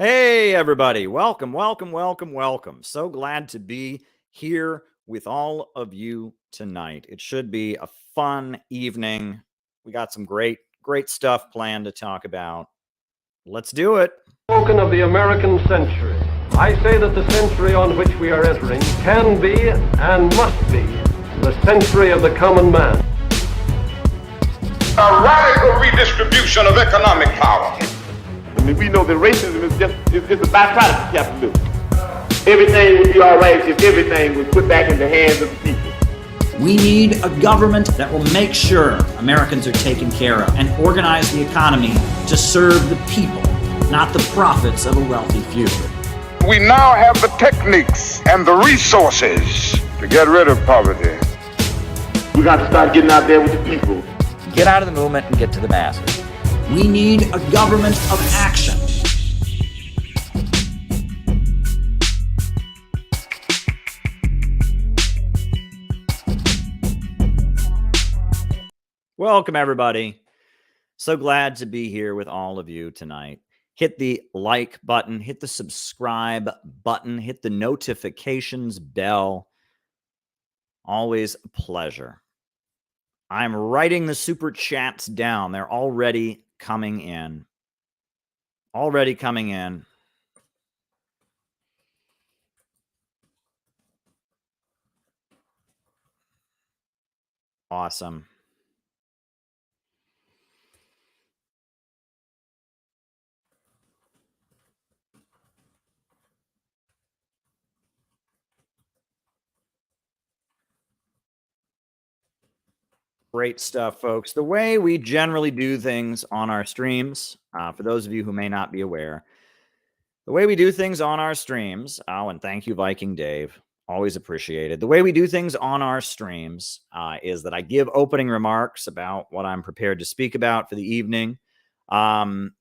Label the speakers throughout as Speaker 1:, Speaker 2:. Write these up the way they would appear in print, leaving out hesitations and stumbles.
Speaker 1: Hey, everybody. Welcome, welcome, welcome, welcome. So glad to be here with all of you tonight. It should be a fun evening. We got some great stuff planned to talk about. Let's do it.
Speaker 2: Spoken of the American century. I say that the century on which we are entering can be and must be the century of the common man.
Speaker 3: A radical redistribution of economic power.
Speaker 4: I mean, we know that racism is just it's a byproduct of capitalism. Everything would be all right if everything was put back in the hands of the people.
Speaker 5: We need a government that will make sure Americans are taken care of and organize the economy to serve the people, not the profits of a wealthy few.
Speaker 3: We now have the techniques and the resources to get rid of poverty.
Speaker 4: We got to start getting out there with the people.
Speaker 6: Get out of the movement and get to the masses.
Speaker 5: We need a government of action.
Speaker 1: Welcome, everybody. So glad to be here with all of you tonight. Hit the like button, hit the subscribe button, hit the notifications bell. Always a pleasure. I'm writing the super chats down. They're already coming in. Awesome. Great stuff, folks. The way we generally do things on our streams, for those of you who may not be aware, the way we do things on our streams, and thank you, Viking Dave, always appreciated. The way we do things on our streams is that I give opening remarks about what I'm prepared to speak about for the evening. And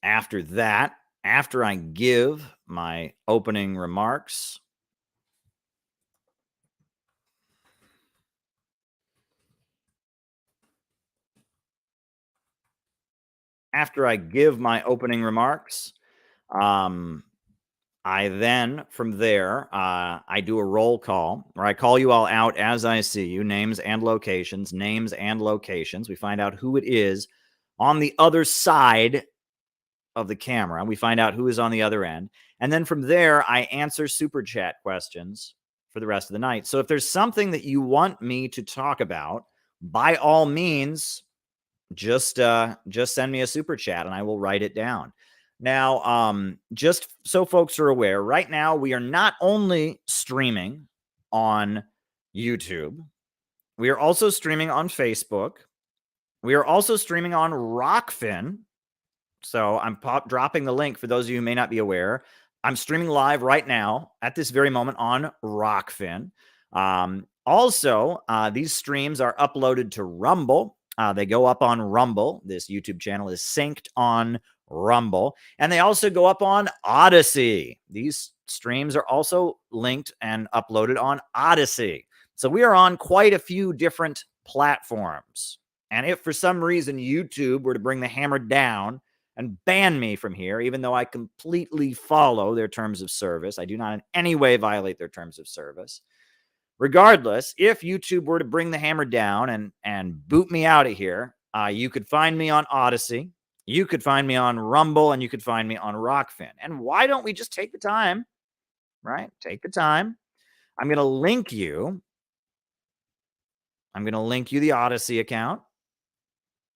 Speaker 1: after that, after I give my opening remarks, I then, from there, I do a roll call where I call you all out as I see you, names and locations. We find out who it is on the other side of the camera. We find out who is on the other end. And then from there, I answer super chat questions for the rest of the night. So if there's something that you want me to talk about, by all means, just send me a super chat and I will write it down. Now, just so folks are aware, right now we are not only streaming on YouTube, we are also streaming on Facebook. We are also streaming on Rockfin. So I'm dropping the link for those of you who may not be aware. I'm streaming live right now at this very moment on Rockfin. Also, these streams are uploaded to Rumble. They go up on Rumble. This YouTube channel is synced on Rumble. And they also go up on Odyssey. These streams are also linked and uploaded on Odyssey. So we are on quite a few different platforms. And if for some reason YouTube were to bring the hammer down and ban me from here, even though I completely follow their terms of service, I do not in any way violate their terms of service. Regardless, if YouTube were to bring the hammer down and boot me out of here, you could find me on Odyssey, you could find me on Rumble, and you could find me on Rockfin. And why don't we just take the time, right? Take the time. I'm going to link you the Odyssey account.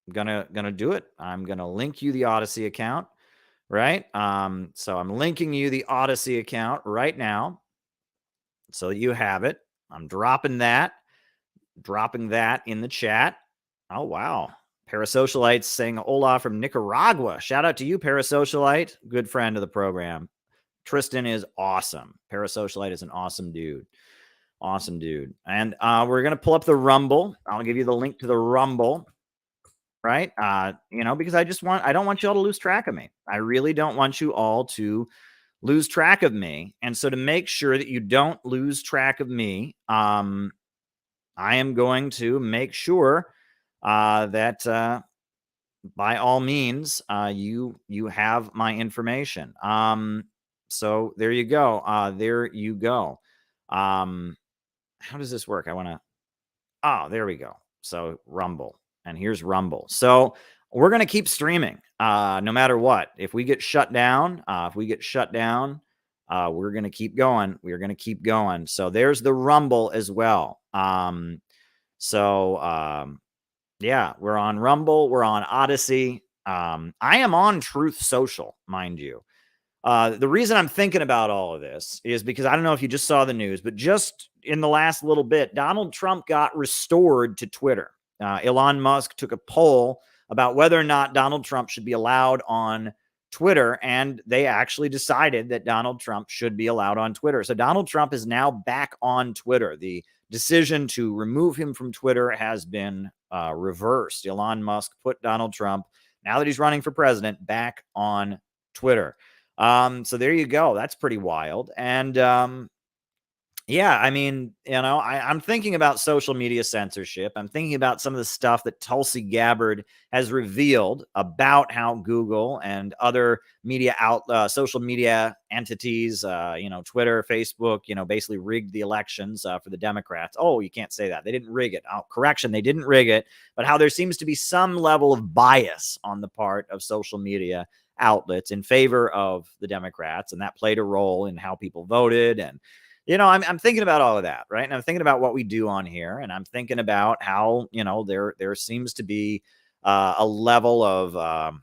Speaker 1: I'm gonna do it. I'm gonna link you the Odyssey account, right? So I'm linking you the Odyssey account right now so that you have it. I'm dropping that in the chat. Oh, wow. Parasocialite saying hola from Nicaragua. Shout out to you, Parasocialite. Good friend of the program. Tristan is awesome. Parasocialite is an awesome dude. Awesome dude. And we're going to pull up the Rumble. I'll give you the link to the Rumble, right? Because I don't want you all to lose track of me. I really don't want you all to lose track of me. And so to make sure that you don't lose track of me, I am going to make sure that by all means, you have my information. So there you go. There you go. How does this work? I want to. Oh, there we go. So Rumble, and here's Rumble. So we're gonna keep streaming, no matter what. If we get shut down, we're gonna keep going. We're gonna keep going. So there's the Rumble as well. Yeah, we're on Rumble. We're on Odyssey. I am on Truth Social, mind you. The reason I'm thinking about all of this is because I don't know if you just saw the news, but just in the last little bit, Donald Trump got restored to Twitter. Elon Musk took a poll about whether or not Donald Trump should be allowed on Twitter, and they actually decided that Donald Trump should be allowed on Twitter. So Donald Trump is now back on Twitter. The decision to remove him from Twitter has been reversed. Elon Musk put Donald Trump, now that he's running for president, back on Twitter. So there you go. That's pretty wild. And yeah, I mean, I'm thinking about social media censorship. I'm thinking about some of the stuff that Tulsi Gabbard has revealed about how Google and other social media entities, Twitter, Facebook, basically rigged the elections for the Democrats. Oh, you can't say that. They didn't rig it. Oh, correction, they didn't rig it. But how there seems to be some level of bias on the part of social media outlets in favor of the Democrats, and that played a role in how people voted. And I'm thinking about all of that, right? And I'm thinking about what we do on here, and I'm thinking about how there seems to be a level of of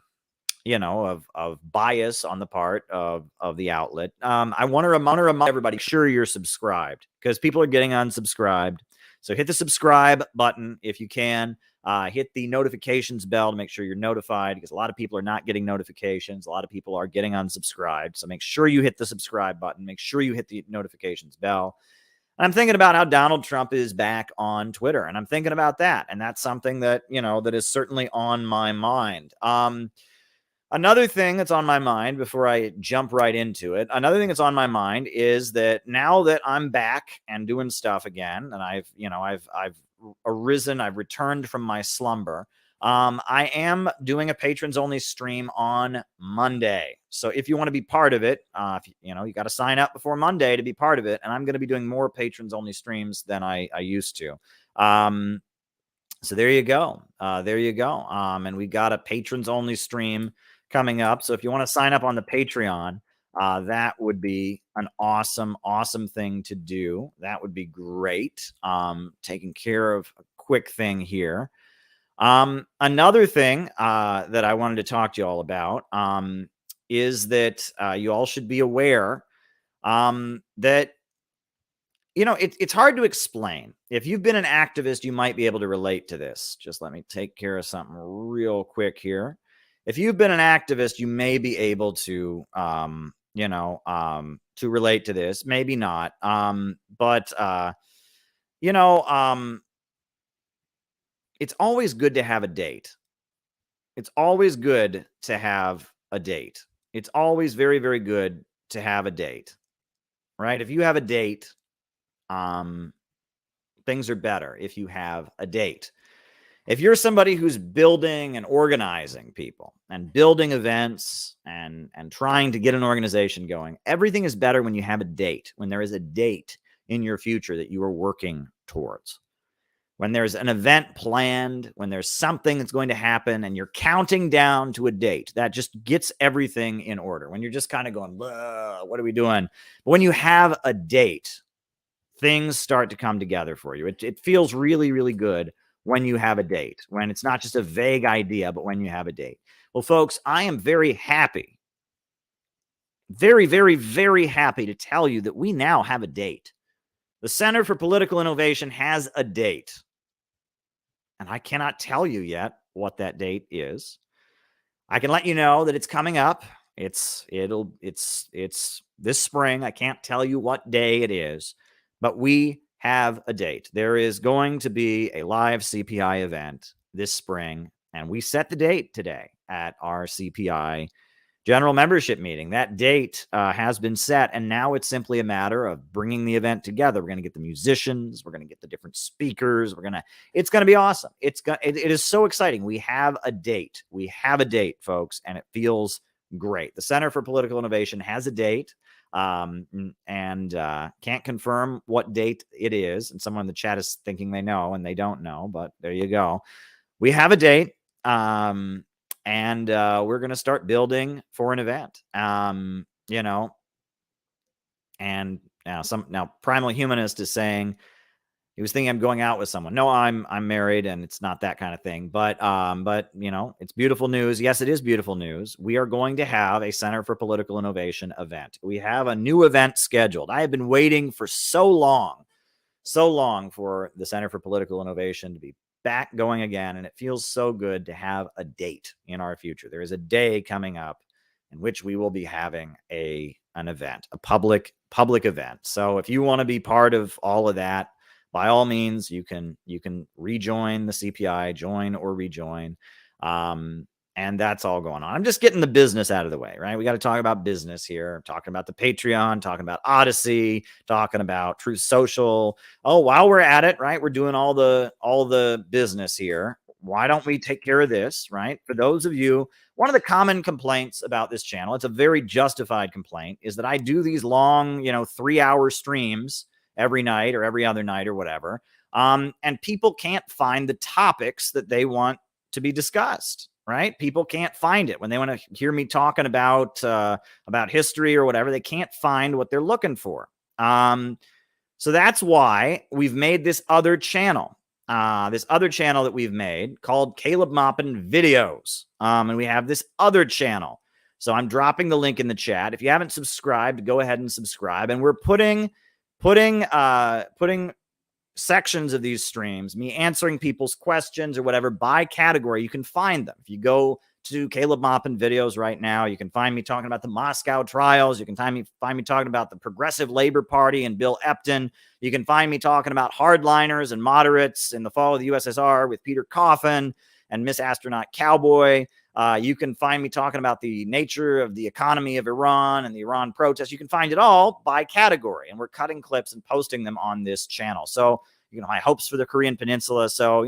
Speaker 1: bias on the part of the outlet. I want to remind everybody, sure you're subscribed, because people are getting unsubscribed. So hit the subscribe button if you can. Hit the notifications bell to make sure you're notified, because a lot of people are not getting notifications. A lot of people are getting unsubscribed. So make sure you hit the subscribe button. Make sure you hit the notifications bell. And I'm thinking about how Donald Trump is back on Twitter, and I'm thinking about that. And that's something that, that is certainly on my mind. Another thing that's on my mind before I jump right into it, another thing that's on my mind is that now that I'm back and doing stuff again, and I've arisen, I've returned from my slumber. I am doing a patrons only stream on Monday. So if you want to be part of it, you got to sign up before Monday to be part of it. And I'm going to be doing more patrons only streams than I used to. So there you go. And we got a patrons only stream coming up. So if you want to sign up on the Patreon, that would be an awesome thing to do. That would be great. Taking care of a quick thing here. Another thing that I wanted to talk to you all about is that you all should be aware that it's hard to explain. If you've been an activist, you might be able to relate to this. Just let me take care of something real quick here. If you've been an activist, you may be able to, to relate to this. Maybe not. But it's always good to have a date. It's always good to have a date. It's always very, very good to have a date, right? If you have a date, things are better if you have a date. If you're somebody who's building and organizing people and building events and trying to get an organization going, everything is better when you have a date, when there is a date in your future that you are working towards. When there's an event planned, when there's something that's going to happen and you're counting down to a date, that just gets everything in order. When you're just kind of going, what are we doing? But when you have a date, things start to come together for you. It feels really, really good when you have a date, when it's not just a vague idea, but when you have a date. Well, folks, I am very happy, very, very, very happy to tell you that we now have a date. The Center for Political Innovation has a date. And I cannot tell you yet what that date is. I can let you know that it's coming up. It's this spring. I can't tell you what day it is, but we have a date. There is going to be a live CPI event this spring, and we set the date today at our CPI General membership meeting. That date has been set, and now it's simply a matter of bringing the event together. We're going to get the musicians. We're going to get the different speakers. It's going to be awesome. It is so exciting. We have a date. We have a date, folks, and it feels great. The Center for Political Innovation has a date, and can't confirm what date it is. And someone in the chat is thinking they know, and they don't know, but there you go. We have a date. And we're going to start building for an event. And now Primal Humanist is saying he was thinking I'm going out with someone. No, I'm married, and it's not that kind of thing. But it's beautiful news. Yes, it is beautiful news. We are going to have a Center for Political Innovation event. We have a new event scheduled. I have been waiting for so long for the Center for Political Innovation to be back going again, and it feels so good to have a date in our future. There is a day coming up in which we will be having an event, a public event. So if you want to be part of all of that, by all means, you can rejoin the CPI, join or rejoin. And that's all going on. I'm just getting the business out of the way, right? We got to talk about business here. I'm talking about the Patreon, talking about Odyssey, talking about Truth Social. Oh, while we're at it, right? We're doing all the business here. Why don't we take care of this, right? For those of you, one of the common complaints about this channel, it's a very justified complaint, is that I do these long, 3-hour streams every night or every other night or whatever. And people can't find the topics that they want to be discussed. Right? People can't find it when they want to hear me talking about history or whatever. They can't find what they're looking for. So that's why we've made this other channel. That we've made called Caleb Maupin Videos. And we have this other channel. So I'm dropping the link in the chat. If you haven't subscribed, go ahead and subscribe. And we're putting sections of these streams, me answering people's questions or whatever by category. You can find them. If you go to Caleb Maupin Videos right now, you can find me talking about the Moscow trials. You can find me talking about the Progressive Labor Party and Bill Epton. You can find me talking about hardliners and moderates in the fall of the USSR with Peter Coffin and Miss Astronaut Cowboy. You can find me talking about the nature of the economy of Iran and the Iran protests. You can find it all by category, and we're cutting clips and posting them on this channel. So, my hopes for the Korean Peninsula. So,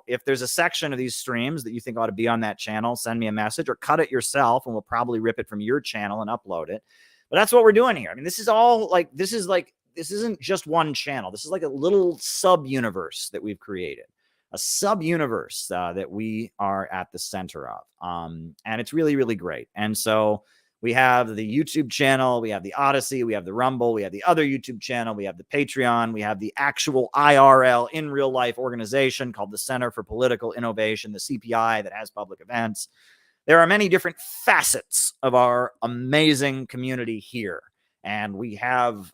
Speaker 1: if there's a section of these streams that you think ought to be on that channel, send me a message or cut it yourself, and we'll probably rip it from your channel and upload it. But that's what we're doing here. I mean, this isn't just one channel. This is like a little sub-universe that we've created. A sub-universe that we are at the center of. And it's really, really great. And so we have the YouTube channel, we have the Odyssey, we have the Rumble, we have the other YouTube channel, we have the Patreon, we have the actual IRL in real life organization called the Center for Political Innovation, the CPI, that has public events. There are many different facets of our amazing community here. And we have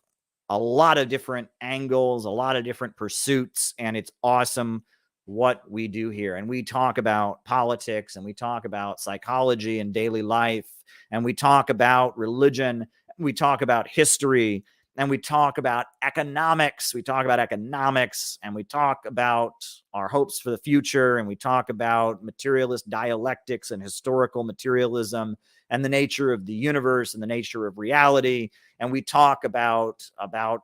Speaker 1: a lot of different angles, a lot of different pursuits, and it's awesome what we do here. And we talk about politics, and we talk about psychology and daily life, and we talk about religion, we talk about history, and we talk about economics. We talk about economics, and we talk about our hopes for the future, and we talk about materialist dialectics and historical materialism and the nature of the universe and the nature of reality. And we talk about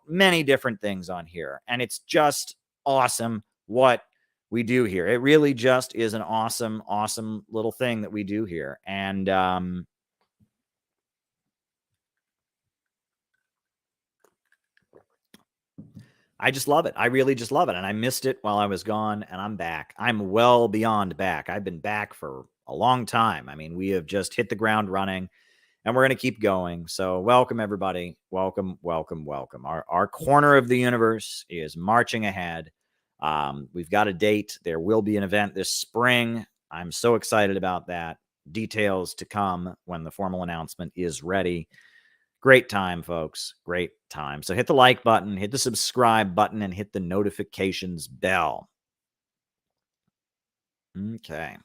Speaker 1: many different things on here. And it's just awesome what we do here. It really just is an awesome, awesome little thing that we do here. And I just love it. I really just love it. And I missed it while I was gone, and I'm back. I'm well beyond back. I've been back for a long time. I mean, we have just hit the ground running, and we're going to keep going. So welcome, everybody. Welcome, welcome, welcome. Our corner of the universe is marching ahead. We've got a date. There will be an event this spring. I'm so excited about that. Details to come when the formal announcement is ready. Great time, folks. Great time. So hit the like button, hit the subscribe button, and hit the notifications bell. Okay.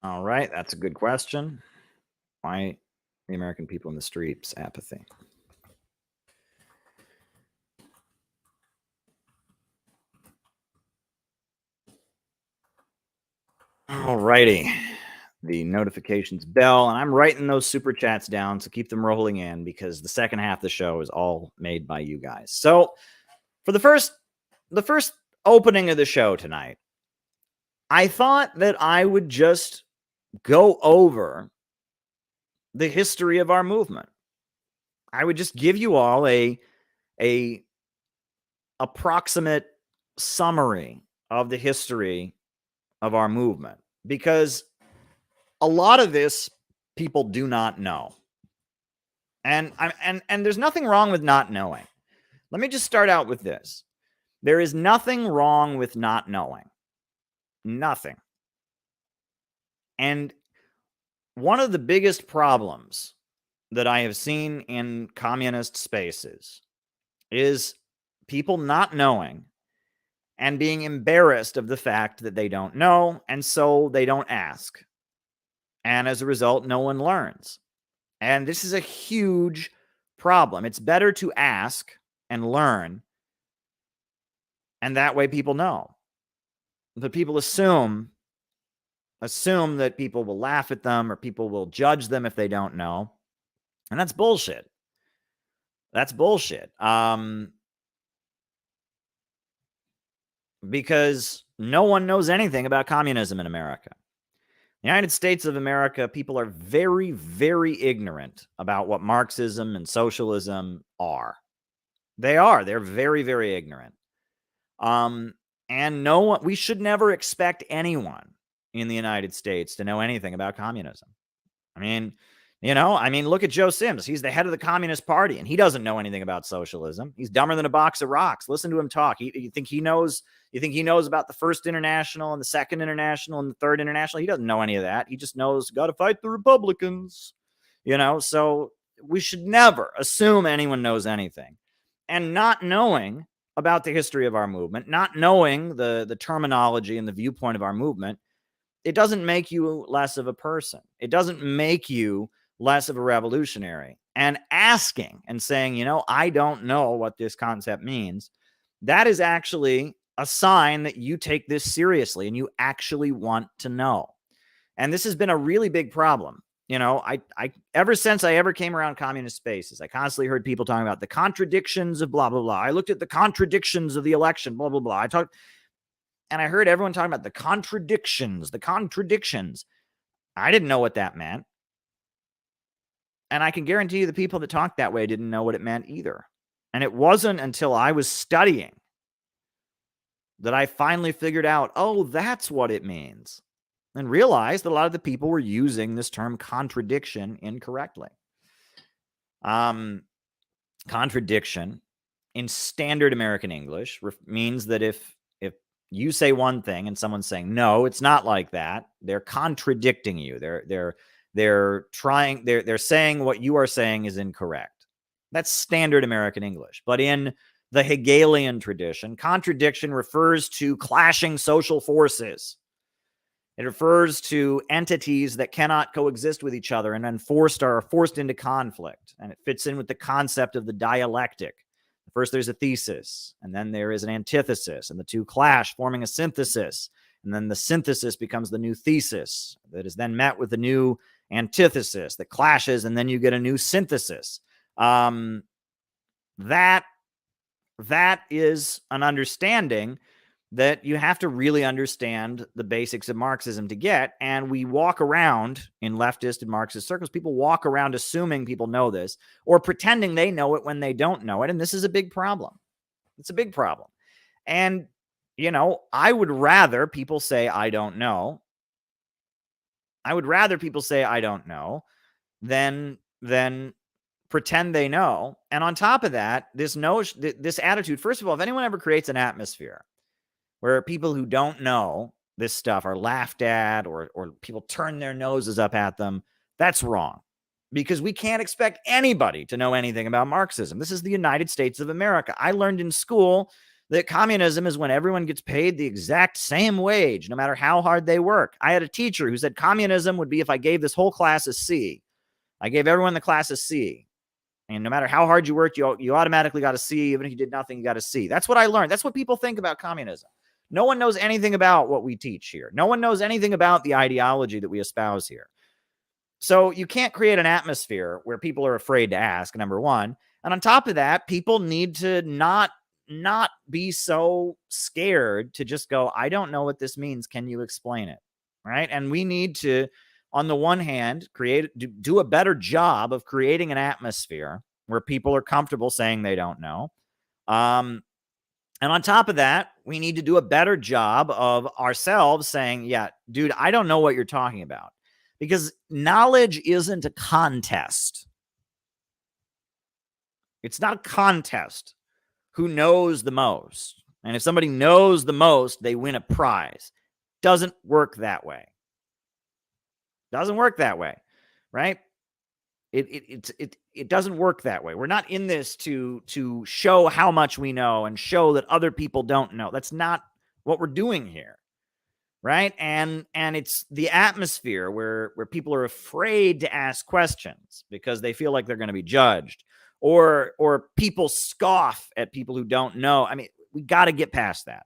Speaker 1: All right. That's a good question. Why the American people in the streets, apathy. All righty. The notifications bell, and I'm writing those super chats down, so keep them rolling in because the second half of the show is all made by you guys. So for the first opening of the show tonight, I thought that I would just go over the history of our movement. I would just give you all a approximate summary of the history of our movement, because a lot of this people do not know. And there's nothing wrong with not knowing. Let me just start out with this. There is nothing wrong with not knowing. Nothing. And one of the biggest problems that I have seen in communist spaces is people not knowing and being embarrassed of the fact that they don't know, and so they don't ask. And as a result, no one learns. And this is a huge problem. It's better to ask and learn, and that way people know. But people assume that people will laugh at them or people will judge them if they don't know. And that's bullshit. That's bullshit. Because no one knows anything about communism in America. The United States of America, people are very, very ignorant about what Marxism and socialism are. They are. They're very, very ignorant. And no one, we should never expect anyone in the United States to know anything about communism. I mean, look at Joe Sims. He's the head of the Communist Party, and he doesn't know anything about socialism. He's dumber than a box of rocks. Listen to him talk. You think he knows about the First International and the Second International and the Third International? He doesn't know any of that. He just knows, got to fight the Republicans. So we should never assume anyone knows anything. And not knowing about the history of our movement, not knowing the terminology and the viewpoint of our movement, it doesn't make you less of a person. It doesn't make you less of a revolutionary. And asking and saying, I don't know what this concept means, that is actually a sign that you take this seriously and you actually want to know. And this has been a really big problem. I ever since I ever came around communist spaces, I constantly heard people talking about the contradictions of blah, blah, blah. I looked at the contradictions of the election, blah, blah, blah. And I heard everyone talking about the contradictions. I didn't know what that meant. And I can guarantee you the people that talked that way didn't know what it meant either. And it wasn't until I was studying that I finally figured out, oh, that's what it means. And realized that a lot of the people were using this term contradiction incorrectly. Contradiction in standard American English means that if you say one thing and someone's saying, no, it's not like that, they're contradicting you. They're saying what you are saying is incorrect. That's standard American English. But in the Hegelian tradition, contradiction refers to clashing social forces. It refers to entities that cannot coexist with each other and then are forced into conflict. And it fits in with the concept of the dialectic. First, there's a thesis, and then there is an antithesis, and the two clash, forming a synthesis. And then the synthesis becomes the new thesis that is then met with the new antithesis that clashes, and then you get a new synthesis. That is an understanding that you have to really understand the basics of Marxism to get. And we walk around in leftist and Marxist circles. People walk around assuming people know this or pretending they know it when they don't know it. And this is a big problem. It's a big problem. And, I would rather people say, I don't know. I would rather people say, I don't know than pretend they know. And on top of that, this attitude, first of all, if anyone ever creates an atmosphere where people who don't know this stuff are laughed at or people turn their noses up at them, that's wrong. Because we can't expect anybody to know anything about Marxism. This is the United States of America. I learned in school that communism is when everyone gets paid the exact same wage, no matter how hard they work. I had a teacher who said communism would be if I gave this whole class a C. I gave everyone in the class a C. And no matter how hard you worked, you automatically got a C. Even if you did nothing, you got a C. That's what I learned. That's what people think about communism. No one knows anything about what we teach here. No one knows anything about the ideology that we espouse here. So you can't create an atmosphere where people are afraid to ask, number one. And on top of that, people need to not be so scared to just go, I don't know what this means. Can you explain it? Right? And we need to, on the one hand, do a better job of creating an atmosphere where people are comfortable saying they don't know. And on top of that, we need to do a better job of ourselves saying, yeah, dude, I don't know what you're talking about. Because knowledge isn't a contest. It's not a contest. Who knows the most? And if somebody knows the most, they win a prize. Doesn't work that way. Doesn't work that way, right? It doesn't work that way. We're not in this to show how much we know and show that other people don't know. That's not what we're doing here, right? And it's the atmosphere where people are afraid to ask questions because they feel like they're going to be judged, or people scoff at people who don't know. I mean, we got to get past that.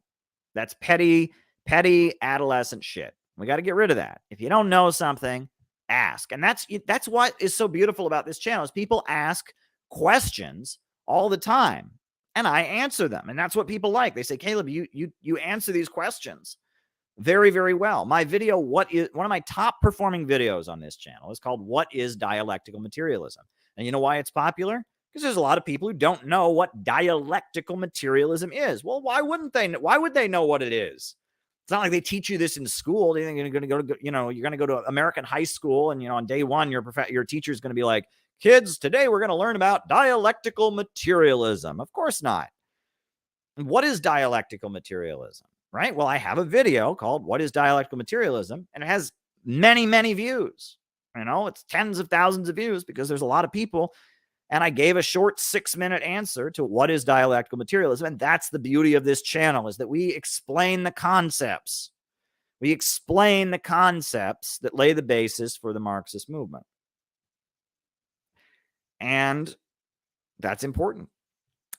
Speaker 1: That's petty adolescent shit. We got to get rid of that. If you don't know something, ask. And that's what is so beautiful about this channel is people ask questions all the time and I answer them. And that's what people like. They say, Caleb, you answer these questions very, very well. My video, one of my top performing videos on this channel is called What is Dialectical Materialism? And you know why it's popular? Because there's a lot of people who don't know what dialectical materialism is. Well, why wouldn't they? Why would they know what it is? It's not like they teach you this in school. You're going to go to, you're going to go to American high school, and on day one, your teacher is going to be like, "Kids, today we're going to learn about dialectical materialism." Of course not. What is dialectical materialism? Right? Well, I have a video called "What is Dialectical Materialism," and it has many, many views. It's tens of thousands of views because there's a lot of people. And I gave a short 6-minute answer to what is dialectical materialism. And that's the beauty of this channel, is that we explain the concepts. We explain the concepts that lay the basis for the Marxist movement. And that's important.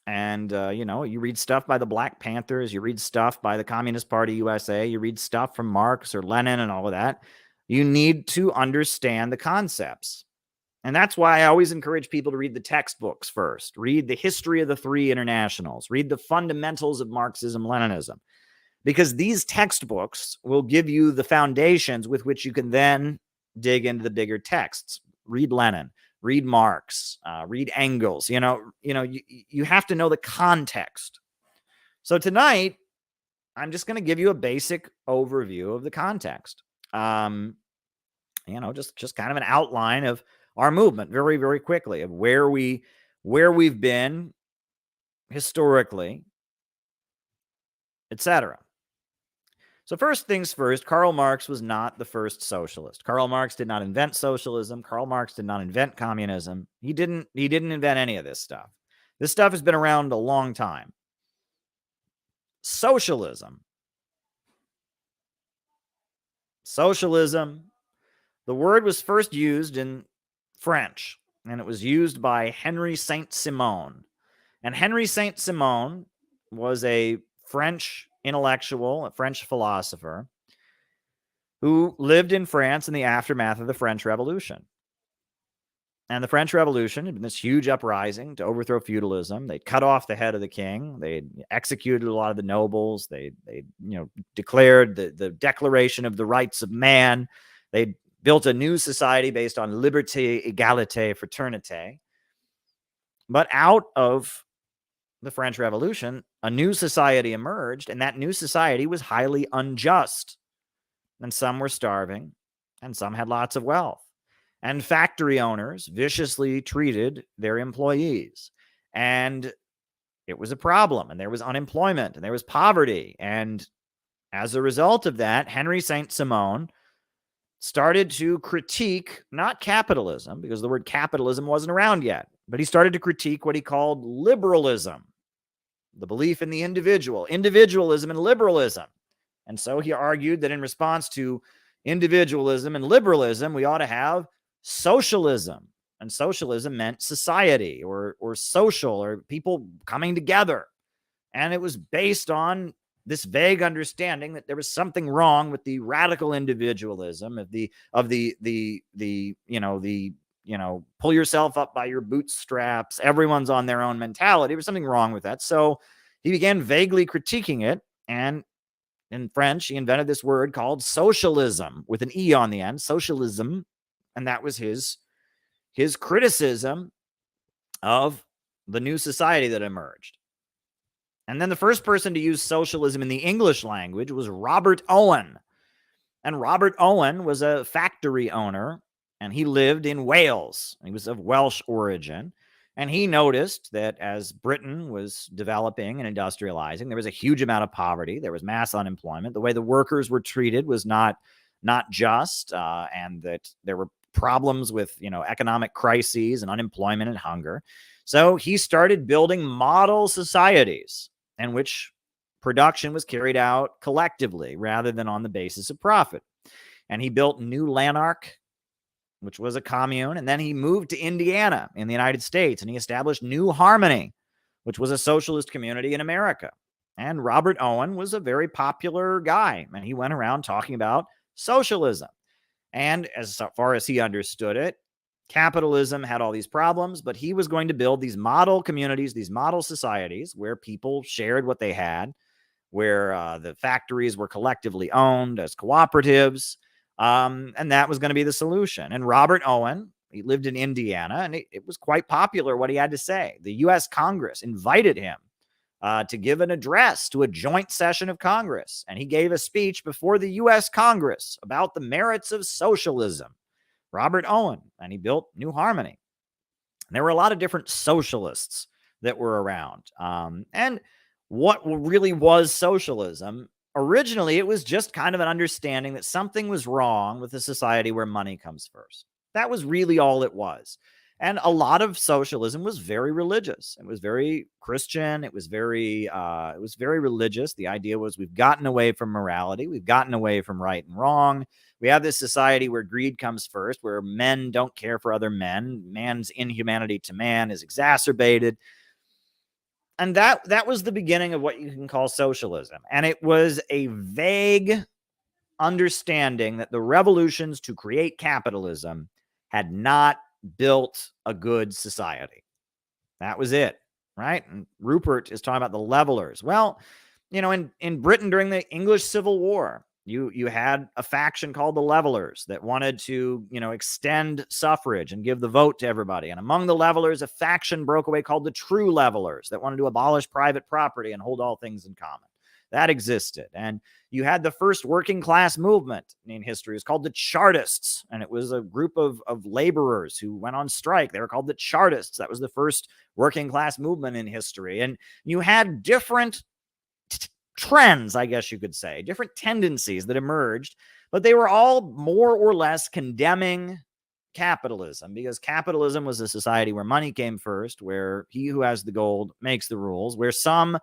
Speaker 1: And, you read stuff by the Black Panthers, you read stuff by the Communist Party USA, you read stuff from Marx or Lenin and all of that. You need to understand the concepts. And that's why I always encourage people to read the textbooks first. Read the history of the three internationals. Read the fundamentals of Marxism-Leninism. Because these textbooks will give you the foundations with which you can then dig into the bigger texts. Read Lenin. Read Marx. Read Engels. You have to know the context. So tonight, I'm just going to give you a basic overview of the context. Just kind of an outline of our movement very, very quickly, of where we've been historically, etc. So first things first, Karl Marx was not the first socialist. Karl Marx did not invent socialism. Karl Marx did not invent communism. He didn't invent any of this stuff. This stuff has been around a long time. Socialism, the word was first used in French, and it was used by Henry Saint-Simon. And Henry Saint-Simon was a French intellectual, a French philosopher, who lived in France in the aftermath of the French Revolution. And the French Revolution had been this huge uprising to overthrow feudalism. They cut off the head of the king. They executed a lot of the nobles. They declared the Declaration of the Rights of Man. They built a new society based on liberté, égalité, fraternité. But out of the French Revolution, a new society emerged, and that new society was highly unjust. And some were starving, and some had lots of wealth. And factory owners viciously treated their employees. And it was a problem, and there was unemployment, and there was poverty. And as a result of that, Henry Saint-Simon started to critique, not capitalism, because the word capitalism wasn't around yet, but he started to critique what he called liberalism, the belief in the individual, individualism and liberalism. And so he argued that in response to individualism and liberalism, we ought to have socialism. And socialism meant society or social or people coming together. And it was based on this vague understanding that there was something wrong with the radical individualism of the pull yourself up by your bootstraps, everyone's on their own mentality. There was something wrong with that. So he began vaguely critiquing it, and in French, he invented this word called socialism with an E on the end, socialism. And that was his criticism of the new society that emerged. And then the first person to use socialism in the English language was Robert Owen. And Robert Owen was a factory owner, and he lived in Wales. He was of Welsh origin. And he noticed that as Britain was developing and industrializing, there was a huge amount of poverty. There was mass unemployment. The way the workers were treated was not just, and that there were problems with, economic crises and unemployment and hunger. So he started building model societies in which production was carried out collectively rather than on the basis of profit. And he built New Lanark, which was a commune. And then he moved to Indiana in the United States, and he established New Harmony, which was a socialist community in America. And Robert Owen was a very popular guy, and he went around talking about socialism. And as far as he understood it, capitalism had all these problems, but he was going to build these model communities, these model societies where people shared what they had, where the factories were collectively owned as cooperatives. And that was going to be the solution. And Robert Owen, he lived in Indiana, and it was quite popular what he had to say. The U.S. Congress invited him to give an address to a joint session of Congress. And he gave a speech before the U.S. Congress about the merits of socialism. Robert Owen, and he built New Harmony. And there were a lot of different socialists that were around. And what really was socialism? Originally, it was just kind of an understanding that something was wrong with a society where money comes first. That was really all it was. And a lot of socialism was very religious. It was very Christian. It was very religious. The idea was we've gotten away from morality. We've gotten away from right and wrong. We have this society where greed comes first, where men don't care for other men. Man's inhumanity to man is exacerbated. And that was the beginning of what you can call socialism. And it was a vague understanding that the revolutions to create capitalism had not built a good society. That was it, right? And Rupert is talking about the levelers. Well, in Britain during the English Civil War, you had a faction called the levelers that wanted to, extend suffrage and give the vote to everybody. And among the levelers, a faction broke away called the true levelers that wanted to abolish private property and hold all things in common. That existed. And you had the first working class movement in history. It's called the Chartists. And it was a group of laborers who went on strike. They were called the Chartists. That was the first working class movement in history. And you had different trends, I guess you could say, different tendencies that emerged, but they were all more or less condemning capitalism, because capitalism was a society where money came first, where he who has the gold makes the rules, where some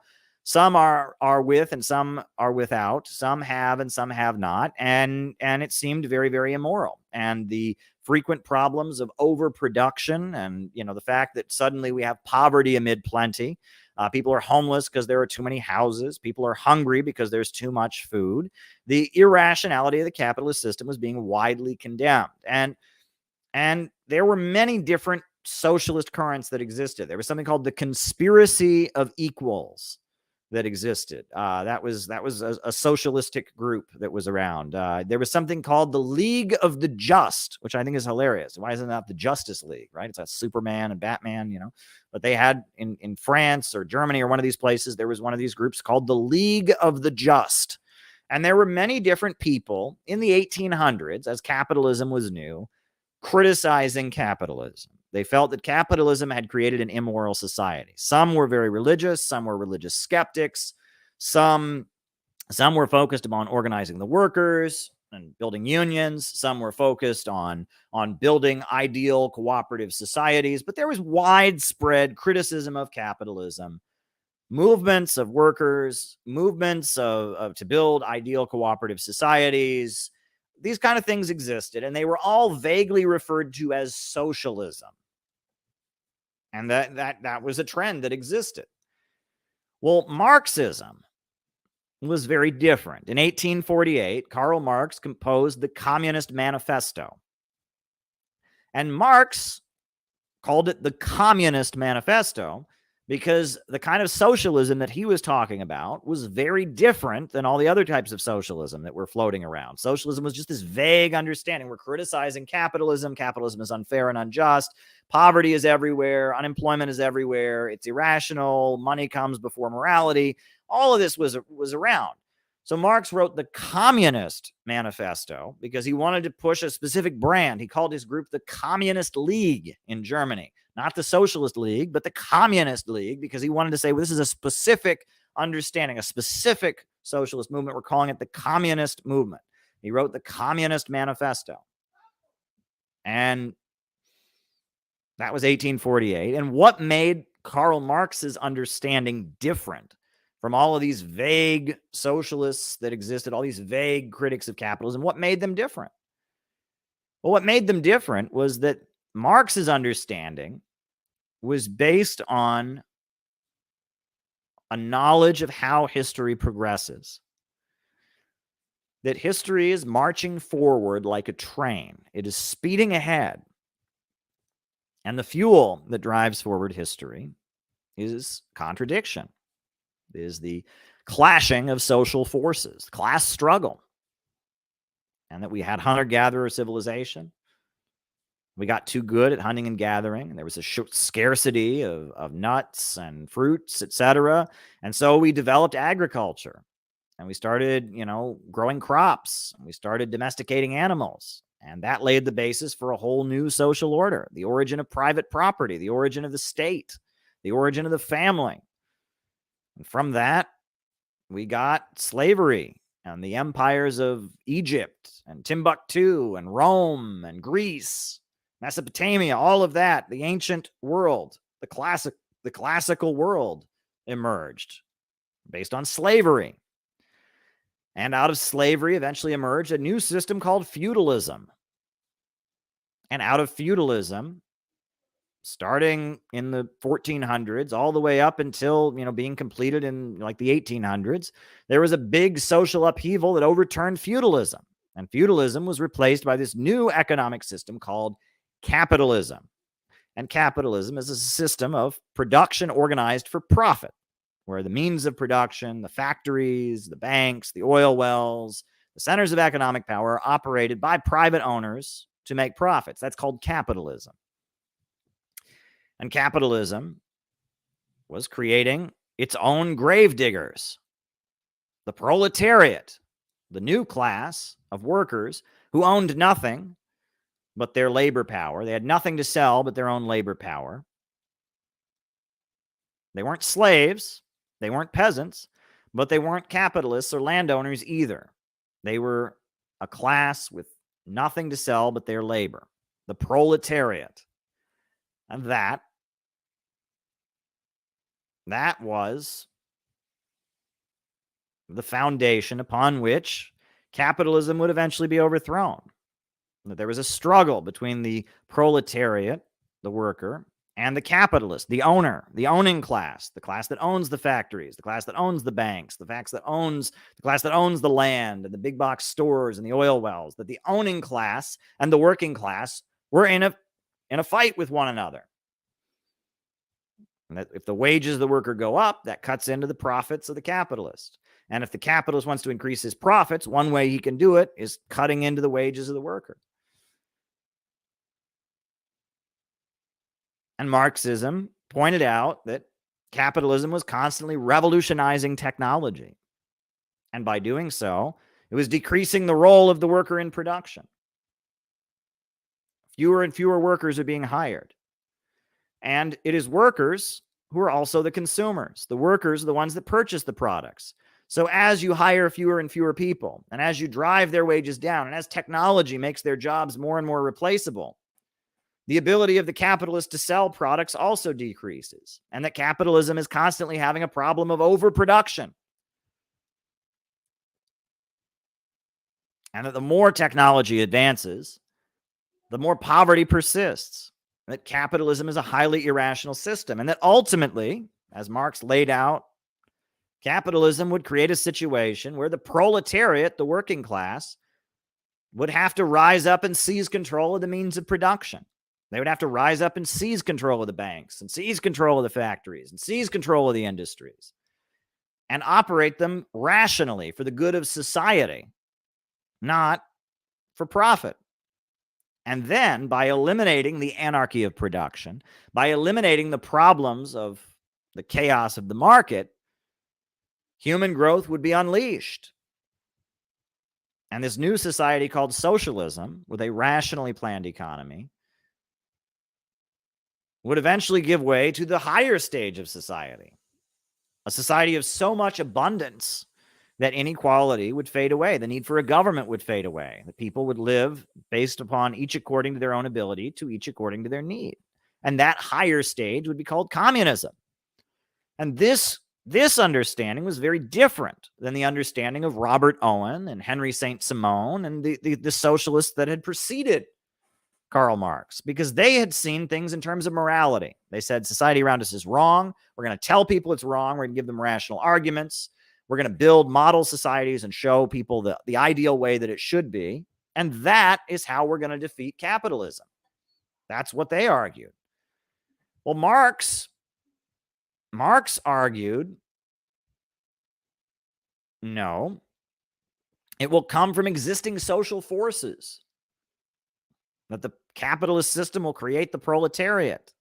Speaker 1: are with and some are without, some have and some have not, and it seemed very, very immoral. And the frequent problems of overproduction and the fact that suddenly we have poverty amid plenty. People are homeless because there are too many houses. People are hungry because there's too much food. The irrationality of the capitalist system was being widely condemned. And there were many different socialist currents that existed. There was something called the conspiracy of equals that existed. That was a socialistic group that was around. There was something called the League of the Just, which I think is hilarious. Why isn't that the Justice League, right? It's a Superman and Batman, But they had in France or Germany or one of these places, there was one of these groups called the League of the Just. And there were many different people in the 1800s, as capitalism was new, criticizing capitalism. They felt that capitalism had created an immoral society. Some were very religious. Some were religious skeptics. Some were focused upon organizing the workers and building unions. Some were focused on building ideal cooperative societies. But there was widespread criticism of capitalism, movements of workers, movements to build ideal cooperative societies. These kind of things existed, and they were all vaguely referred to as socialism. And that was a trend that existed. Well, Marxism was very different. In 1848, Karl Marx composed the Communist Manifesto. And Marx called it the Communist Manifesto because the kind of socialism that he was talking about was very different than all the other types of socialism that were floating around. Socialism was just this vague understanding. We're criticizing capitalism. Capitalism is unfair and unjust. Poverty is everywhere. Unemployment is everywhere. It's irrational. Money comes before morality. All of this was around. So Marx wrote the Communist Manifesto because he wanted to push a specific brand. He called his group the Communist League in Germany, not the Socialist League, but the Communist League, because he wanted to say, well, this is a specific understanding, a specific socialist movement. We're calling it the Communist Movement. He wrote the Communist Manifesto. And that was 1848. And what made Karl Marx's understanding different from all of these vague socialists that existed, all these vague critics of capitalism? What made them different? Well, what made them different was that Marx's understanding was based on a knowledge of how history progresses. That history is marching forward like a train. It is speeding ahead. And the fuel that drives forward history is contradiction. It is the clashing of social forces, class struggle. And that we had hunter-gatherer civilization. We got too good at hunting and gathering. There was a scarcity of nuts and fruits, etc. And so we developed agriculture. And we started, growing crops. And we started domesticating animals. And that laid the basis for a whole new social order. The origin of private property, the origin of the state, the origin of the family. And from that, we got slavery and the empires of Egypt and Timbuktu and Rome and Greece, Mesopotamia, all of that, the ancient world, the classical world emerged based on slavery. And out of slavery eventually emerged a new system called feudalism. And out of feudalism, starting in the 1400s, all the way up until, being completed in like the 1800s, there was a big social upheaval that overturned feudalism. And feudalism was replaced by this new economic system called capitalism. And capitalism is a system of production organized for profit, where the means of production, the factories, the banks, the oil wells, the centers of economic power are operated by private owners to make profits. That's called capitalism. And capitalism was creating its own gravediggers, the proletariat, the new class of workers who owned nothing but their labor power. They had nothing to sell but their own labor power. They weren't slaves. They weren't peasants, but they weren't capitalists or landowners either. They were a class with nothing to sell but their labor, the proletariat. And that was the foundation upon which capitalism would eventually be overthrown. That there was a struggle between the proletariat, the worker, and the capitalist, the owner, the owning class, the class that owns the factories, the class that owns the banks, the class that owns the land and the big box stores and the oil wells. That the owning class and the working class were in a fight with one another. And that if the wages of the worker go up, that cuts into the profits of the capitalist. And if the capitalist wants to increase his profits, one way he can do it is cutting into the wages of the worker. And Marxism pointed out that capitalism was constantly revolutionizing technology. And by doing so, it was decreasing the role of the worker in production. Fewer and fewer workers are being hired. And it is workers who are also the consumers. The workers are the ones that purchase the products. So as you hire fewer and fewer people, and as you drive their wages down, and as technology makes their jobs more and more replaceable, the ability of the capitalist to sell products also decreases. And that capitalism is constantly having a problem of overproduction. And that the more technology advances, the more poverty persists. that capitalism is a highly irrational system, and that ultimately, as Marx laid out, capitalism would create a situation where the proletariat, the working class, would have to rise up and seize control of the means of production. They would have to rise up and seize control of the banks and seize control of the factories and seize control of the industries and operate them rationally for the good of society, not for profit. And then by eliminating the anarchy of production, by eliminating the problems of the chaos of the market, human growth would be unleashed. And this new society called socialism, with a rationally planned economy, would eventually give way to the higher stage of society, a society of so much abundance that inequality would fade away. The need for a government would fade away. The people would live based upon each according to their own ability, to each according to their need. And that higher stage would be called communism. And this understanding was very different than the understanding of Robert Owen and Henry Saint-Simon and the socialists that had preceded Karl Marx, because they had seen things in terms of morality. They said society around us is wrong. We're going to tell people it's wrong. We're going to give them rational arguments. We're going to build model societies and show people the ideal way that it should be. And that is how we're going to defeat capitalism. That's what they argued. Well, Marx argued, no, it will come from existing social forces, that the capitalist system will create the proletariat,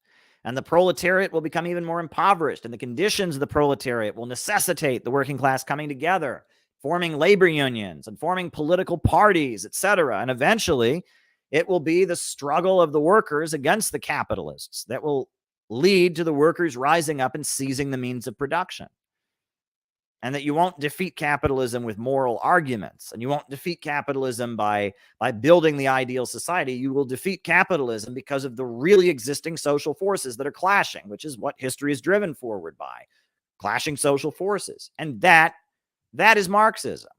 Speaker 1: and the proletariat will become even more impoverished, and the conditions of the proletariat will necessitate the working class coming together, forming labor unions and forming political parties, etc. And eventually, it will be the struggle of the workers against the capitalists that will lead to the workers rising up and seizing the means of production. And that you won't defeat capitalism with moral arguments, and you won't defeat capitalism by building the ideal society. You will defeat capitalism because of the really existing social forces that are clashing, which is what history is driven forward by, clashing social forces. And that is Marxism.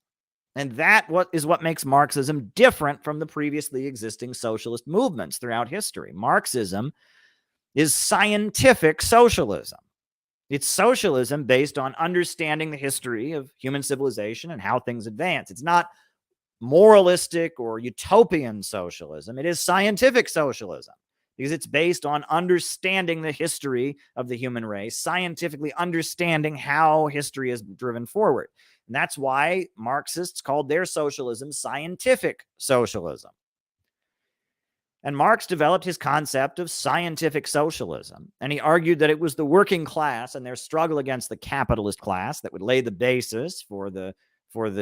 Speaker 1: And that is what makes Marxism different from the previously existing socialist movements throughout history. Marxism is scientific socialism. It's socialism based on understanding the history of human civilization and how things advance. It's not moralistic or utopian socialism. It is scientific socialism because it's based on understanding the history of the human race, scientifically understanding how history is driven forward. And that's why Marxists called their socialism scientific socialism. And Marx developed his concept of scientific socialism, and he argued that it was the working class and their struggle against the capitalist class that would lay the basis for the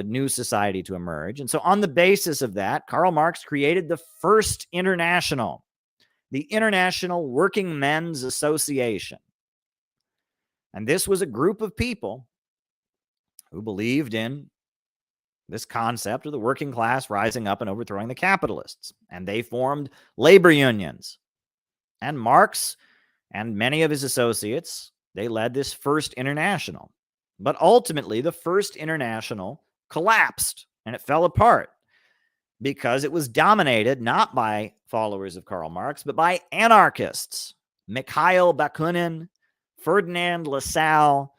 Speaker 1: new society to emerge. And so on the basis of that, Karl Marx created the first international, the International Working Men's Association. And this was a group of people who believed in this concept of the working class rising up and overthrowing the capitalists. And they formed labor unions. And Marx and many of his associates, they led this first international. But ultimately, the first international collapsed and it fell apart because it was dominated not by followers of Karl Marx, but by anarchists. Mikhail Bakunin, Ferdinand Lassalle,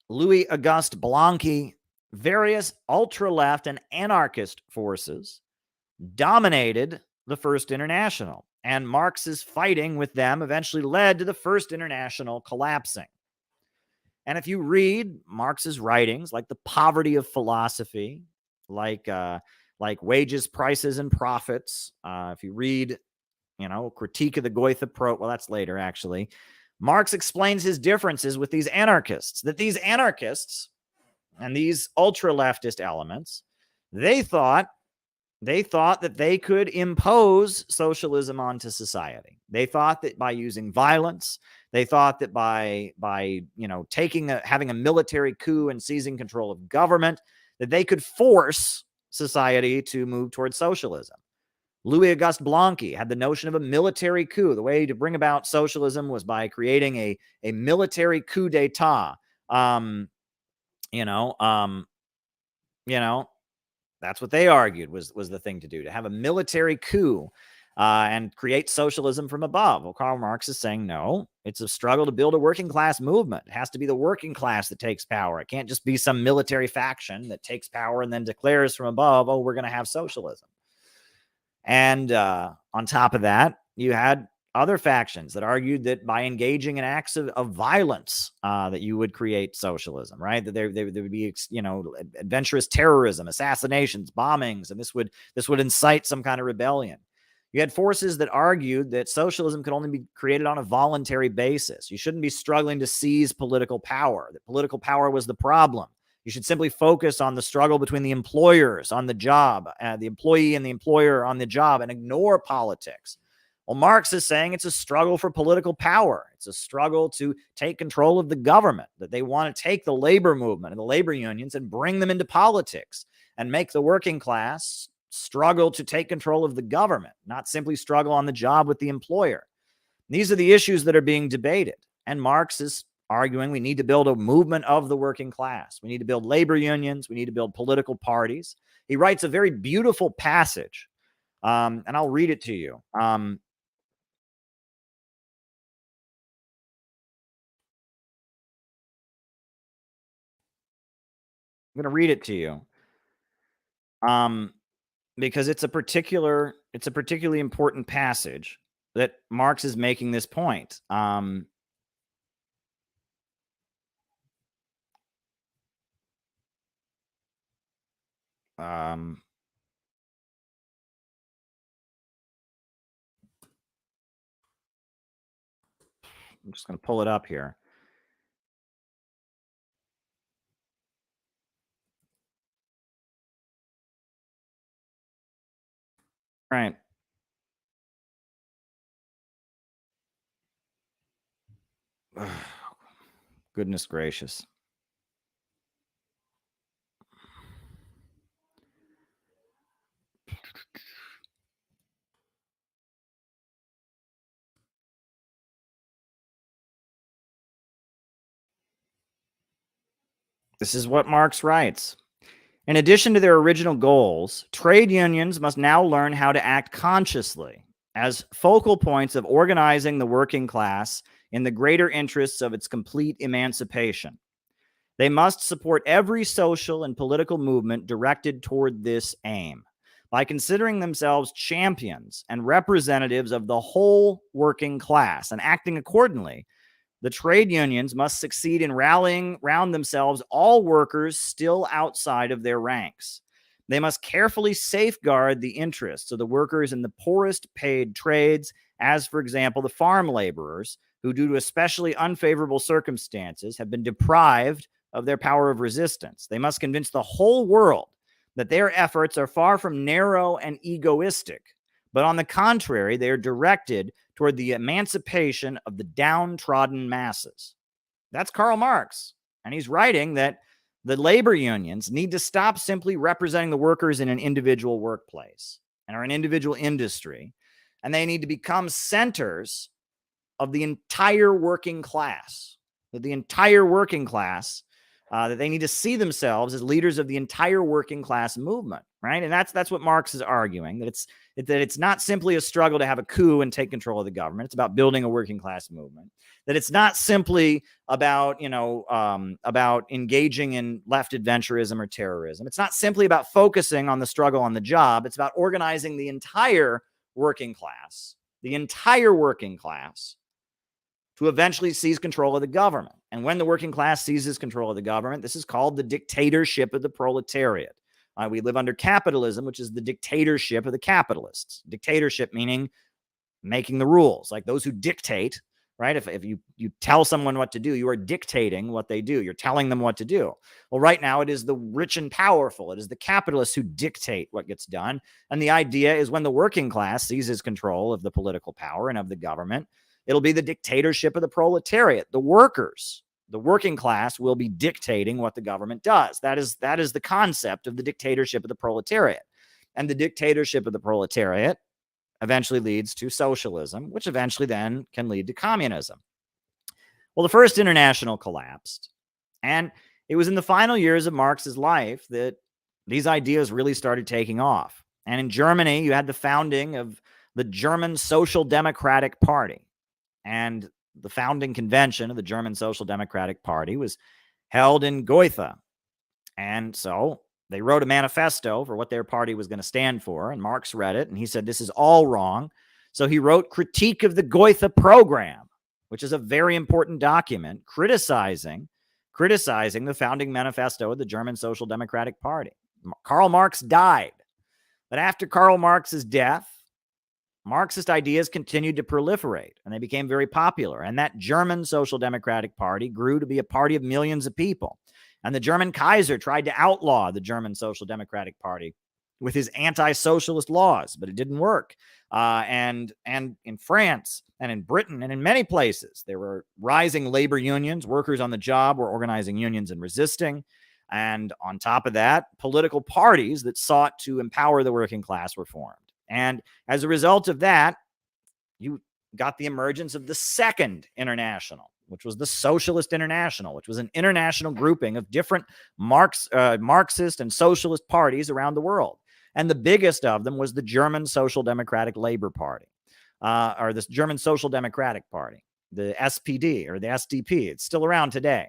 Speaker 1: Louis-Auguste Blanqui, various ultra-left and anarchist forces dominated the First International, and Marx's fighting with them eventually led to the First International collapsing. And if you read Marx's writings, like The Poverty of Philosophy, like Wages, Prices, and Profits, if you read, Critique of the Goethe Protest, well, that's later, actually, Marx explains his differences with these anarchists, that these anarchists and these ultra-leftist elements, they thought that they could impose socialism onto society. They thought that by using violence, they thought that by having a military coup and seizing control of government, that they could force society to move towards socialism. Louis-Auguste Blanqui had the notion of a military coup. The way to bring about socialism was by creating a military coup d'etat. That's what they argued was the thing to do, to have a military coup and create socialism from above. Well, Karl Marx is saying, no, it's a struggle to build a working class movement. It has to be the working class that takes power. It can't just be some military faction that takes power and then declares from above, oh, we're going to have socialism. And on top of that, you had other factions that argued that by engaging in acts of violence, that you would create socialism, right? That there would be, adventurous terrorism, assassinations, bombings, and this would incite some kind of rebellion. You had forces that argued that socialism could only be created on a voluntary basis. You shouldn't be struggling to seize political power, that political power was the problem. You should simply focus on the struggle between the employers on the job, the employee and the employer on the job, and ignore politics. Well, Marx is saying it's a struggle for political power. It's a struggle to take control of the government, that they want to take the labor movement and the labor unions and bring them into politics and make the working class struggle to take control of the government, not simply struggle on the job with the employer. These are the issues that are being debated. And Marx is arguing we need to build a movement of the working class. We need to build labor unions. We need to build political parties. He writes a very beautiful passage, and I'll read it to you. I'm going to read it to you. Because it's a particularly important passage that Marx is making this point. I'm just going to pull it up here. Right. Goodness gracious. This is what Marx writes. In addition to their original goals, trade unions must now learn how to act consciously as focal points of organizing the working class in the greater interests of its complete emancipation. They must support every social and political movement directed toward this aim by considering themselves champions and representatives of the whole working class and acting accordingly. The trade unions must succeed in rallying round themselves all workers still outside of their ranks. They must carefully safeguard the interests of the workers in the poorest paid trades, as, for example, the farm laborers, who, due to especially unfavorable circumstances, have been deprived of their power of resistance. They must convince the whole world that their efforts are far from narrow and egoistic, but on the contrary, they are directed toward the emancipation of the downtrodden masses. That's Karl Marx. And he's writing that the labor unions need to stop simply representing the workers in an individual workplace or an individual industry, and they need to become centers of the entire working class. That the entire working class, that they need to see themselves as leaders of the entire working class movement, right? And that's what Marx is arguing, that it's not simply a struggle to have a coup and take control of the government. It's about building a working class movement. That it's not simply about, about engaging in left adventurism or terrorism. It's not simply about focusing on the struggle on the job. It's about organizing the entire working class, to eventually seize control of the government. And when the working class seizes control of the government, this is called the dictatorship of the proletariat. We live under capitalism, which is the dictatorship of the capitalists. Dictatorship meaning making the rules, like those who dictate, right? If you tell someone what to do, you are dictating what they do. You're telling them what to do. Well, right now it is the rich and powerful. It is the capitalists who dictate what gets done. And the idea is when the working class seizes control of the political power and of the government, it'll be the dictatorship of the proletariat. The workers, the working class, will be dictating what the government does. That is the concept of the dictatorship of the proletariat. And the dictatorship of the proletariat eventually leads to socialism, which eventually then can lead to communism. Well, the First International collapsed. And it was in the final years of Marx's life that these ideas really started taking off. And in Germany, you had the founding of the German Social Democratic Party. And the founding convention of the German Social Democratic Party was held in Goethe. And so they wrote a manifesto for what their party was going to stand for. And Marx read it and he said, this is all wrong. So he wrote Critique of the Goethe Program, which is a very important document criticizing the founding manifesto of the German Social Democratic Party. Karl Marx died. But after Karl Marx's death, Marxist ideas continued to proliferate and they became very popular. And that German Social Democratic Party grew to be a party of millions of people. And the German Kaiser tried to outlaw the German Social Democratic Party with his anti-socialist laws, but it didn't work. And in France and in Britain and in many places, there were rising labor unions. Workers on the job were organizing unions and resisting. And on top of that, political parties that sought to empower the working class were formed. And as a result of that, you got the emergence of the Second International, which was the Socialist International, which was an international grouping of different Marxist and socialist parties around the world. And the biggest of them was the German Social Democratic Labor Party, or the German Social Democratic Party, the SPD or the SDP. It's still around today.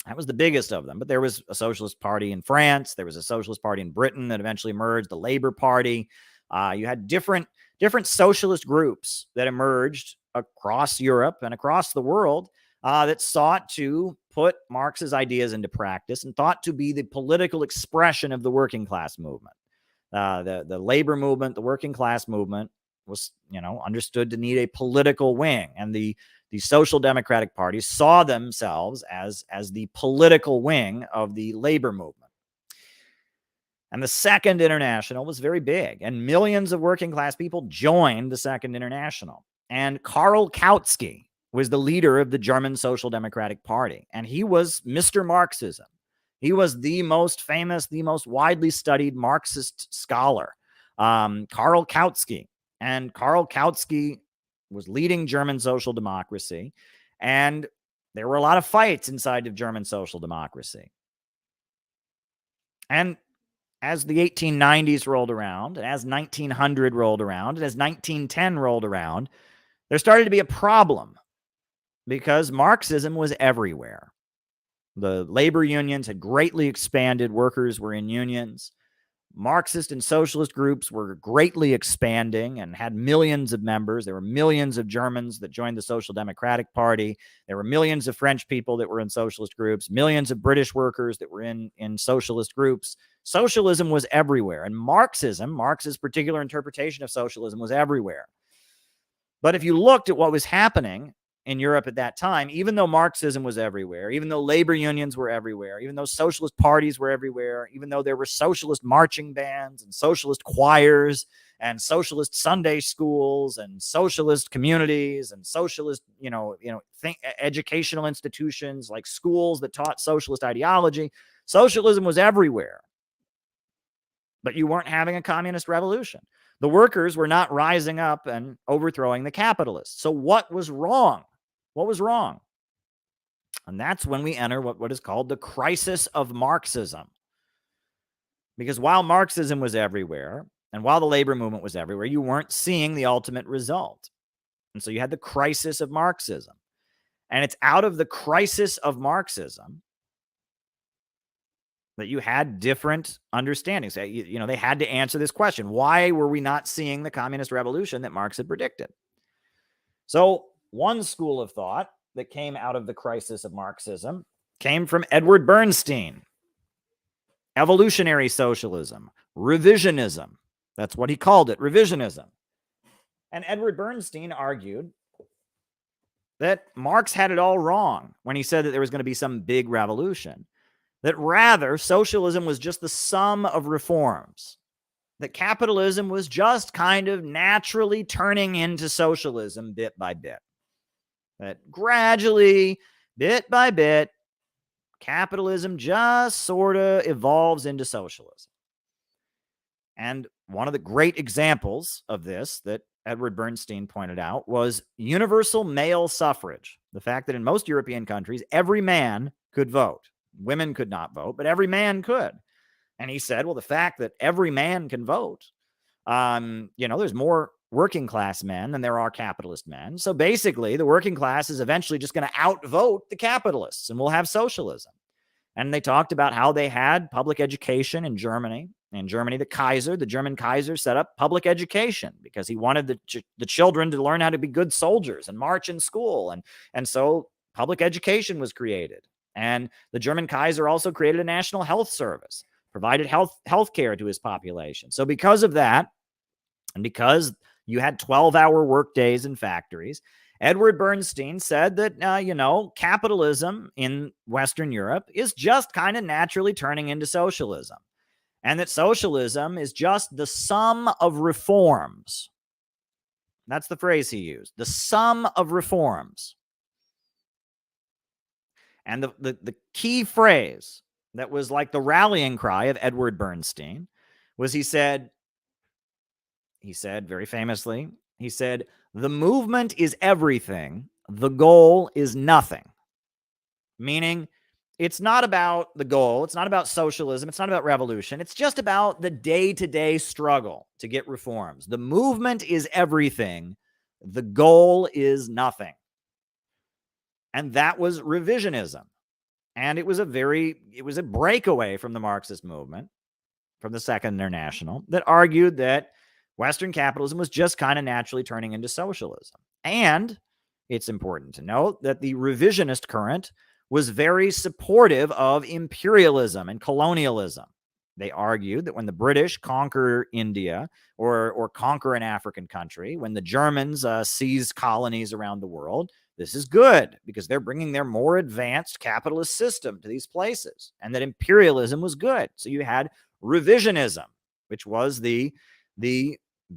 Speaker 1: That was the biggest of them. But there was a socialist party in France. There was a socialist party in Britain that eventually emerged, the Labor Party. You had different socialist groups that emerged across Europe and across the world that sought to put Marx's ideas into practice and thought to be the political expression of the working class movement. The labor movement, the working class movement was, understood to need a political wing. And the social democratic parties saw themselves as the political wing of the labor movement. And the Second International was very big, and millions of working class people joined the Second International. And Karl Kautsky was the leader of the German Social Democratic Party, and he was Mr. Marxism. He was the most famous, the most widely studied Marxist scholar, Karl Kautsky. And Karl Kautsky was leading German social democracy, and there were a lot of fights inside of German social democracy. And as the 1890s rolled around, and as 1900 rolled around, and as 1910 rolled around, there started to be a problem because Marxism was everywhere. The labor unions had greatly expanded. Workers were in unions. Marxist and socialist groups were greatly expanding and had millions of members. There were millions of Germans that joined the Social Democratic Party. There were millions of French people that were in socialist groups, millions of British workers that were in socialist groups. Socialism was everywhere. And Marx's particular interpretation of socialism was everywhere. But if you looked at what was happening in Europe at that time, even though Marxism was everywhere, even though labor unions were everywhere, even though socialist parties were everywhere, even though there were socialist marching bands and socialist choirs and socialist Sunday schools and socialist communities and socialist, educational institutions like schools that taught socialist ideology, socialism was everywhere. But you weren't having a communist revolution. The workers were not rising up and overthrowing the capitalists. So what was wrong? What was wrong? And that's when we enter what is called the crisis of Marxism. Because while Marxism was everywhere, and while the labor movement was everywhere, you weren't seeing the ultimate result. And so you had the crisis of Marxism. And it's out of the crisis of Marxism that you had different understandings. They had to answer this question. Why were we not seeing the communist revolution that Marx had predicted? So one school of thought that came out of the crisis of Marxism came from Edward Bernstein. Evolutionary socialism, revisionism. That's what he called it, revisionism. And Edward Bernstein argued that Marx had it all wrong when he said that there was going to be some big revolution. That rather, socialism was just the sum of reforms. That capitalism was just kind of naturally turning into socialism bit by bit. That gradually, bit by bit, capitalism just sort of evolves into socialism. And one of the great examples of this that Edward Bernstein pointed out was universal male suffrage. The fact that in most European countries, every man could vote. Women could not vote, but every man could. And he said, well, the fact that every man can vote, there's more working class men than there are capitalist men. So basically, the working class is eventually just going to outvote the capitalists, and we'll have socialism. And they talked about how they had public education in Germany. In Germany, the German Kaiser, set up public education because he wanted the children to learn how to be good soldiers and march in school. And so public education was created. And the German Kaiser also created a national health service, provided health care to his population. So because of that, and because you had 12-hour work days in factories, Edward Bernstein said that, capitalism in Western Europe is just kind of naturally turning into socialism, and that socialism is just the sum of reforms. That's the phrase he used, the sum of reforms. And the key phrase that was like the rallying cry of Edward Bernstein was he said very famously, he said, "The movement is everything. The goal is nothing." Meaning, it's not about the goal. It's not about socialism. It's not about revolution. It's just about the day-to-day struggle to get reforms. The movement is everything. The goal is nothing. And that was revisionism. And it was a breakaway from the Marxist movement, from the Second International, that argued that Western capitalism was just kind of naturally turning into socialism. And it's important to note that the revisionist current was very supportive of imperialism and colonialism. They argued that when the British conquer India or conquer an African country, when the Germans seize colonies around the world, this is good because they're bringing their more advanced capitalist system to these places, and that imperialism was good. So you had revisionism, which was the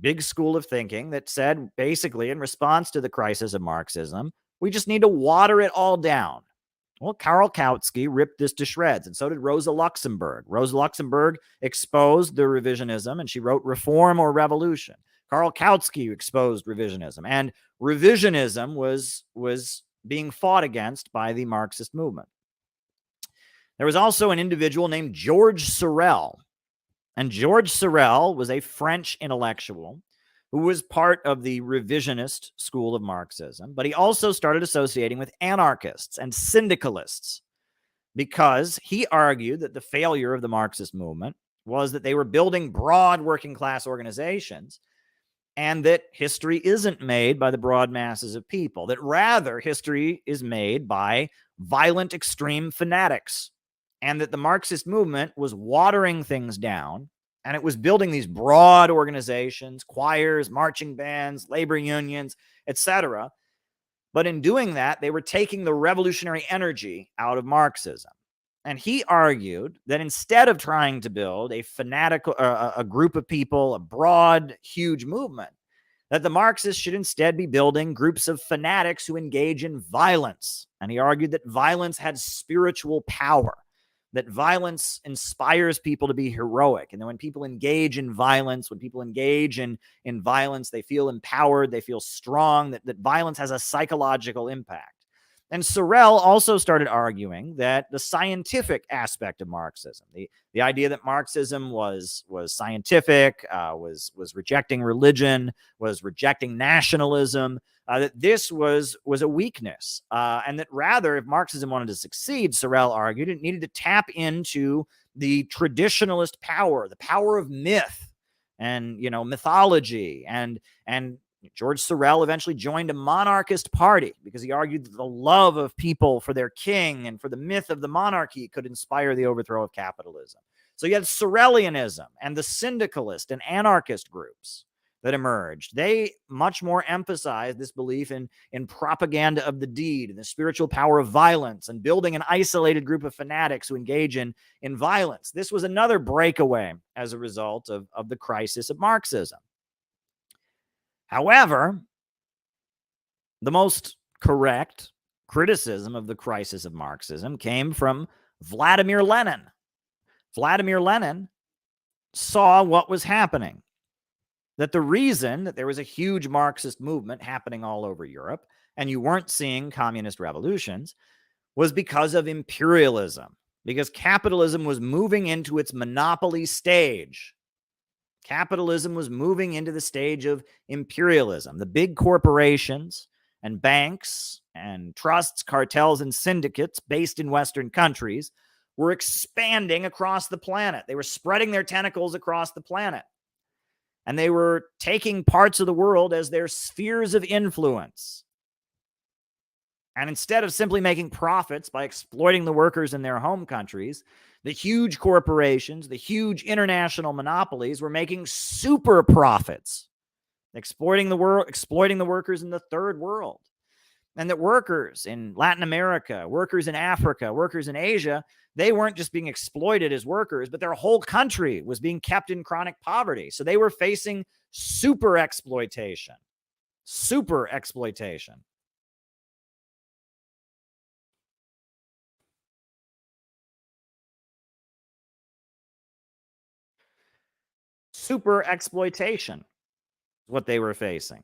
Speaker 1: big school of thinking that said, basically, in response to the crisis of Marxism, we just need to water it all down. Well, Karl Kautsky ripped this to shreds, and so did Rosa Luxemburg. Rosa Luxemburg exposed the revisionism, and she wrote Reform or Revolution. Karl Kautsky exposed revisionism, and revisionism was being fought against by the Marxist movement. There was also an individual named George Sorel, and George Sorel was a French intellectual who was part of the revisionist school of Marxism, but he also started associating with anarchists and syndicalists because he argued that the failure of the Marxist movement was that they were building broad working class organizations, and that history isn't made by the broad masses of people, that rather history is made by violent extreme fanatics, and that the Marxist movement was watering things down, and it was building these broad organizations, choirs, marching bands, labor unions, etc. But in doing that, they were taking the revolutionary energy out of Marxism. And he argued that instead of trying to build a group of people, a broad, huge movement, that the Marxists should instead be building groups of fanatics who engage in violence. And he argued that violence had spiritual power, that violence inspires people to be heroic. And then when people engage in violence, they feel empowered, they feel strong, that violence has a psychological impact. And Sorel also started arguing that the scientific aspect of Marxism, the idea that Marxism was scientific, was rejecting religion, was rejecting nationalism, that this was a weakness, and that rather, if Marxism wanted to succeed, Sorel argued, it needed to tap into the traditionalist power, the power of myth and mythology, and George Sorel eventually joined a monarchist party because he argued that the love of people for their king and for the myth of the monarchy could inspire the overthrow of capitalism. So you had Sorelianism and the syndicalist and anarchist groups that emerged. They much more emphasized this belief in propaganda of the deed and the spiritual power of violence and building an isolated group of fanatics who engage in violence. This was another breakaway as a result of the crisis of Marxism. However, the most correct criticism of the crisis of Marxism came from Vladimir Lenin. Vladimir Lenin saw what was happening, that the reason that there was a huge Marxist movement happening all over Europe and you weren't seeing communist revolutions was because of imperialism, because capitalism was moving into its monopoly stage. Capitalism was moving into the stage of imperialism. The big corporations and banks and trusts, cartels, and syndicates based in Western countries were expanding across the planet. They were spreading their tentacles across the planet. And they were taking parts of the world as their spheres of influence. And instead of simply making profits by exploiting the workers in their home countries, the huge corporations, the huge international monopolies were making super profits, exploiting the workers in the third world. And that workers in Latin America, workers in Africa, workers in Asia, they weren't just being exploited as workers, but their whole country was being kept in chronic poverty. So they were facing super exploitation. Super exploitation. Super exploitation is what they were facing.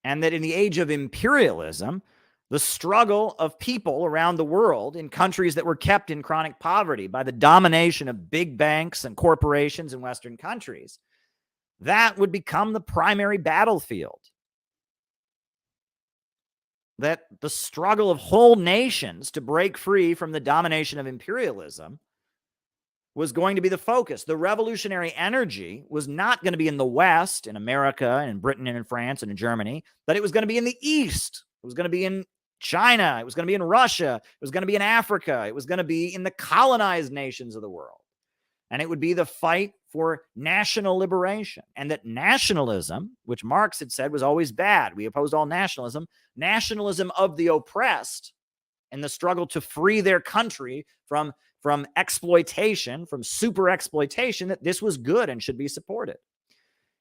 Speaker 1: And that in the age of imperialism, the struggle of people around the world in countries that were kept in chronic poverty by the domination of big banks and corporations in Western countries, that would become the primary battlefield. That the struggle of whole nations to break free from the domination of imperialism was going to be the focus. The revolutionary energy was not going to be in the West, in America, and in Britain, and in France, and in Germany, but it was going to be in the East. It was going to be in China. It was going to be in Russia. It was going to be in Africa. It was going to be in the colonized nations of the world. And it would be the fight for national liberation. And that nationalism, which Marx had said was always bad, we opposed all nationalism, nationalism of the oppressed and the struggle to free their country from exploitation, from super exploitation, that this was good and should be supported.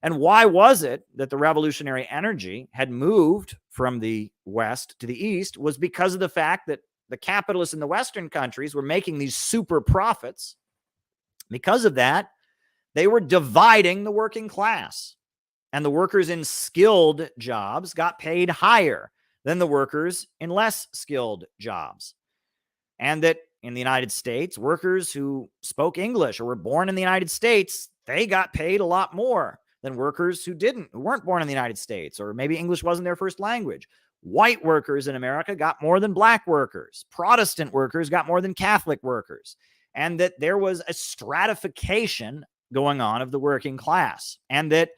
Speaker 1: And why was it that the revolutionary energy had moved from the West to the East? Was because of the fact that the capitalists in the Western countries were making these super profits. Because of that, they were dividing the working class. And the workers in skilled jobs got paid higher than the workers in less skilled jobs. And that in the United States, workers who spoke English or were born in the United States, they got paid a lot more than workers who weren't born in the United States, or maybe English wasn't their first language. White workers in America got more than black workers. Protestant workers got more than Catholic workers. And that there was a stratification going on of the working class. And that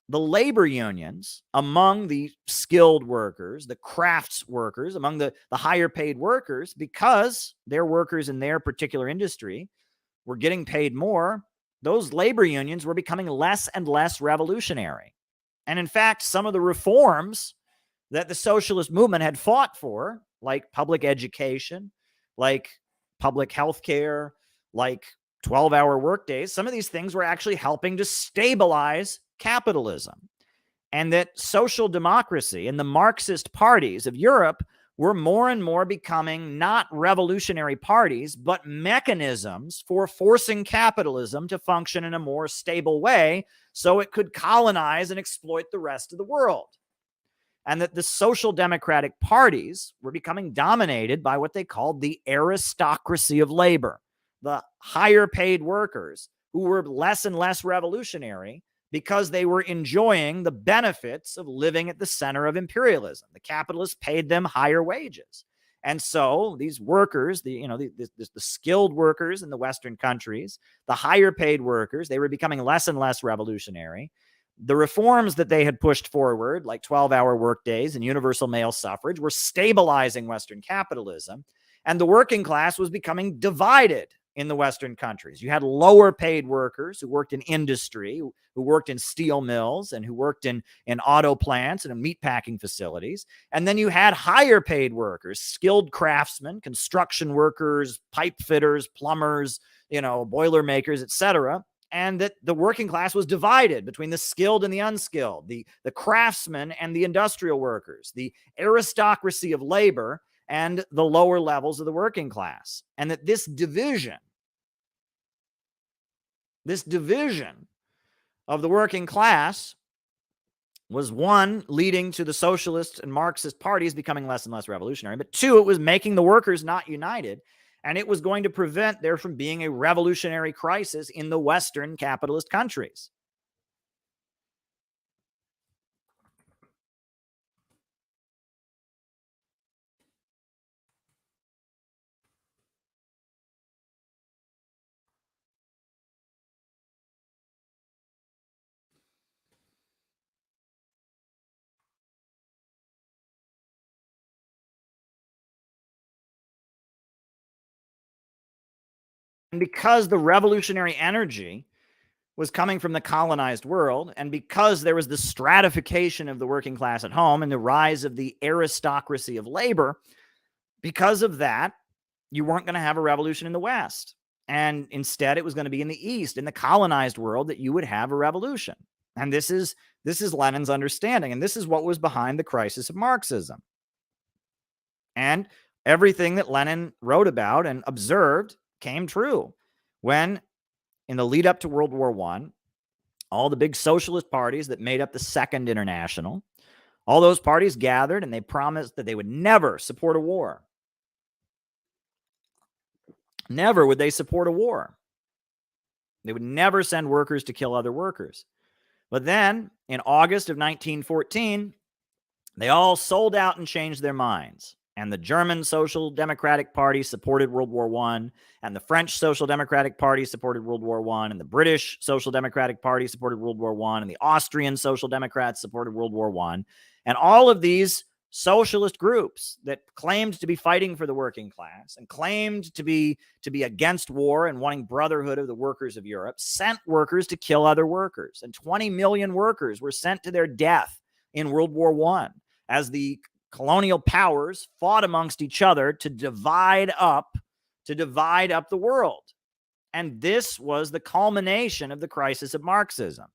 Speaker 1: the labor unions among the skilled workers, the crafts workers, among the higher paid workers, because their workers in their particular industry were getting paid more, those labor unions were becoming less and less revolutionary. And in fact, some of the reforms that the socialist movement had fought for, like public education, like public health care, like 12-hour workdays, some of these things were actually helping to stabilize capitalism. And that social democracy and the Marxist parties of Europe were more and more becoming not revolutionary parties, but mechanisms for forcing capitalism to function in a more stable way so it could colonize and exploit the rest of the world. And that the social democratic parties were becoming dominated by what they called the aristocracy of labor, the higher paid workers who were less and less revolutionary because they were enjoying the benefits of living at the center of imperialism. The capitalists paid them higher wages. And so these workers, the skilled workers in the Western countries, the higher paid workers, they were becoming less and less revolutionary. The reforms that they had pushed forward, like 12-hour workdays and universal male suffrage, were stabilizing Western capitalism. And the working class was becoming divided in the Western countries. You had lower paid workers who worked in industry, who worked in steel mills, and who worked in auto plants and in meatpacking facilities. And then you had higher paid workers, skilled craftsmen, construction workers, pipe fitters, plumbers, boiler makers, etc. And that the working class was divided between the skilled and the unskilled, the craftsmen and the industrial workers, the aristocracy of labor and the lower levels of the working class. And that this division of the working class was, one, leading to the socialist and Marxist parties becoming less and less revolutionary, but two, it was making the workers not united. And it was going to prevent there from being a revolutionary crisis in the Western capitalist countries. And because the revolutionary energy was coming from the colonized world, and because there was the stratification of the working class at home and the rise of the aristocracy of labor, because of that, you weren't going to have a revolution in the West. And instead, it was going to be in the East, in the colonized world, that you would have a revolution. And this is Lenin's understanding. And this is what was behind the crisis of Marxism. And everything that Lenin wrote about and observed came true when, in the lead up to World War I, all the big socialist parties that made up the Second International, all those parties gathered and they promised that they would never support a war. Never would they support a war. They would never send workers to kill other workers. But then, in August of 1914, they all sold out and changed their minds. And the German Social Democratic Party supported World War I, and the French Social Democratic Party supported World War I, and the British Social Democratic Party supported World War I, and the Austrian Social Democrats supported World War I. And all of these socialist groups that claimed to be fighting for the working class and claimed to be against war and wanting brotherhood of the workers of Europe sent workers to kill other workers. And 20 million workers were sent to their death in World War I as the colonial powers fought amongst each other to divide up the world. And this was the culmination of the crisis of Marxism.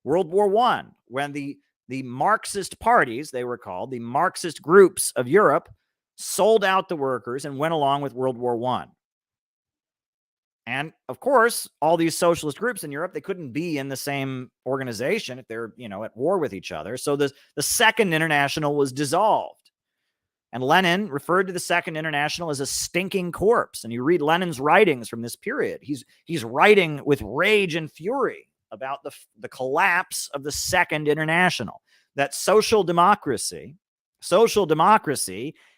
Speaker 1: World War I, when the Marxist parties, they were called, the Marxist groups of Europe, sold out the workers and went along with World War I. And of course, all these socialist groups in Europe, they couldn't be in the same organization if they're, at war with each other. So the Second International was dissolved. And Lenin referred to the Second International as a stinking corpse. And you read Lenin's writings from this period. He's writing with rage and fury about the collapse of the Second International, that social democracy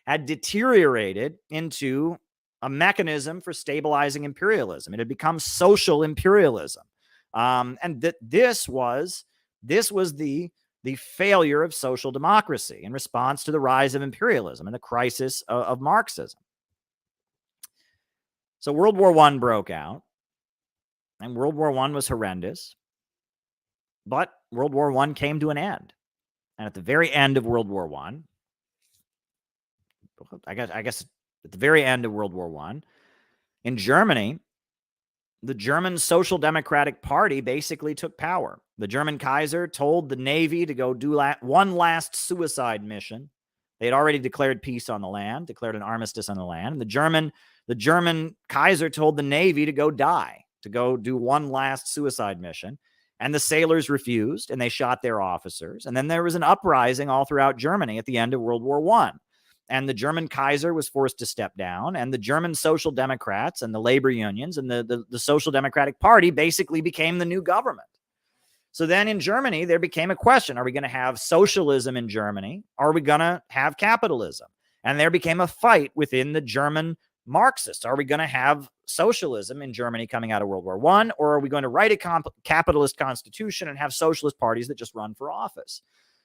Speaker 1: had deteriorated into a mechanism for stabilizing imperialism. It had become social imperialism. And that this was the failure of social democracy in response to the rise of imperialism and the crisis of Marxism. So World War I broke out, and World War I was horrendous, but World War I came to an end. And at the very end of World War I guess at the very end of World War I, in Germany, the German Social Democratic Party basically took power. The German Kaiser told the Navy to go do one last suicide mission. They had already declared peace on the land, declared an armistice on the land. And the German Kaiser told the Navy to go die, to go do one last suicide mission. And the sailors refused, and they shot their officers. And then there was an uprising all throughout Germany at the end of World War I. And the German Kaiser was forced to step down, and the German Social Democrats and the labor unions and the Social Democratic Party basically became the new government. So then in Germany, there became a question. Are we going to have socialism in Germany? Or are we going to have capitalism? And there became a fight within the German Marxists. Are we going to have socialism in Germany coming out of World War I? Or are we going to write a capitalist constitution and have socialist parties that just run for office?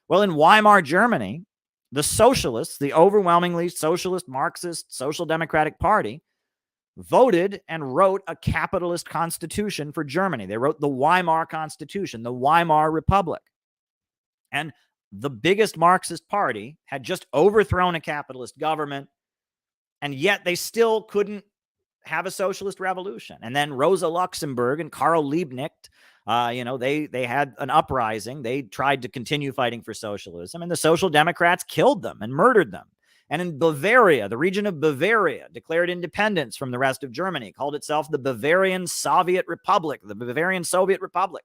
Speaker 1: Well, in Weimar Germany, the socialists, the overwhelmingly socialist, Marxist, Social Democratic Party, voted and wrote a capitalist constitution for Germany. They wrote the Weimar Constitution, the Weimar Republic. And the biggest Marxist party had just overthrown a capitalist government, and yet they still couldn't have a socialist revolution. And then Rosa Luxemburg and Karl Liebknecht, they had an uprising. They tried to continue fighting for socialism, and the Social Democrats killed them and murdered them. And in Bavaria, the region of Bavaria declared independence from the rest of Germany, called itself the Bavarian Soviet Republic, the Bavarian Soviet Republic.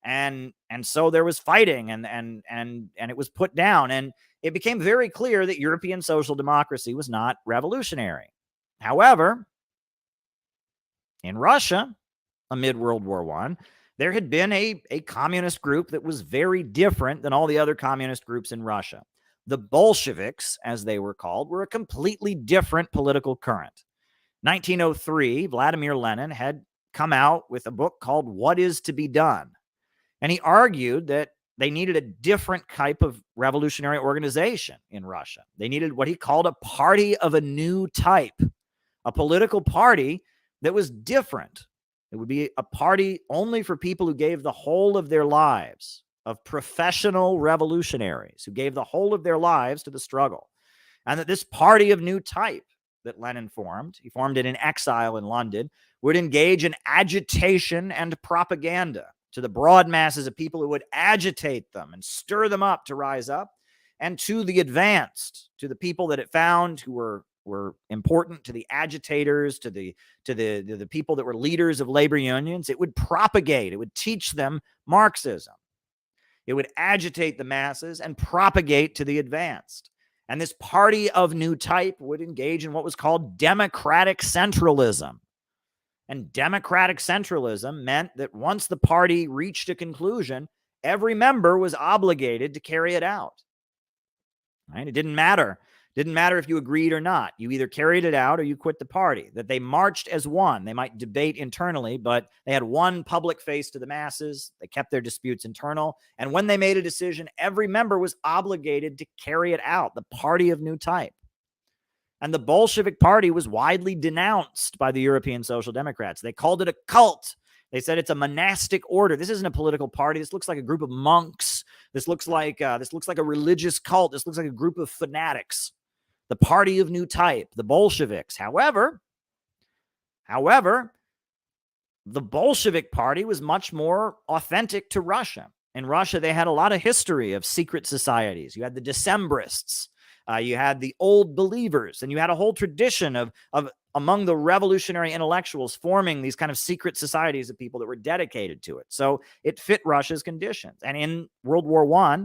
Speaker 1: And so there was fighting, and it was put down. And it became very clear that European social democracy was not revolutionary. However, In Russia, amid World War I, there had been a communist group that was very different than all the other communist groups in Russia. The Bolsheviks, as they were called, were a completely different political current. 1903, Vladimir Lenin had come out with a book called What Is to Be Done. And he argued that they needed a different type of revolutionary organization in Russia. They needed what he called a party of a new type, a political party that was different. It would be a party only for people who gave the whole of their lives, of professional revolutionaries who gave the whole of their lives to the struggle. And that this party of new type that Lenin formed, he formed it in exile in London, would engage in agitation and propaganda to the broad masses of people who would agitate them and stir them up to rise up, and to the advanced, to the people that it found who were important, to the agitators, to the people that were leaders of labor unions. It would propagate, it would teach them Marxism. It would agitate the masses and propagate to the advanced. And this party of new type would engage in what was called democratic centralism. And democratic centralism meant that once the party reached a conclusion, every member was obligated to carry it out. Right? It didn't matter. Didn't matter if you agreed or not. You either carried it out or you quit the party. That they marched as one. They might debate internally, but they had one public face to the masses. They kept their disputes internal. And when they made a decision, every member was obligated to carry it out. The party of new type. And the Bolshevik Party was widely denounced by the European Social Democrats. They called it a cult. They said it's a monastic order. This isn't a political party. This looks like a group of monks. This looks like a religious cult. This looks like a group of fanatics. The party of new type, the Bolsheviks. However, the Bolshevik Party was much more authentic to Russia. In Russia, they had a lot of history of secret societies. You had the Decembrists. You had the Old Believers, and you had a whole tradition of among the revolutionary intellectuals forming these kind of secret societies of people that were dedicated to it. So it fit Russia's conditions. And in World War I,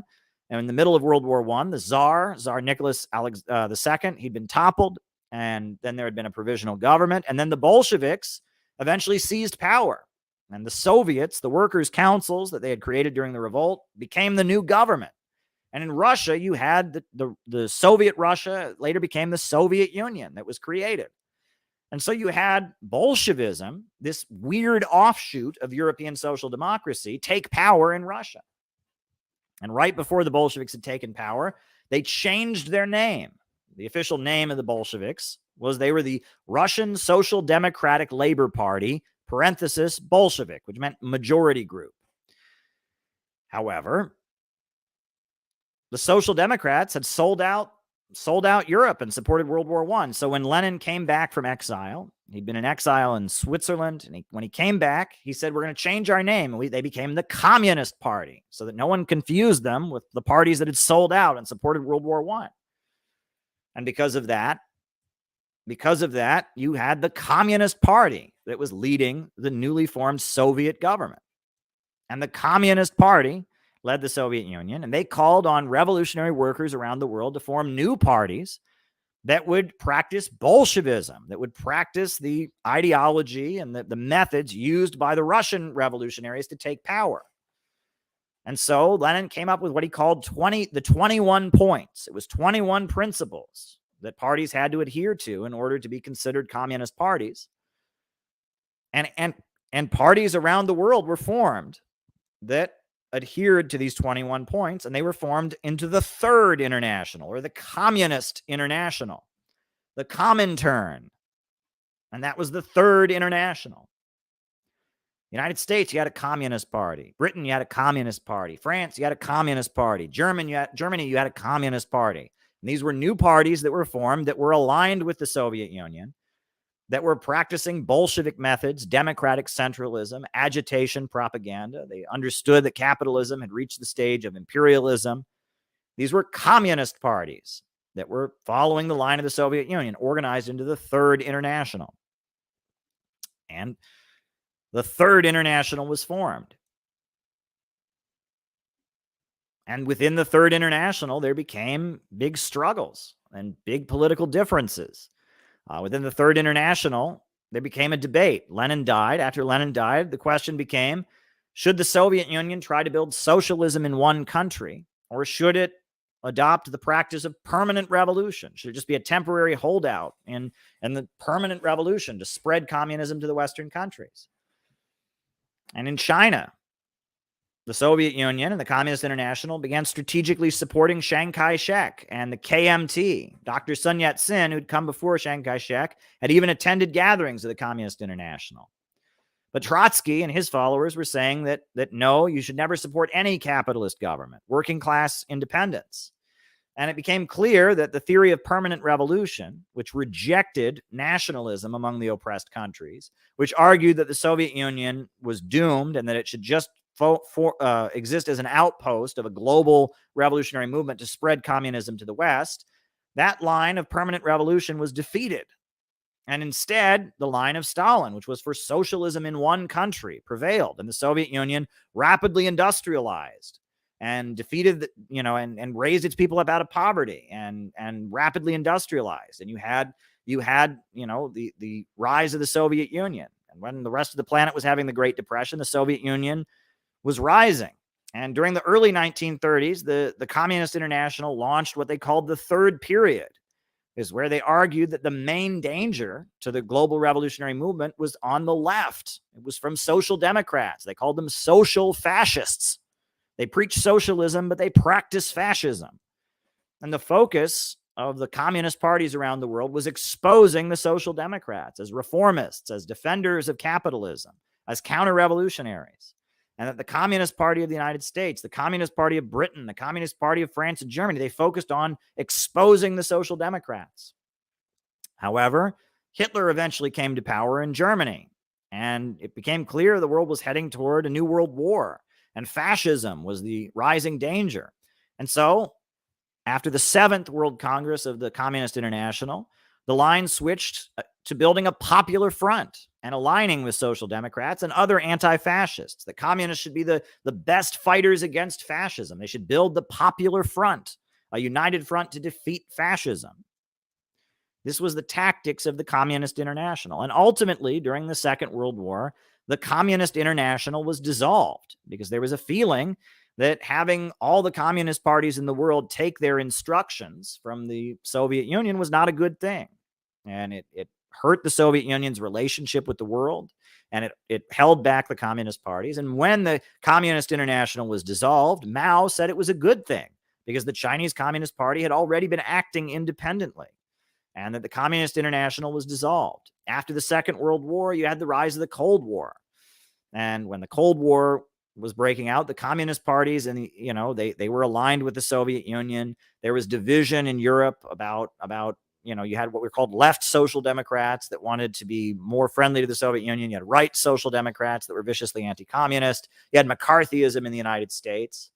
Speaker 1: and in the middle of World War I, the Tsar Nicholas II, he'd been toppled, and then there had been a provisional government, and then the Bolsheviks eventually seized power. And the Soviets, the workers' councils that they had created during the revolt, became the new government. And in Russia, you had the Soviet Russia, later became the Soviet Union that was created. And so you had Bolshevism, this weird offshoot of European social democracy, take power in Russia. And right before the Bolsheviks had taken power, they changed their name. The official name of the Bolsheviks was they were the Russian Social Democratic Labor Party, parenthesis, Bolshevik, which meant majority group. However, the Social Democrats had sold out Europe and supported World War I. So when Lenin came back from exile, he'd been in exile in Switzerland, and when he came back, he said, we're going to change our name. And they became the Communist Party so that no one confused them with the parties that had sold out and supported World War I. And because of that, you had the Communist Party that was leading the newly formed Soviet government. And the Communist Party led the Soviet Union, and they called on revolutionary workers around the world to form new parties that would practice Bolshevism, that would practice the ideology and the methods used by the Russian revolutionaries to take power. And so Lenin came up with what he called the 21 points. It was 21 principles that parties had to adhere to in order to be considered communist parties. And parties around the world were formed that adhered to these 21 points, and they were formed into the Third International, or the Communist International, the Comintern. And that was the Third International. United States, you had a Communist Party. Britain, you had a Communist Party. France, you had a Communist Party. Germany, you had a Communist Party. And these were new parties that were formed that were aligned with the Soviet Union, that were practicing Bolshevik methods, democratic centralism, agitation, propaganda. They understood that capitalism had reached the stage of imperialism. These were communist parties that were following the line of the Soviet Union, organized into the Third International. And the Third International was formed. And within the Third International, there became big struggles and big political differences. Within the Third International, there became a debate. Lenin died. After Lenin died, the question became, should the Soviet Union try to build socialism in one country, or should it adopt the practice of permanent revolution? Should it just be a temporary holdout and the permanent revolution to spread communism to the Western countries? And in China, the Soviet Union and the Communist International began strategically supporting Chiang Kai-shek and the KMT. Dr. Sun Yat-sen, who'd come before Chiang Kai-shek, had even attended gatherings of the Communist International. But Trotsky and his followers were saying that no, you should never support any capitalist government, working class independence. And it became clear that the theory of permanent revolution, which rejected nationalism among the oppressed countries, which argued that the Soviet Union was doomed and that it should just exist as an outpost of a global revolutionary movement to spread communism to the West, that line of permanent revolution was defeated. And instead, the line of Stalin, which was for socialism in one country, prevailed, and the Soviet Union rapidly industrialized and defeated, and raised its people up out of poverty and rapidly industrialized. And you had the rise of the Soviet Union. And when the rest of the planet was having the Great Depression, the Soviet Union was rising. And during the early 1930s, the Communist International launched what they called the Third Period, is where they argued that the main danger to the global revolutionary movement was on the left. It was from social democrats. They called them social fascists. They preach socialism, but they practice fascism. And the focus of the communist parties around the world was exposing the social democrats as reformists, as defenders of capitalism, as counter-revolutionaries. And that the Communist Party of the United States, the Communist Party of Britain, the Communist Party of France and Germany, they focused on exposing the social democrats. However, Hitler eventually came to power in Germany, and it became clear the world was heading toward a new world war, and fascism was the rising danger. And so, after the 7th World Congress of the Communist International, the line switched to building a popular front and aligning with social democrats and other anti-fascists. The communists should be the best fighters against fascism. They should build the popular front, a united front to defeat fascism. This was the tactics of the Communist International. And ultimately, during the Second World War, the Communist International was dissolved because there was a feeling that having all the communist parties in the world take their instructions from the Soviet Union was not a good thing. And it hurt the Soviet Union's relationship with the world, and it held back the communist parties. And when the Communist International was dissolved, Mao said it was a good thing because the Chinese Communist Party had already been acting independently, and that the Communist International was dissolved. After the Second World War, you had the rise of the Cold War. And when the Cold War was breaking out, the communist parties and they were aligned with the Soviet Union. There was division in Europe about you had what were called left social democrats that wanted to be more friendly to the Soviet Union. You had right social democrats that were viciously anti-communist. You had McCarthyism in the United States.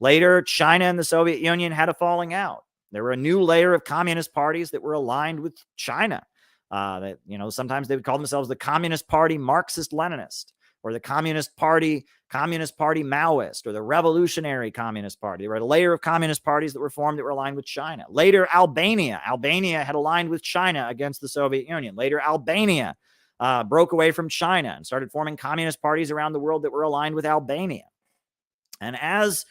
Speaker 1: Later, China and the Soviet Union had a falling out. There were a new layer of communist parties that were aligned with China. Sometimes they would call themselves the Communist Party Marxist-Leninist, or the Communist Party Maoist, or the Revolutionary Communist Party. There were a layer of communist parties that were formed that were aligned with China. Later, Albania had aligned with China against the Soviet Union. Later, Albania broke away from China and started forming communist parties around the world that were aligned with Albania. And as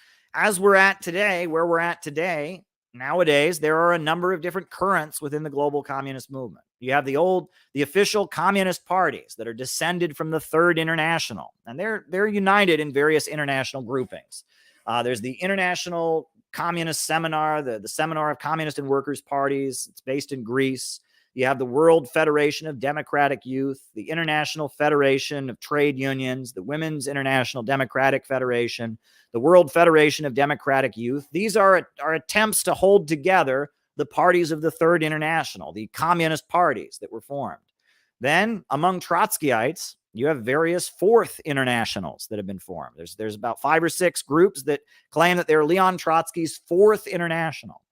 Speaker 1: we're at today, where we're at today, nowadays, there are a number of different currents within the global communist movement. You have the official communist parties that are descended from the Third International, and they're united in various international groupings. There's the International Communist Seminar, the Seminar of Communist and Workers' Parties. It's based in Greece. You have the World Federation of Democratic Youth, the International Federation of Trade Unions, the Women's International Democratic Federation, the World Federation of Democratic Youth. These are attempts to hold together the parties of the Third International, the communist parties that were formed. Then, among Trotskyites, you have various Fourth Internationals that have been formed. There's about 5 or 6 groups that claim that they're Leon Trotsky's Fourth International.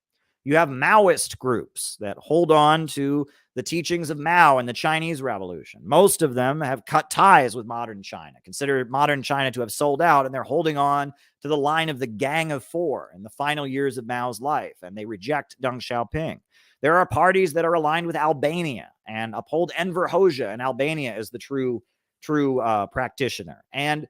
Speaker 1: You have Maoist groups that hold on to the teachings of Mao and the Chinese Revolution. Most of them have cut ties with modern China, consider modern China to have sold out, and they're holding on to the line of the Gang of Four in the final years of Mao's life, and they reject Deng Xiaoping. There are parties that are aligned with Albania and uphold Enver Hoxha in Albania as the true practitioner. And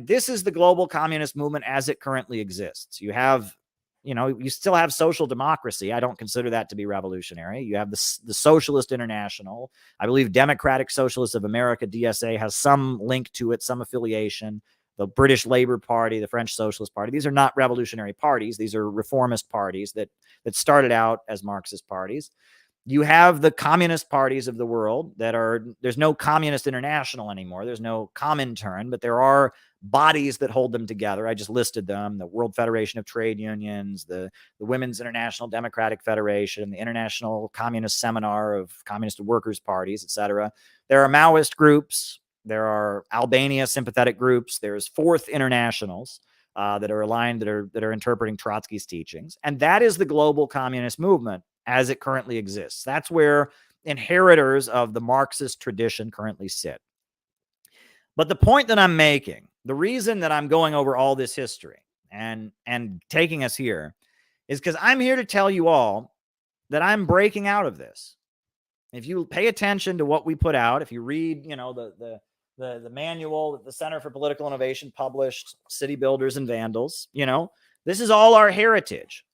Speaker 1: this is the global communist movement as it currently exists. You have, you still have social democracy. I don't consider that to be revolutionary. You have the Socialist International. I believe Democratic Socialists of America, DSA, has some link to it, some affiliation. The British Labour Party, the French Socialist Party. These are not revolutionary parties. These are reformist parties that started out as Marxist parties. You have the communist parties of the world there's no Communist International anymore. There's no Comintern, but there are bodies that hold them together. I just listed them: the World Federation of Trade Unions, the Women's International Democratic Federation, the International Communist Seminar of Communist Workers' Parties, etc. There are Maoist groups. There are Albania sympathetic groups. There's Fourth Internationals that are aligned, that are interpreting Trotsky's teachings. And that is the global communist movement as it currently exists. That's where inheritors of the Marxist tradition currently sit. But the point that I'm making, the reason that I'm going over all this history and taking us here, is because I'm here to tell you all that I'm breaking out of this. If you pay attention to what we put out, if you read, the manual that the Center for Political Innovation published, City Builders and Vandals, this is all our heritage.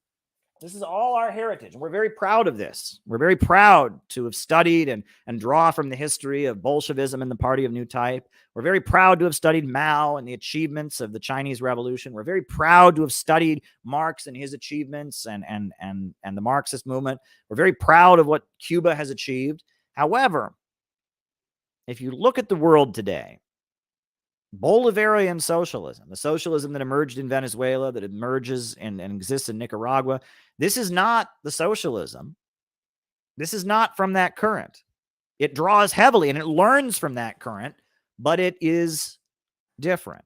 Speaker 1: This is all our heritage. And we're very proud of this. We're very proud to have studied and draw from the history of Bolshevism and the Party of New Type. We're very proud to have studied Mao and the achievements of the Chinese Revolution. We're very proud to have studied Marx and his achievements and the Marxist movement. We're very proud of what Cuba has achieved. However, if you look at the world today, Bolivarian socialism, the socialism that emerged in Venezuela, that emerges and exists in Nicaragua, this is not the socialism. This is not from that current. It draws heavily and it learns from that current, but it is different.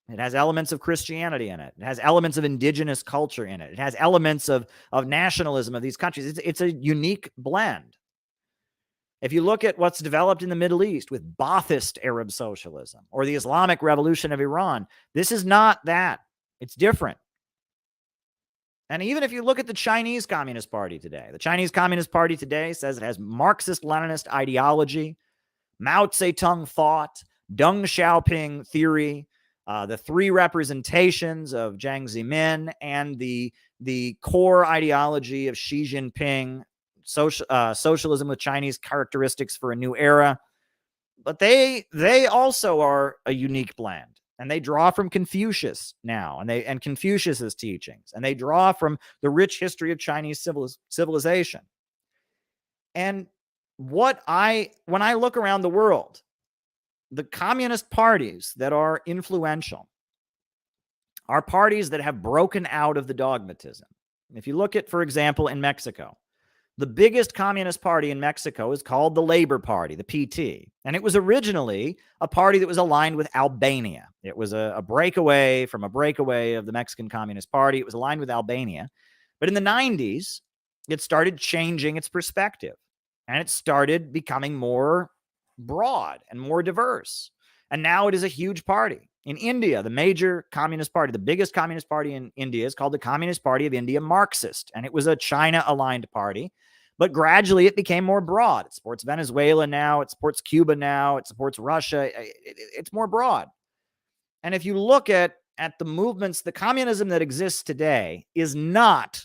Speaker 1: It has elements of Christianity in it. It has elements of indigenous culture in it. It has elements of nationalism of these countries. It's a unique blend. If you look at what's developed in the Middle East with Ba'athist Arab socialism or the Islamic Revolution of Iran, this is not that. It's different. And even if you look at the Chinese Communist Party today, the Chinese Communist Party today says it has Marxist-Leninist ideology, Mao Zedong thought, Deng Xiaoping theory, the three representations of Jiang Zemin, and the core ideology of Xi Jinping, socialism with Chinese characteristics for a new era. But they also are a unique blend, and they draw from Confucius now, and Confucius's teachings, and they draw from the rich history of Chinese civilization. And when I look around the world, the communist parties that are influential are parties that have broken out of the dogmatism. If you look at, for example, in Mexico, the biggest communist party in Mexico is called the Labor Party, the PT. And it was originally a party that was aligned with Albania. It was a breakaway of the Mexican Communist Party. It was aligned with Albania. But in the 90s, it started changing its perspective. And it started becoming more broad and more diverse. And now it is a huge party. In India, the major communist party, the biggest communist party in India, is called the Communist Party of India Marxist. And it was a China-aligned party. But gradually it became more broad. It supports Venezuela now. It supports Cuba now. It supports Russia. It's more broad. And if you look at the movements, the communism that exists today it's not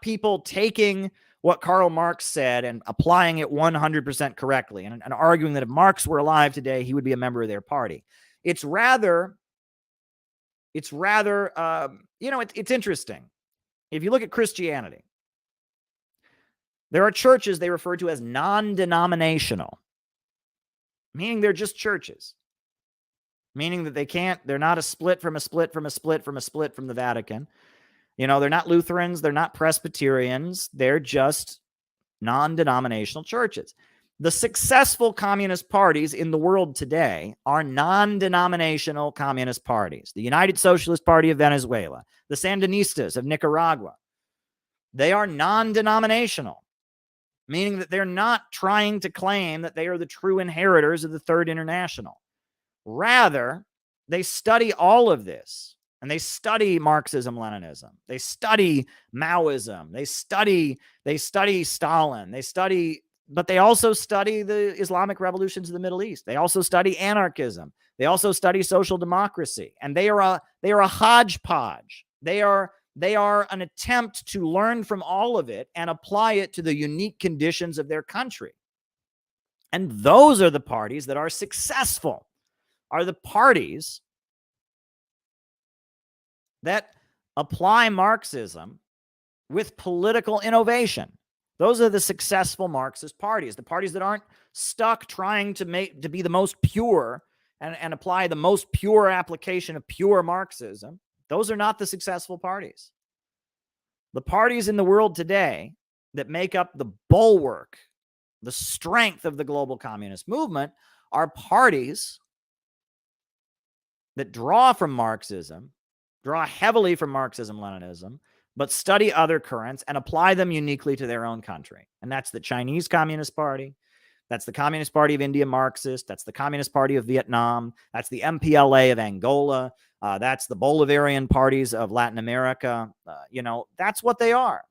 Speaker 1: people taking what Karl Marx said and applying it 100% correctly and arguing that if Marx were alive today, he would be a member of their party. It's interesting. If you look at Christianity, there are churches they refer to as non-denominational, meaning they're just churches, meaning that they're not a split from a split from a split from a split from the Vatican. They're not Lutherans, they're not Presbyterians, they're just non-denominational churches. The successful communist parties in the world today are non-denominational communist parties. The United Socialist Party of Venezuela, the Sandinistas of Nicaragua, they are non-denominational, meaning that they're not trying to claim that they are the true inheritors of the Third International. Rather, they study all of this, and they study Marxism-Leninism. They study Maoism. They study Stalin. They study they also study the Islamic revolutions of the Middle East. They also study anarchism. They also study social democracy, and they are a hodgepodge. They are an attempt to learn from all of it and apply it to the unique conditions of their country. And those are the parties that are successful, are the parties that apply Marxism with political innovation. Those are the successful Marxist parties, the parties that aren't stuck trying to be the most pure and apply the most pure application of pure Marxism. Those are not the successful parties. The parties in the world today that make up the bulwark, the strength of the global communist movement, are parties that draw from Marxism, draw heavily from Marxism-Leninism, but study other currents and apply them uniquely to their own country. And that's the Chinese Communist Party. That's the Communist Party of India, Marxist. That's the Communist Party of Vietnam. That's the MPLA of Angola. That's the Bolivarian parties of Latin America. That's what they are.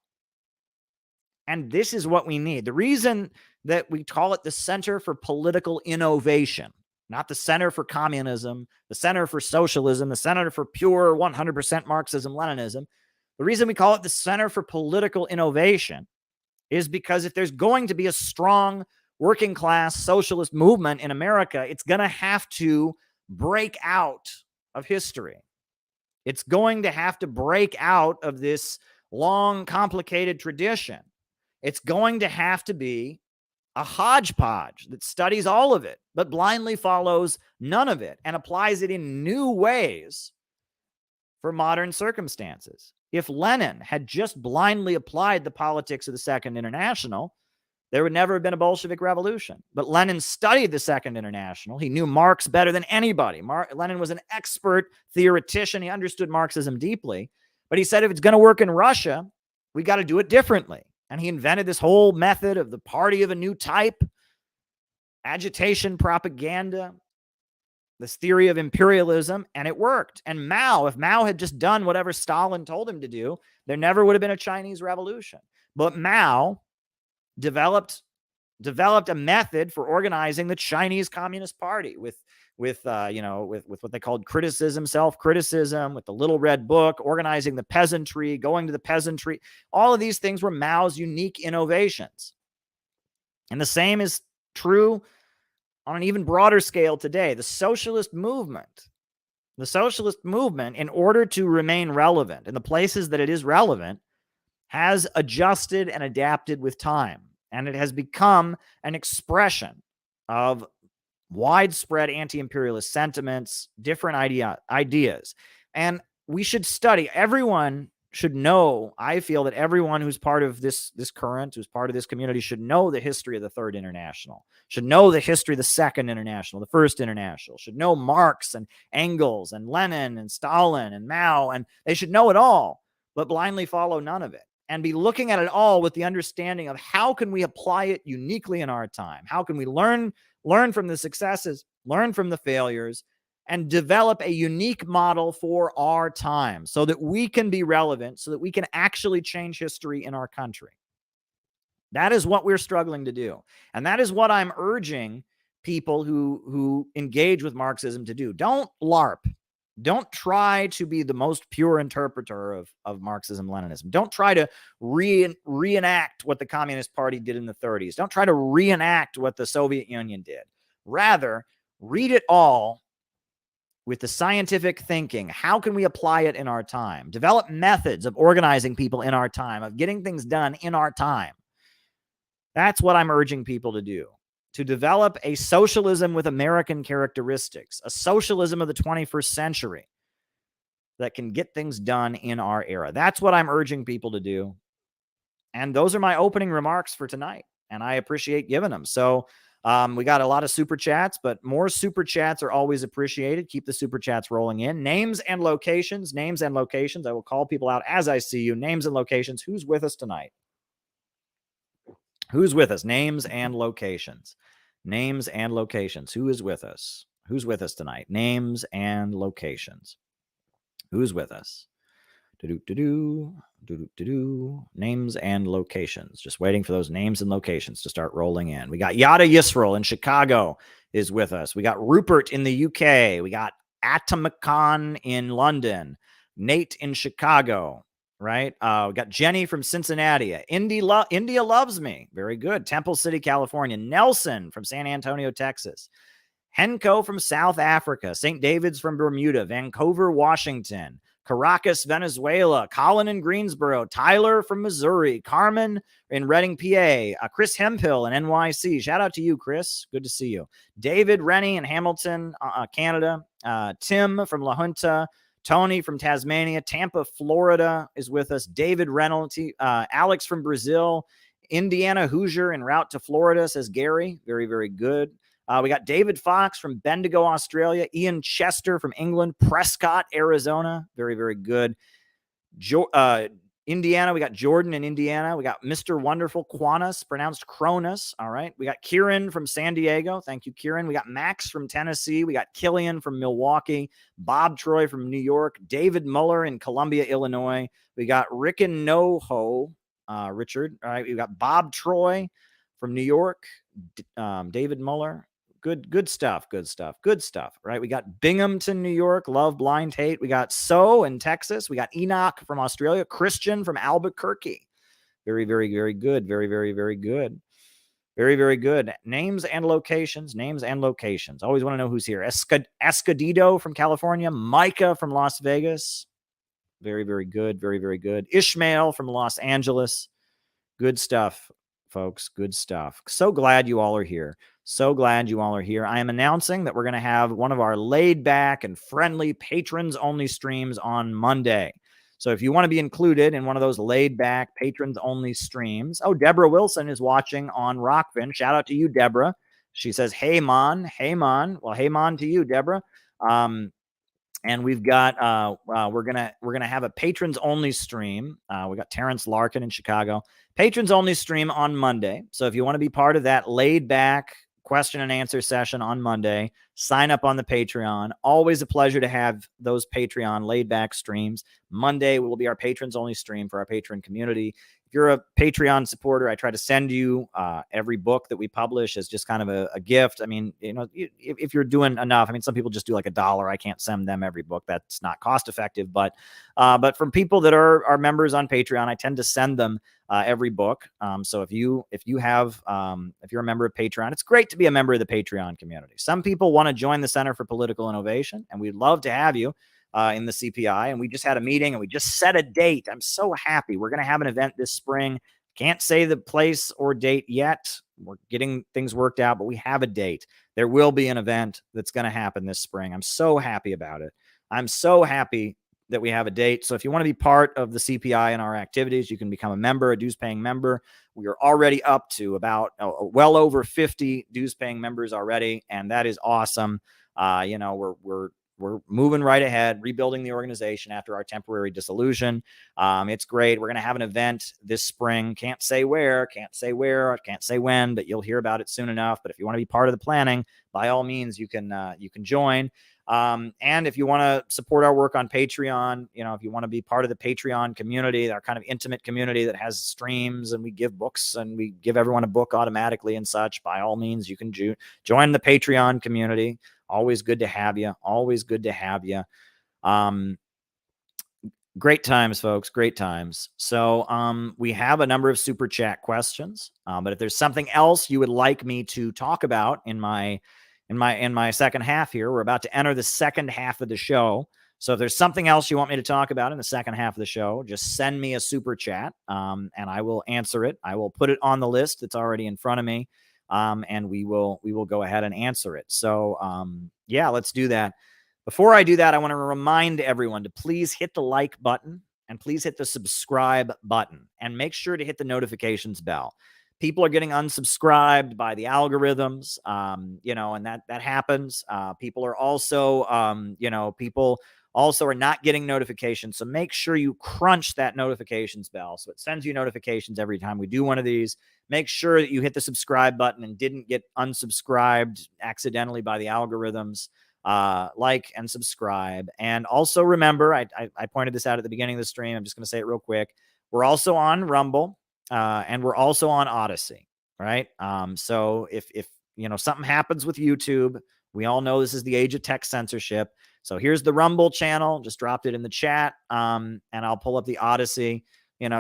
Speaker 1: And this is what we need. The reason that we call it the Center for Political Innovation, not the Center for Communism, the Center for Socialism, the Center for pure 100% Marxism-Leninism, the reason we call it the Center for Political Innovation is because if there's going to be a strong working class socialist movement in America, it's going to have to break out of history. It's going to have to break out of this long, complicated tradition. It's going to have to be a hodgepodge that studies all of it, but blindly follows none of it and applies it in new ways for modern circumstances. If Lenin had just blindly applied the politics of the Second International, there would never have been a Bolshevik revolution. But Lenin studied the Second International. He knew Marx better than anybody. Lenin was an expert theoretician. He understood Marxism deeply. But he said, if it's going to work in Russia, we got to do it differently. And he invented this whole method of the party of a new type, agitation, propaganda, this theory of imperialism, and it worked. And if Mao had just done whatever Stalin told him to do, there never would have been a Chinese revolution. But Mao developed a method for organizing the Chinese Communist Party with what they called criticism, self-criticism, with the Little Red Book, organizing the peasantry, going to the peasantry. All of these things were Mao's unique innovations. And the same is true on an even broader scale today. The socialist movement, in order to remain relevant in the places that it is relevant, has adjusted and adapted with time. And it has become an expression of widespread anti-imperialist sentiments, different ideas. And we should study. Everyone should know. I feel that everyone who's part of this current, who's part of this community, should know the history of the Third International, should know the history of the Second International, the First International, should know Marx and Engels and Lenin and Stalin and Mao, and they should know it all, but blindly follow none of it. And be looking at it all with the understanding of how can we apply it uniquely in our time? How can we learn from the successes, learn from the failures, and develop a unique model for our time so that we can be relevant, so that we can actually change history in our country. That is what we're struggling to do. And that is what I'm urging people who engage with Marxism to do. Don't LARP. Don't try to be the most pure interpreter of Marxism-Leninism. Don't try to reenact what the Communist Party did in the 30s. Don't try to reenact what the Soviet Union did. Rather, read it all with the scientific thinking. How can we apply it in our time? Develop methods of organizing people in our time, of getting things done in our time. That's what I'm urging people to do. To develop a socialism with American characteristics, a socialism of the 21st century that can get things done in our era. That's what I'm urging people to do. And those are my opening remarks for tonight. And I appreciate giving them. So we got a lot of super chats, but more super chats are always appreciated. Keep the super chats rolling in. Names and locations. I will call people out as I see you. Names and locations. Who's with us tonight? Who's with us? Names and locations. Names and locations. Who is with us? Who's with us tonight? Names and locations. Who's with us? Names and locations. Just waiting for those names and locations to start rolling in. We got Yada Yisrael in Chicago is with us. We got Rupert in the UK. We got Atomicon in London. Nate in Chicago, right? We got Jenny from Cincinnati. India loves me. Very good. Temple City, California. Nelson from San Antonio, Texas. Henko from South Africa. St. David's from Bermuda. Vancouver, Washington. Caracas, Venezuela. Colin in Greensboro. Tyler from Missouri. Carmen in Reading, PA. Chris Hemphill in NYC. Shout out to you, Chris. Good to see you. David Rennie in Hamilton, Canada. Tim from La Junta. Tony from Tasmania. Tampa, Florida is with us. David Reynolds. Alex from Brazil. Indiana Hoosier en route to Florida, says Gary. Very, very good. We got David Fox from Bendigo, Australia. Ian Chester from England. Prescott, Arizona. Very, very good. Indiana, we got Jordan in Indiana. We got Mr. Wonderful Quanas, pronounced Cronus. All right. We got Kieran from San Diego. Thank you, Kieran. We got Max from Tennessee. We got Killian from Milwaukee. Bob Troy from New York. David Muller in Columbia, Illinois. We got Rick and NoHo, Richard. All right. We got Bob Troy from New York. David Muller. Good stuff. Right. We got Binghamton, New York. Love, blind, hate. We got So in Texas. We got Enoch from Australia. Christian from Albuquerque. Very, very, very good. Very, very, very good. Very, very good. Names and locations. Always want to know who's here. Escondido from California. Micah from Las Vegas. Very, very good. Very, very good. Ishmael from Los Angeles. Good stuff, folks. Good stuff. So glad you all are here. I am announcing that we're going to have one of our laid back and friendly patrons only streams on Monday. So if you want to be included in one of those laid back patrons only streams. Oh, Deborah Wilson is watching on Rockfin. Shout out to you, Deborah. She says, hey, Mon. Well, hey, Mon to you, Deborah. And we've got we're gonna have a patrons only stream. We got Terrence Larkin in Chicago. Patrons only stream on Monday. So if you want to be part of that laid back question and answer session on Monday, sign up on the Patreon. Always a pleasure to have those Patreon laid back streams. Monday will be our patrons only stream for our patron community. If you're a Patreon supporter, I try to send you every book that we publish as just kind of a gift. I mean, you know, if you're doing enough, I mean, some people just do like $1. I can't send them every book. That's not cost effective. But from people that are members on Patreon, I tend to send them every book. So if you're a member of Patreon, it's great to be a member of the Patreon community. Some people want to join the Center for Political Innovation, and we'd love to have you in the CPI. And we just had a meeting and we just set a date. I'm so happy. We're going to have an event this spring. Can't say the place or date yet. We're getting things worked out, but we have a date. There will be an event that's going to happen this spring. I'm so happy about it. I'm so happy that we have a date. So if you want to be part of the CPI and our activities, you can become a member, a dues paying member. We are already up to about well over 50 dues paying members already. And that is awesome. You know, we're moving right ahead, rebuilding the organization after our temporary dissolution. It's great. We're going to have an event this spring. Can't say where, can't say when, but you'll hear about it soon enough. But if you want to be part of the planning, by all means, you can join. And if you want to support our work on Patreon, you know, if you want to be part of the Patreon community, our kind of intimate community that has streams and we give books and we give everyone a book automatically and such, by all means, you can join the Patreon community. Always good to have you. Great times, folks. Great times. So we have a number of super chat questions, but if there's something else you would like me to talk about in my second half here, we're about to enter the second half of the show. So if there's something else you want me to talk about in the second half of the show, just send me a super chat and I will answer it. I will put it on the list that's already in front of me. And we will go ahead and answer it. So, yeah, let's do that. Before I do that, I want to remind everyone to please hit the like button and please hit the subscribe button and make sure to hit the notifications bell. People are getting unsubscribed by the algorithms, you know, and that happens. People are also, you know, people also are not getting notifications. So make sure you crunch that notifications bell so it sends you notifications every time we do one of these. Make sure that you hit the subscribe button and didn't get unsubscribed accidentally by the algorithms. like and subscribe. And also remember, I pointed this out at the beginning of the stream. I'm just going to say it real quick. We're also on Rumble, and we're also on Odyssey, right? So if something happens with YouTube, we all know this is the age of tech censorship. So here's the Rumble channel. Just dropped it in the chat, and I'll pull up the Odyssey,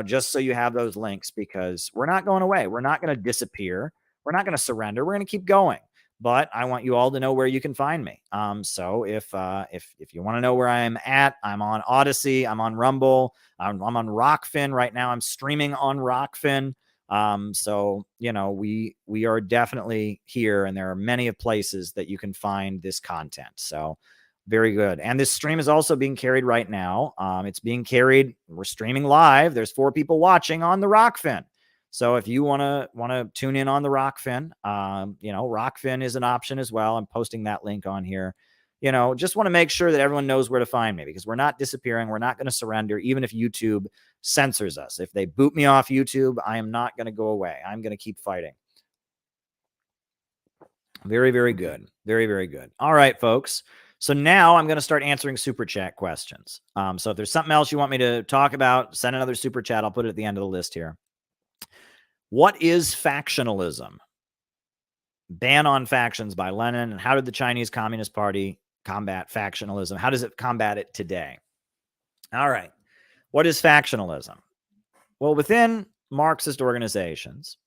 Speaker 1: just so you have those links, because we're not going away. We're not going to disappear. We're not going to surrender. We're going to keep going. But I want you all to know where you can find me. So if you want to know where I'm at, I'm on Odyssey, I'm on Rumble, I'm on Rockfin right now. I'm streaming on Rockfin. So we are definitely here, and there are many of places that you can find this content. So very good. And this stream is also being carried right now. It's being carried. We're streaming live. There's 4 people watching on the Rockfin. So if you want to tune in on the Rockfin, Rockfin is an option as well. I'm posting that link on here. Just want to make sure that everyone knows where to find me, because we're not disappearing. We're not going to surrender, even if YouTube censors us. If they boot me off YouTube, I am not going to go away. I'm going to keep fighting. Very, very good. Very, very good. All right, folks. So now I'm going to start answering super chat questions. So if there's something else you want me to talk about, send another super chat. I'll put it at the end of the list here. What is factionalism? Ban on factions by Lenin. And how did the Chinese Communist Party combat factionalism? How does it combat it today? All right. What is factionalism? Well, within Marxist organizations,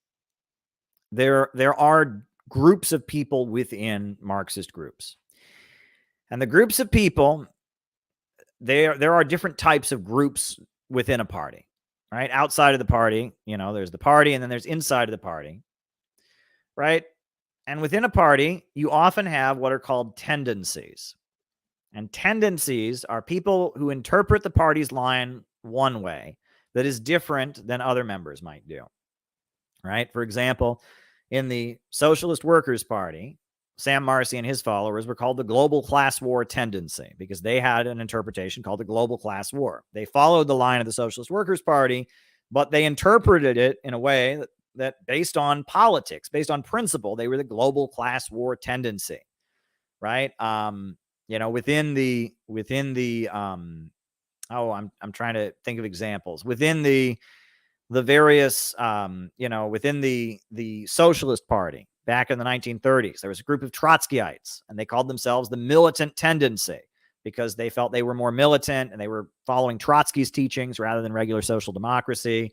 Speaker 1: there are groups of people within Marxist groups. And the groups of people, there are different types of groups within a party. Right? Outside of the party, there's the party, and then there's inside of the party, right? And within a party, you often have what are called tendencies. And tendencies are people who interpret the party's line one way that is different than other members might do, right? For example, in the Socialist Workers' Party, Sam Marcy and his followers were called the global class war tendency, because they had an interpretation called the global class war. They followed the line of the Socialist Workers' Party, but they interpreted it in a way that based on politics, based on principle, they were the global class war tendency, right? Within the I'm trying to think of examples within the various, within the Socialist Party. Back in the 1930s, there was a group of Trotskyites, and they called themselves the militant tendency, because they felt they were more militant and they were following Trotsky's teachings rather than regular social democracy.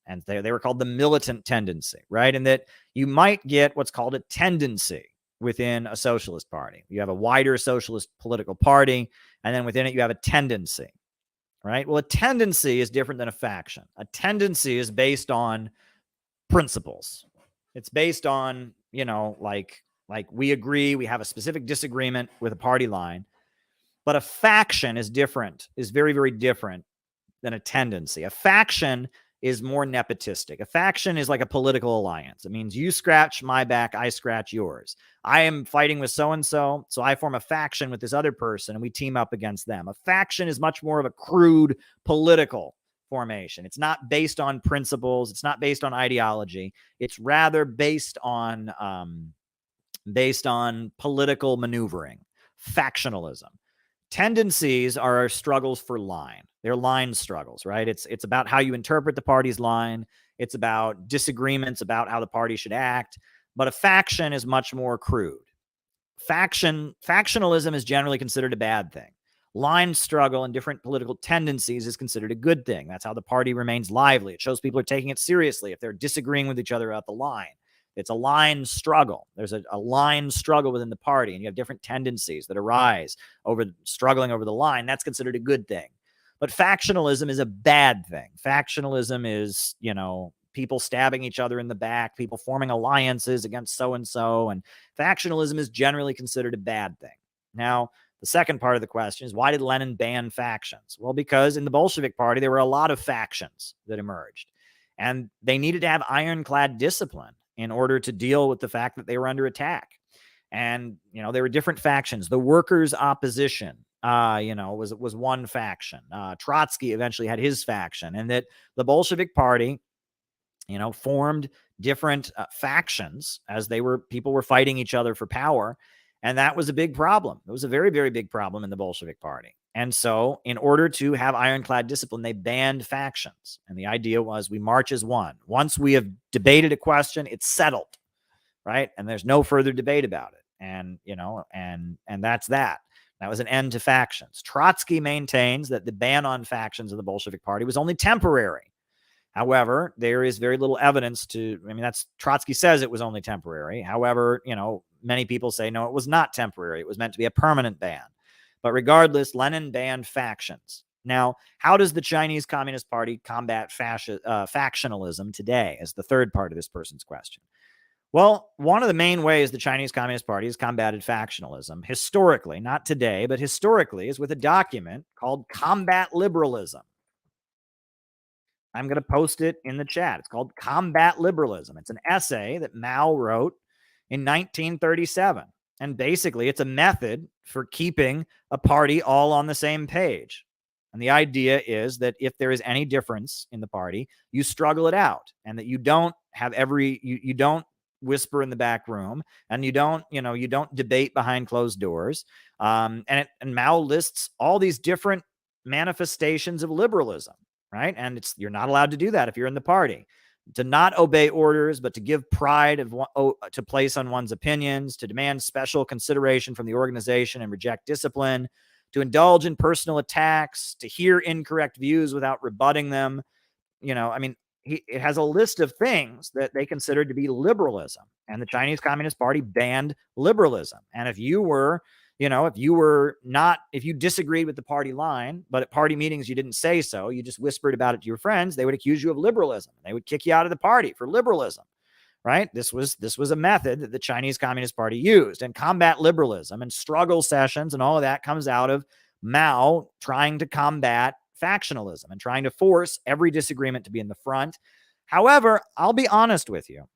Speaker 1: And they were called the militant tendency, right? And that you might get what's called a tendency within a socialist party. You have a wider socialist political party, and then within it, you have a tendency, right? Well, a tendency is different than a faction. A tendency is based on principles. It's based on, like we agree, we have a specific disagreement with a party line. But a faction is different, is very, very different than a tendency. A faction is more nepotistic. A faction is like a political alliance. It means you scratch my back, I scratch yours. I am fighting with so-and-so, so I form a faction with this other person, and we team up against them. A faction is much more of a crude political formation. It's not based on principles. It's not based on ideology. It's rather based on political maneuvering, factionalism. Tendencies are struggles for line. They're line struggles, right? It's about how you interpret the party's line. It's about disagreements about how the party should act. But a faction is much more crude. Factionalism is generally considered a bad thing. Line struggle and different political tendencies is considered a good thing. That's how the party remains lively. It shows people are taking it seriously if they're disagreeing with each other about the line. It's a line struggle. There's a line struggle within the party, and you have different tendencies that arise over struggling over the line. That's considered a good thing. But factionalism is a bad thing. Factionalism is, people stabbing each other in the back, people forming alliances against so-and-so, and factionalism is generally considered a bad thing. Now, the second part of the question is, why did Lenin ban factions? Well, because in the Bolshevik Party, there were a lot of factions that emerged, and they needed to have ironclad discipline in order to deal with the fact that they were under attack. And, there were different factions. The workers' opposition, was one faction. Trotsky eventually had his faction, and that the Bolshevik Party, formed different factions as people were fighting each other for power. And that was a big problem. It was a very, very big problem in the Bolshevik Party. And so in order to have ironclad discipline, they banned factions. And the idea was we march as one. Once we have debated a question, it's settled, right? And there's no further debate about it. And, and that's that. That was an end to factions. Trotsky maintains that the ban on factions of the Bolshevik Party was only temporary. However, there is very little evidence that's Trotsky says it was only temporary. However, many people say, no, it was not temporary. It was meant to be a permanent ban. But regardless, Lenin banned factions. Now, how does the Chinese Communist Party combat factionalism today, is the third part of this person's question. Well, one of the main ways the Chinese Communist Party has combated factionalism, historically, not today, but historically, is with a document called Combat Liberalism. I'm going to post it in the chat. It's called Combat Liberalism. It's an essay that Mao wrote in 1937. And basically, it's a method for keeping a party all on the same page. And the idea is that if there is any difference in the party, you struggle it out, and that you don't have you don't whisper in the back room, and you don't debate behind closed doors. And Mao lists all these different manifestations of liberalism, right? And you're not allowed to do that if you're in the party. To not obey orders, but to give pride to place on one's opinions, to demand special consideration from the organization and reject discipline, to indulge in personal attacks, to hear incorrect views without rebutting them. It has a list of things that they considered to be liberalism, and the Chinese Communist Party banned liberalism. And if you disagreed with the party line, but at party meetings you didn't say so, you just whispered about it to your friends, they would accuse you of liberalism. They would kick you out of the party for liberalism, right? This was a method that the Chinese Communist Party used. And combat liberalism and struggle sessions and all of that comes out of Mao trying to combat factionalism and trying to force every disagreement to be in the front. However, I'll be honest with you.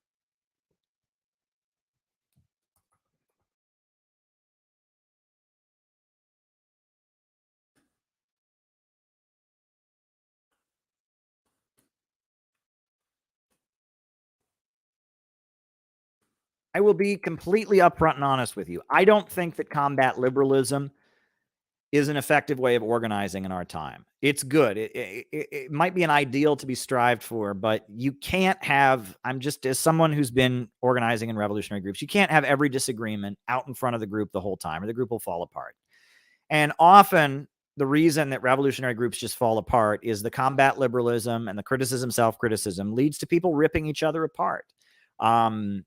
Speaker 1: I will be completely upfront and honest with you. I don't think that combat liberalism is an effective way of organizing in our time. It's good. It might be an ideal to be strived for, but you can't have, as someone who's been organizing in revolutionary groups, you can't have every disagreement out in front of the group the whole time, or the group will fall apart. And often the reason that revolutionary groups just fall apart is the combat liberalism and the criticism, self-criticism leads to people ripping each other apart. And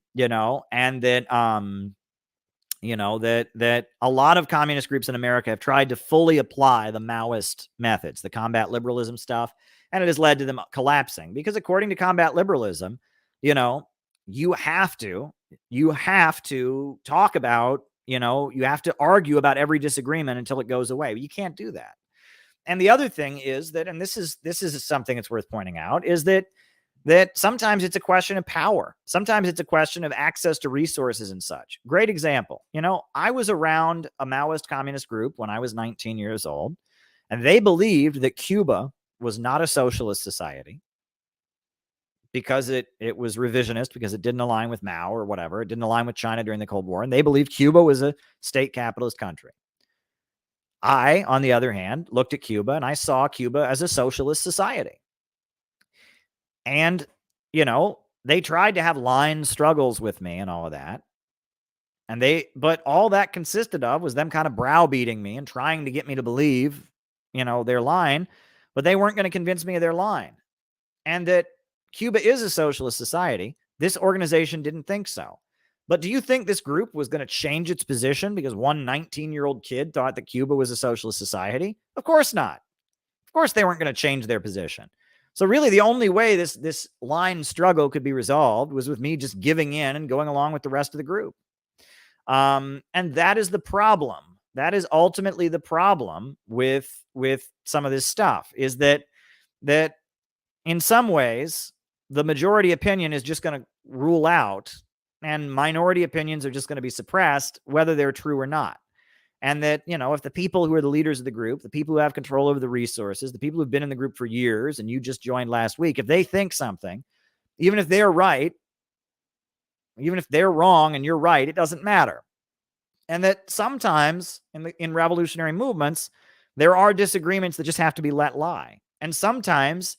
Speaker 1: that, that a lot of communist groups in America have tried to fully apply the Maoist methods, the combat liberalism stuff, and it has led to them collapsing. Because according to combat liberalism, you have to talk about, you have to argue about every disagreement until it goes away. But you can't do that. And the other thing is that, and this is something that's worth pointing out, is that sometimes it's a question of power. Sometimes it's a question of access to resources and such. Great example. I was around a Maoist communist group when I was 19 years old, and they believed that Cuba was not a socialist society because it was revisionist, because it didn't align with Mao or whatever. It didn't align with China during the Cold War, and they believed Cuba was a state capitalist country. I, on the other hand, looked at Cuba and I saw Cuba as a socialist society. And, they tried to have line struggles with me and all of that. But all that consisted of was them kind of browbeating me and trying to get me to believe, their line, but they weren't going to convince me of their line. And that Cuba is a socialist society. This organization didn't think so. But do you think this group was going to change its position because one 19-year-old kid thought that Cuba was a socialist society? Of course not. Of course they weren't going to change their position. So really the only way this line struggle could be resolved was with me just giving in and going along with the rest of the group. And that is the problem. That is ultimately the problem with some of this stuff, is that in some ways the majority opinion is just going to rule out, and minority opinions are just going to be suppressed, whether they're true or not. And that, if the people who are the leaders of the group, the people who have control over the resources, the people who've been in the group for years, and you just joined last week, if they think something, even if they're right, even if they're wrong and you're right, it doesn't matter. and that sometimes in revolutionary movements, there are disagreements that just have to be let lie. And sometimes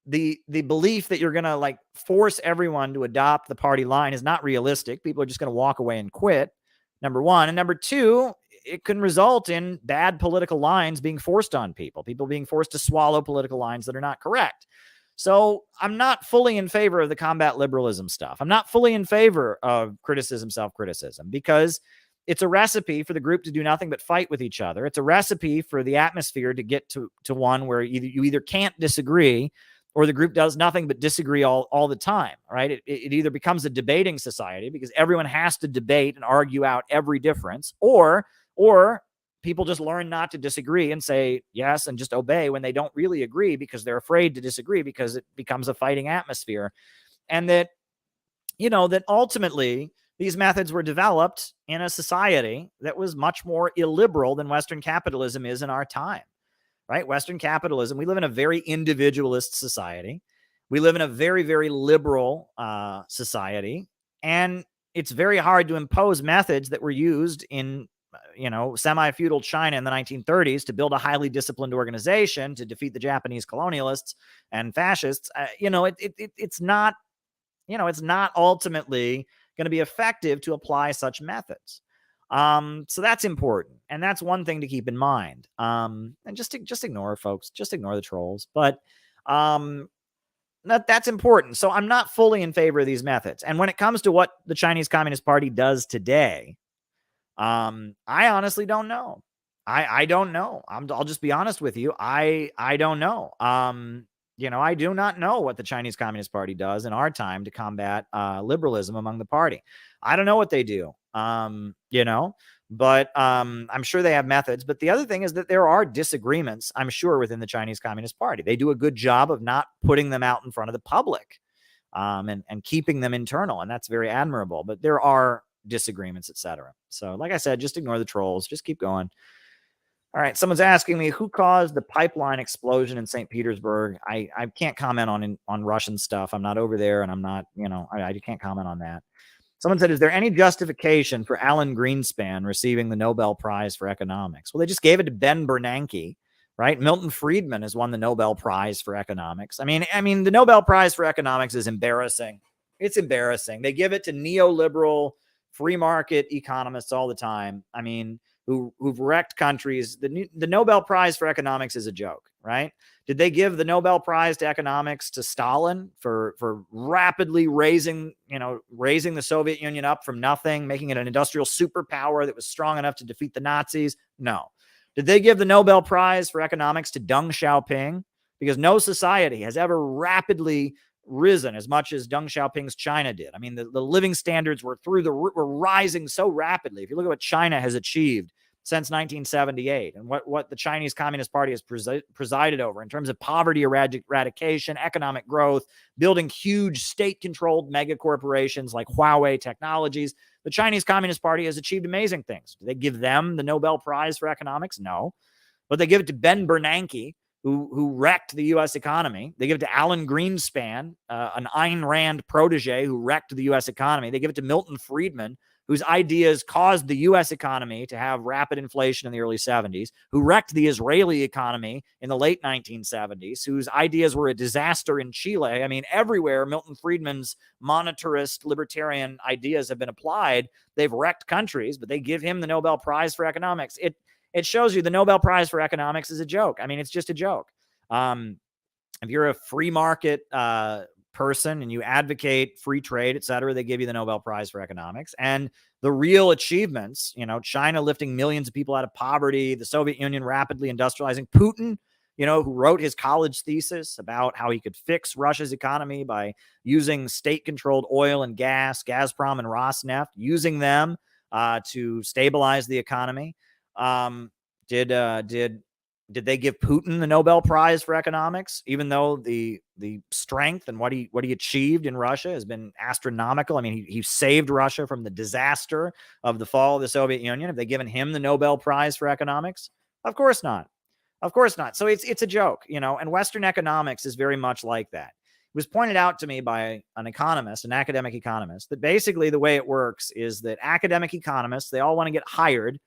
Speaker 1: the belief that you're going to like force everyone to adopt the party line is not realistic. People are just going to walk away and quit, number one. And number two, it can result in bad political lines being forced on people being forced to swallow political lines that are not correct. So I'm not fully in favor of the combat liberalism stuff. I'm not fully in favor of criticism, self-criticism, because it's a recipe for the group to do nothing but fight with each other. It's a recipe for the atmosphere to get to one where you either can't disagree or the group does nothing but disagree all the time, right? It either becomes a debating society because everyone has to debate and argue out every difference, or people just learn not to disagree and say yes and just obey when they don't really agree because they're afraid to disagree because it becomes a fighting atmosphere. And that, that ultimately these methods were developed in a society that was much more illiberal than Western capitalism is in our time, right? Western capitalism, we live in a very individualist society. We live in a very, very liberal society. And it's very hard to impose methods that were used in semi-feudal China in the 1930s to build a highly disciplined organization to defeat the Japanese colonialists and fascists. It's not ultimately going to be effective to apply such methods. So that's important. And that's one thing to keep in mind. And just ignore folks, just ignore the trolls. But that's important. So I'm not fully in favor of these methods. And when it comes to what the Chinese Communist Party does today, I honestly don't know. I don't know. I'll just be honest with you. I don't know. I do not know what the Chinese Communist Party does in our time to combat liberalism among the party. I don't know what they do. But I'm sure they have methods. But the other thing is that there are disagreements, I'm sure, within the Chinese Communist Party. They do a good job of not putting them out in front of the public and keeping them internal. And that's very admirable. But there are disagreements, etc. So like I said, just ignore the trolls. Just keep going. All right. Someone's asking me who caused the pipeline explosion in St. Petersburg. I can't comment on Russian stuff. I'm not over there, and I'm not, I can't comment on that. Someone said, is there any justification for Alan Greenspan receiving the Nobel Prize for Economics? Well, they just gave it to Ben Bernanke, right? Milton Friedman has won the Nobel Prize for Economics. I mean, the Nobel Prize for Economics is embarrassing. It's embarrassing. They give it to neoliberal free market economists all the time. I mean, who've wrecked countries. The Nobel Prize for Economics is a joke, right? Did they give the Nobel Prize to economics to Stalin for rapidly raising the Soviet Union up from nothing, making it an industrial superpower that was strong enough to defeat the Nazis? No. Did they give the Nobel Prize for Economics to Deng Xiaoping? Because no society has ever rapidly risen as much as Deng Xiaoping's China did. I mean, the living standards were rising so rapidly. If you look at what China has achieved since 1978 and what the Chinese Communist Party has presided over in terms of poverty eradication, economic growth, building huge state-controlled mega corporations like Huawei Technologies, the Chinese Communist Party has achieved amazing things. Do they give them the Nobel Prize for Economics? No. But they give it to Ben Bernanke, who wrecked the U.S. economy. They give it to Alan Greenspan, an Ayn Rand protege who wrecked the U.S. economy. They give it to Milton Friedman, whose ideas caused the U.S. economy to have rapid inflation in the early 70s, who wrecked the Israeli economy in the late 1970s, whose ideas were a disaster in Chile. I mean, everywhere Milton Friedman's monetarist libertarian ideas have been applied, they've wrecked countries, but they give him the Nobel Prize for Economics. It shows you the Nobel Prize for Economics is a joke. I mean, it's just a joke. If you're a free market person and you advocate free trade, et cetera, they give you the Nobel Prize for Economics. And the real achievements, China lifting millions of people out of poverty, the Soviet Union rapidly industrializing, Putin, who wrote his college thesis about how he could fix Russia's economy by using state-controlled oil and gas, Gazprom and Rosneft, using them to stabilize the economy. Did they give Putin the Nobel Prize for Economics, even though the strength and what he achieved in Russia has been astronomical? I mean, he saved Russia from the disaster of the fall of the Soviet Union. Have they given him the Nobel Prize for Economics? Of course not. Of course not. So it's a joke, and Western economics is very much like that. was pointed out to me by an economist, an academic economist, that basically the way it works is that academic economists, they all want to get hired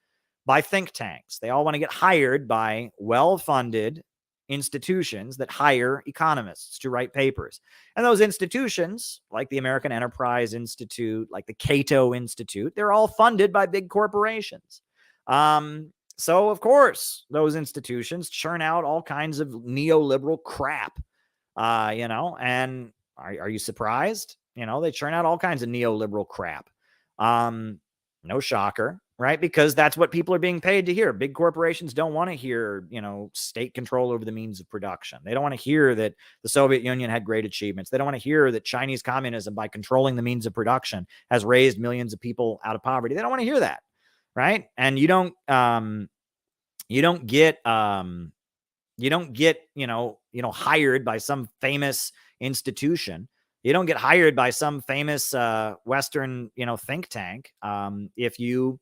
Speaker 1: by think tanks. They all want to get hired by well-funded institutions that hire economists to write papers. And those institutions, like the American Enterprise Institute, like the Cato Institute, they're all funded by big corporations. So, of course, those institutions churn out all kinds of neoliberal crap, and are you surprised? They churn out all kinds of neoliberal crap. No shocker, right? Because that's what people are being paid to hear. Big corporations don't want to hear, state control over the means of production. They don't want to hear that the Soviet Union had great achievements. They don't want to hear that Chinese communism, by controlling the means of production, has raised millions of people out of poverty. They don't want to hear that, right? And you don't get hired by some famous institution. You don't get hired by some famous Western, think tank if you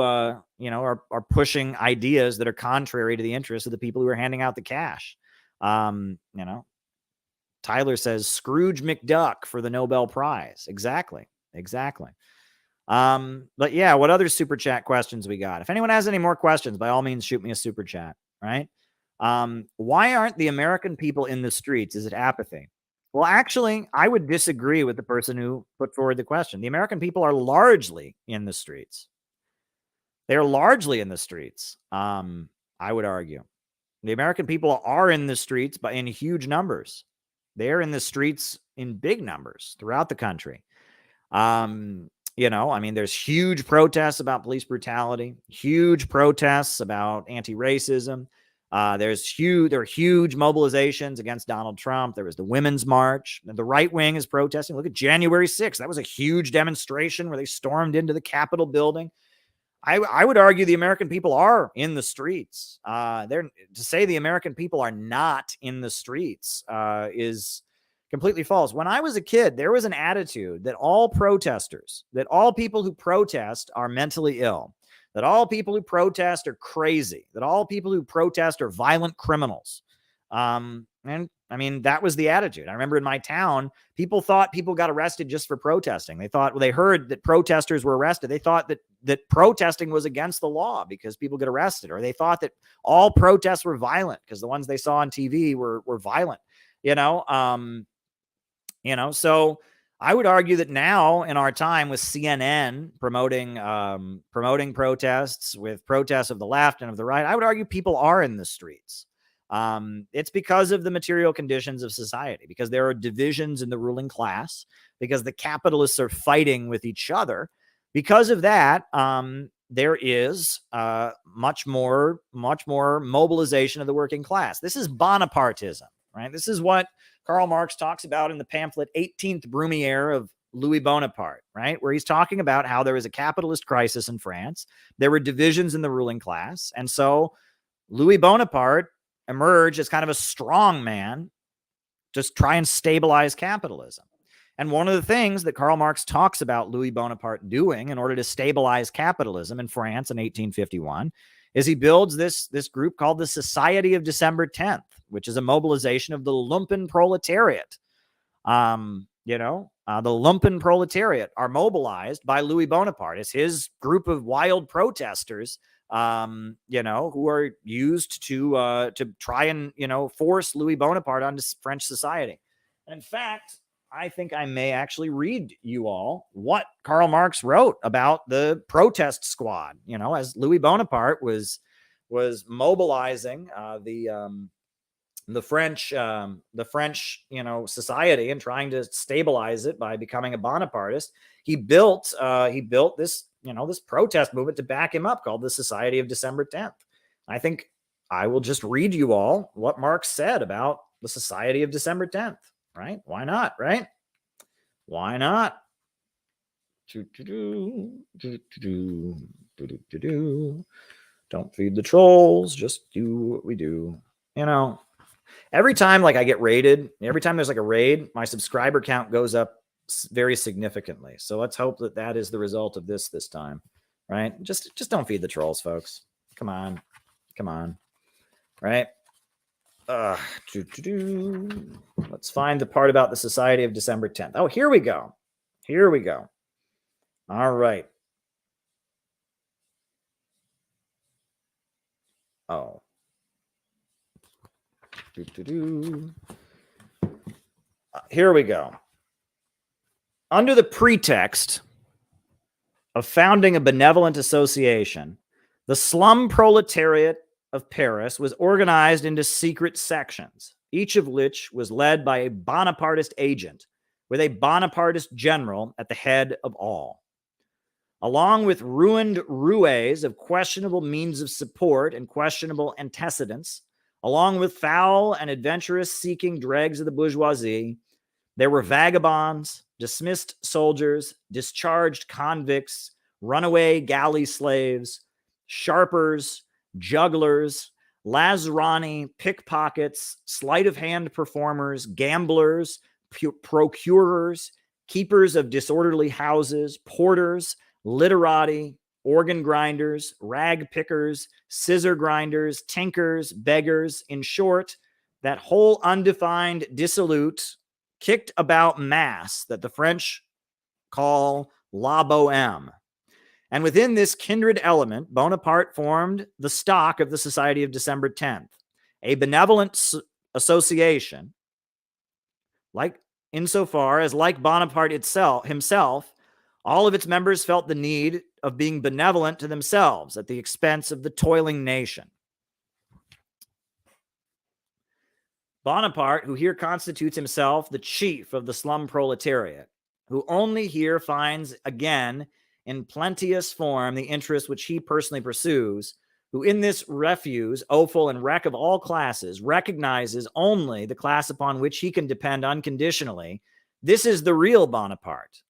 Speaker 1: are pushing ideas that are contrary to the interests of the people who are handing out the cash. Tyler says Scrooge McDuck for the Nobel Prize. Exactly. But yeah, what other super chat questions we got? If anyone has any more questions, by all means, shoot me a super chat, right? Why aren't the American people in the streets? Is it apathy? Well, actually, I would disagree with the person who put forward the question. The American people are largely in the streets. They are largely in the streets. I would argue. The American people are in the streets, but in huge numbers. They're in the streets in big numbers throughout the country. There's huge protests about police brutality, huge protests about anti-racism. There are huge mobilizations against Donald Trump. There was the Women's March. The right wing is protesting. Look at January 6th. That was a huge demonstration where they stormed into the Capitol building. I would argue the American people are in the streets. To say the American people are not in the streets is completely false. When I was a kid, there was an attitude that all protesters, that all people who protest are mentally ill, that all people who protest are crazy, that all people who protest are violent criminals. And I mean, that was the attitude. I remember in my town, people thought people got arrested just for protesting. They thought, they heard that protesters were arrested. They thought that protesting was against the law because people get arrested, or they thought that all protests were violent because the ones they saw on TV were violent, so I would argue that now in our time, with CNN promoting protests, with protests of the left and of the right, I would argue people are in the streets. It's because of the material conditions of society, because there are divisions in the ruling class, because the capitalists are fighting with each other. Because of that, there is much more mobilization of the working class. This is Bonapartism, right? This is what Karl Marx talks about in the pamphlet 18th Brumaire of Louis Bonaparte, right? Where he's talking about how there was a capitalist crisis in France. There were divisions in the ruling class. And so Louis Bonaparte emerged as kind of a strong man, just try and stabilize capitalism. And one of the things that Karl Marx talks about Louis Bonaparte doing in order to stabilize capitalism in France in 1851 is he builds this group called the Society of December 10th, which is a mobilization of the lumpen proletariat. The lumpen proletariat are mobilized by Louis Bonaparte as his group of wild protesters, who are used to try and, force Louis Bonaparte onto French society. And in fact, I think I may actually read you all what Karl Marx wrote about the protest squad, as Louis Bonaparte was mobilizing the French, society and trying to stabilize it by becoming a Bonapartist. He built this, this protest movement to back him up called the Society of December 10th. I think I will just read you all what Marx said about the Society of December 10th, right? Why not, right? Why not? Don't feed the trolls, just do what we do. Every time I get raided, every time there's a raid, my subscriber count goes up very significantly. So let's hope that is the result of this time, right? Just don't feed the trolls, folks. Come on, right? Let's find the part about the Society of December 10th. Oh, here we go. Here we go. All right. Oh. Here we go. Under the pretext of founding a benevolent association, the slum proletariat of Paris was organized into secret sections, each of which was led by a Bonapartist agent, with a Bonapartist general at the head of all. Along with ruined roues of questionable means of support and questionable antecedents, along with foul and adventurous-seeking dregs of the bourgeoisie, there were vagabonds, dismissed soldiers, discharged convicts, runaway galley slaves, sharpers, jugglers, Lazarani, pickpockets, sleight-of-hand performers, gamblers, procurers, keepers of disorderly houses, porters, literati, organ grinders, rag pickers, scissor grinders, tinkers, beggars. In short, that whole undefined, dissolute, kicked about mass that the French call la bohème. And within this kindred element, Bonaparte formed the stock of the Society of December 10th, a benevolent association, like insofar as, like Bonaparte himself, all of its members felt the need of being benevolent to themselves at the expense of the toiling nation. Bonaparte, who here constitutes himself the chief of the slum proletariat, who only here finds again in plenteous form the interests which he personally pursues, who in this refuse, offal, and wreck of all classes recognizes only the class upon which he can depend unconditionally, this is the real Bonaparte.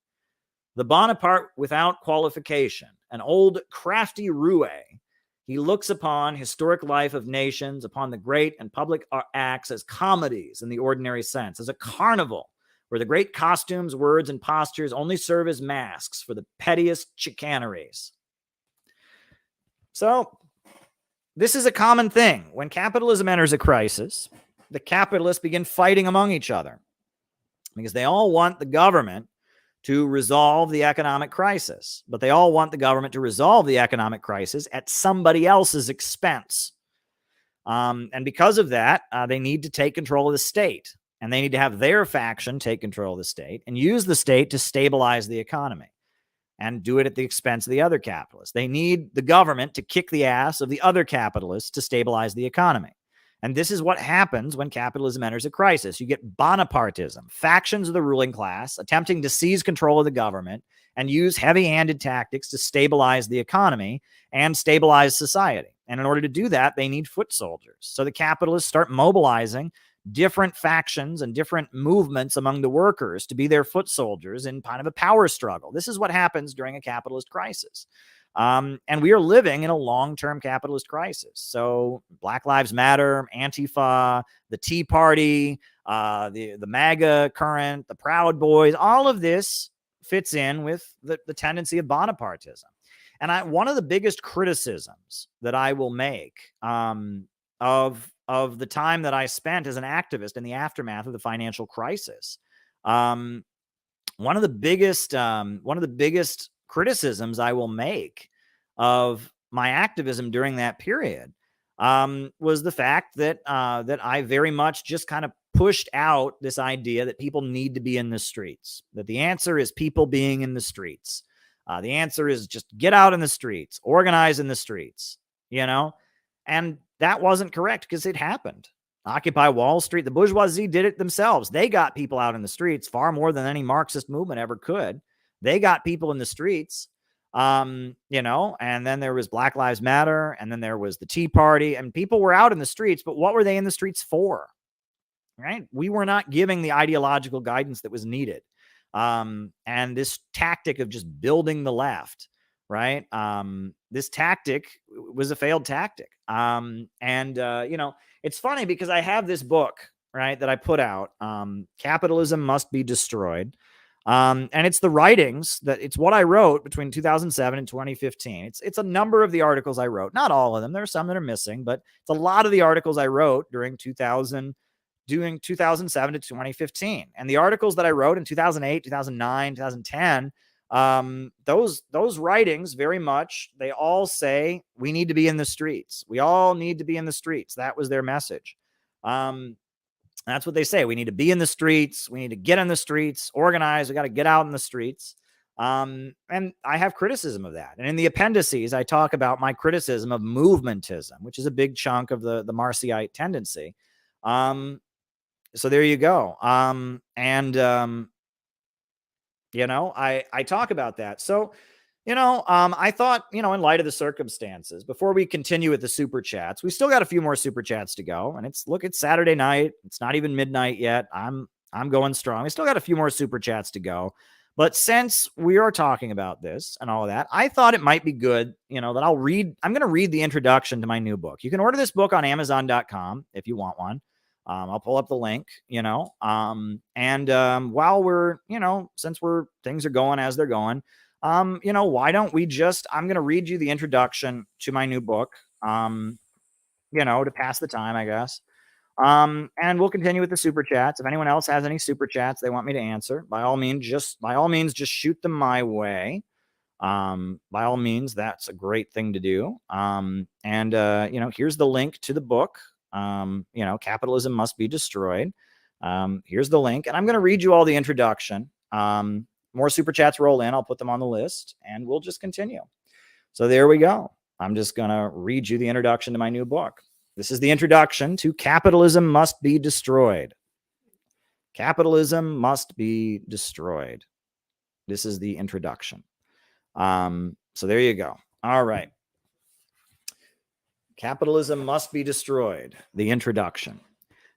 Speaker 1: The Bonaparte without qualification, an old crafty roue. He looks upon historic life of nations, upon the great and public acts as comedies in the ordinary sense, as a carnival where the great costumes, words, and postures only serve as masks for the pettiest chicaneries. So, this is a common thing. When capitalism enters a crisis, the capitalists begin fighting among each other because they all want the government to resolve the economic crisis, but they all want the government to resolve the economic crisis at somebody else's expense. And because of that, they need to take control of the state, and they need to have their faction take control of the state and use the state to stabilize the economy and do it at the expense of the other capitalists. They need the government to kick the ass of the other capitalists to stabilize the economy. And this is what happens when capitalism enters a crisis. You get Bonapartism, factions of the ruling class attempting to seize control of the government and use heavy-handed tactics to stabilize the economy and stabilize society. And in order to do that, they need foot soldiers. So the capitalists start mobilizing different factions and different movements among the workers to be their foot soldiers in kind of a power struggle. This is what happens during a capitalist crisis. And we are living in a long-term capitalist crisis. So Black Lives Matter, Antifa, the Tea Party, the MAGA current, the Proud Boys, all of this fits in with the tendency of Bonapartism. And one of the biggest criticisms that I will make of the time that I spent as an activist in the aftermath of the financial crisis, one of the biggest criticisms I will make of my activism during that period was the fact that I very much just kind of pushed out this idea that people need to be in the streets, that the answer is people being in the streets. The answer is just get out in the streets, organize in the streets, and that wasn't correct because it happened. Occupy Wall Street, the bourgeoisie did it themselves. They got people out in the streets far more than any Marxist movement ever could. They got people in the streets, and then there was Black Lives Matter, and then there was the Tea Party, and people were out in the streets, but what were they in the streets for? Right? We were not giving the ideological guidance that was needed. And this tactic of just building the left, right? This tactic was a failed tactic. It's funny because I have this book, right, that I put out, Capitalism Must Be Destroyed. And it's the writings it's what I wrote between 2007 and 2015. It's a number of the articles I wrote, not all of them. There are some that are missing, but it's a lot of the articles I wrote during 2007 to 2015. And the articles that I wrote in 2008, 2009, 2010, those writings very much, they all say we need to be in the streets. We all need to be in the streets. That was their message. That's what they say. We need to be in the streets. We need to get in the streets, organize. We got to get out in the streets. And I have criticism of that. And in the appendices, I talk about my criticism of movementism, which is a big chunk of the Marcyite tendency. So there you go. I talk about that. So, I thought, in light of the circumstances, before we continue with the super chats, we still got a few more super chats to go. And it's Saturday night. It's not even midnight yet. I'm going strong. We still got a few more super chats to go. But since we are talking about this and all of that, I thought it might be good, that I'm going to read the introduction to my new book. You can order this book on Amazon.com if you want one. I'll pull up the link, while we're, since things are going as they're going, why don't we I'm going to read you the introduction to my new book, to pass the time, I guess. And we'll continue with the super chats. If anyone else has any super chats they want me to answer, by all means, just shoot them my way. By all means, that's a great thing to do. Here's the link to the book. Capitalism Must Be Destroyed. Here's the link, and I'm going to read you all the introduction. More super chats roll in. I'll put them on the list, and we'll just continue. So there we go. I'm just going to read you the introduction to my new book. This is the introduction to Capitalism Must Be Destroyed. Capitalism Must Be Destroyed. This is the introduction. So there you go. All right. Capitalism Must Be Destroyed. The introduction.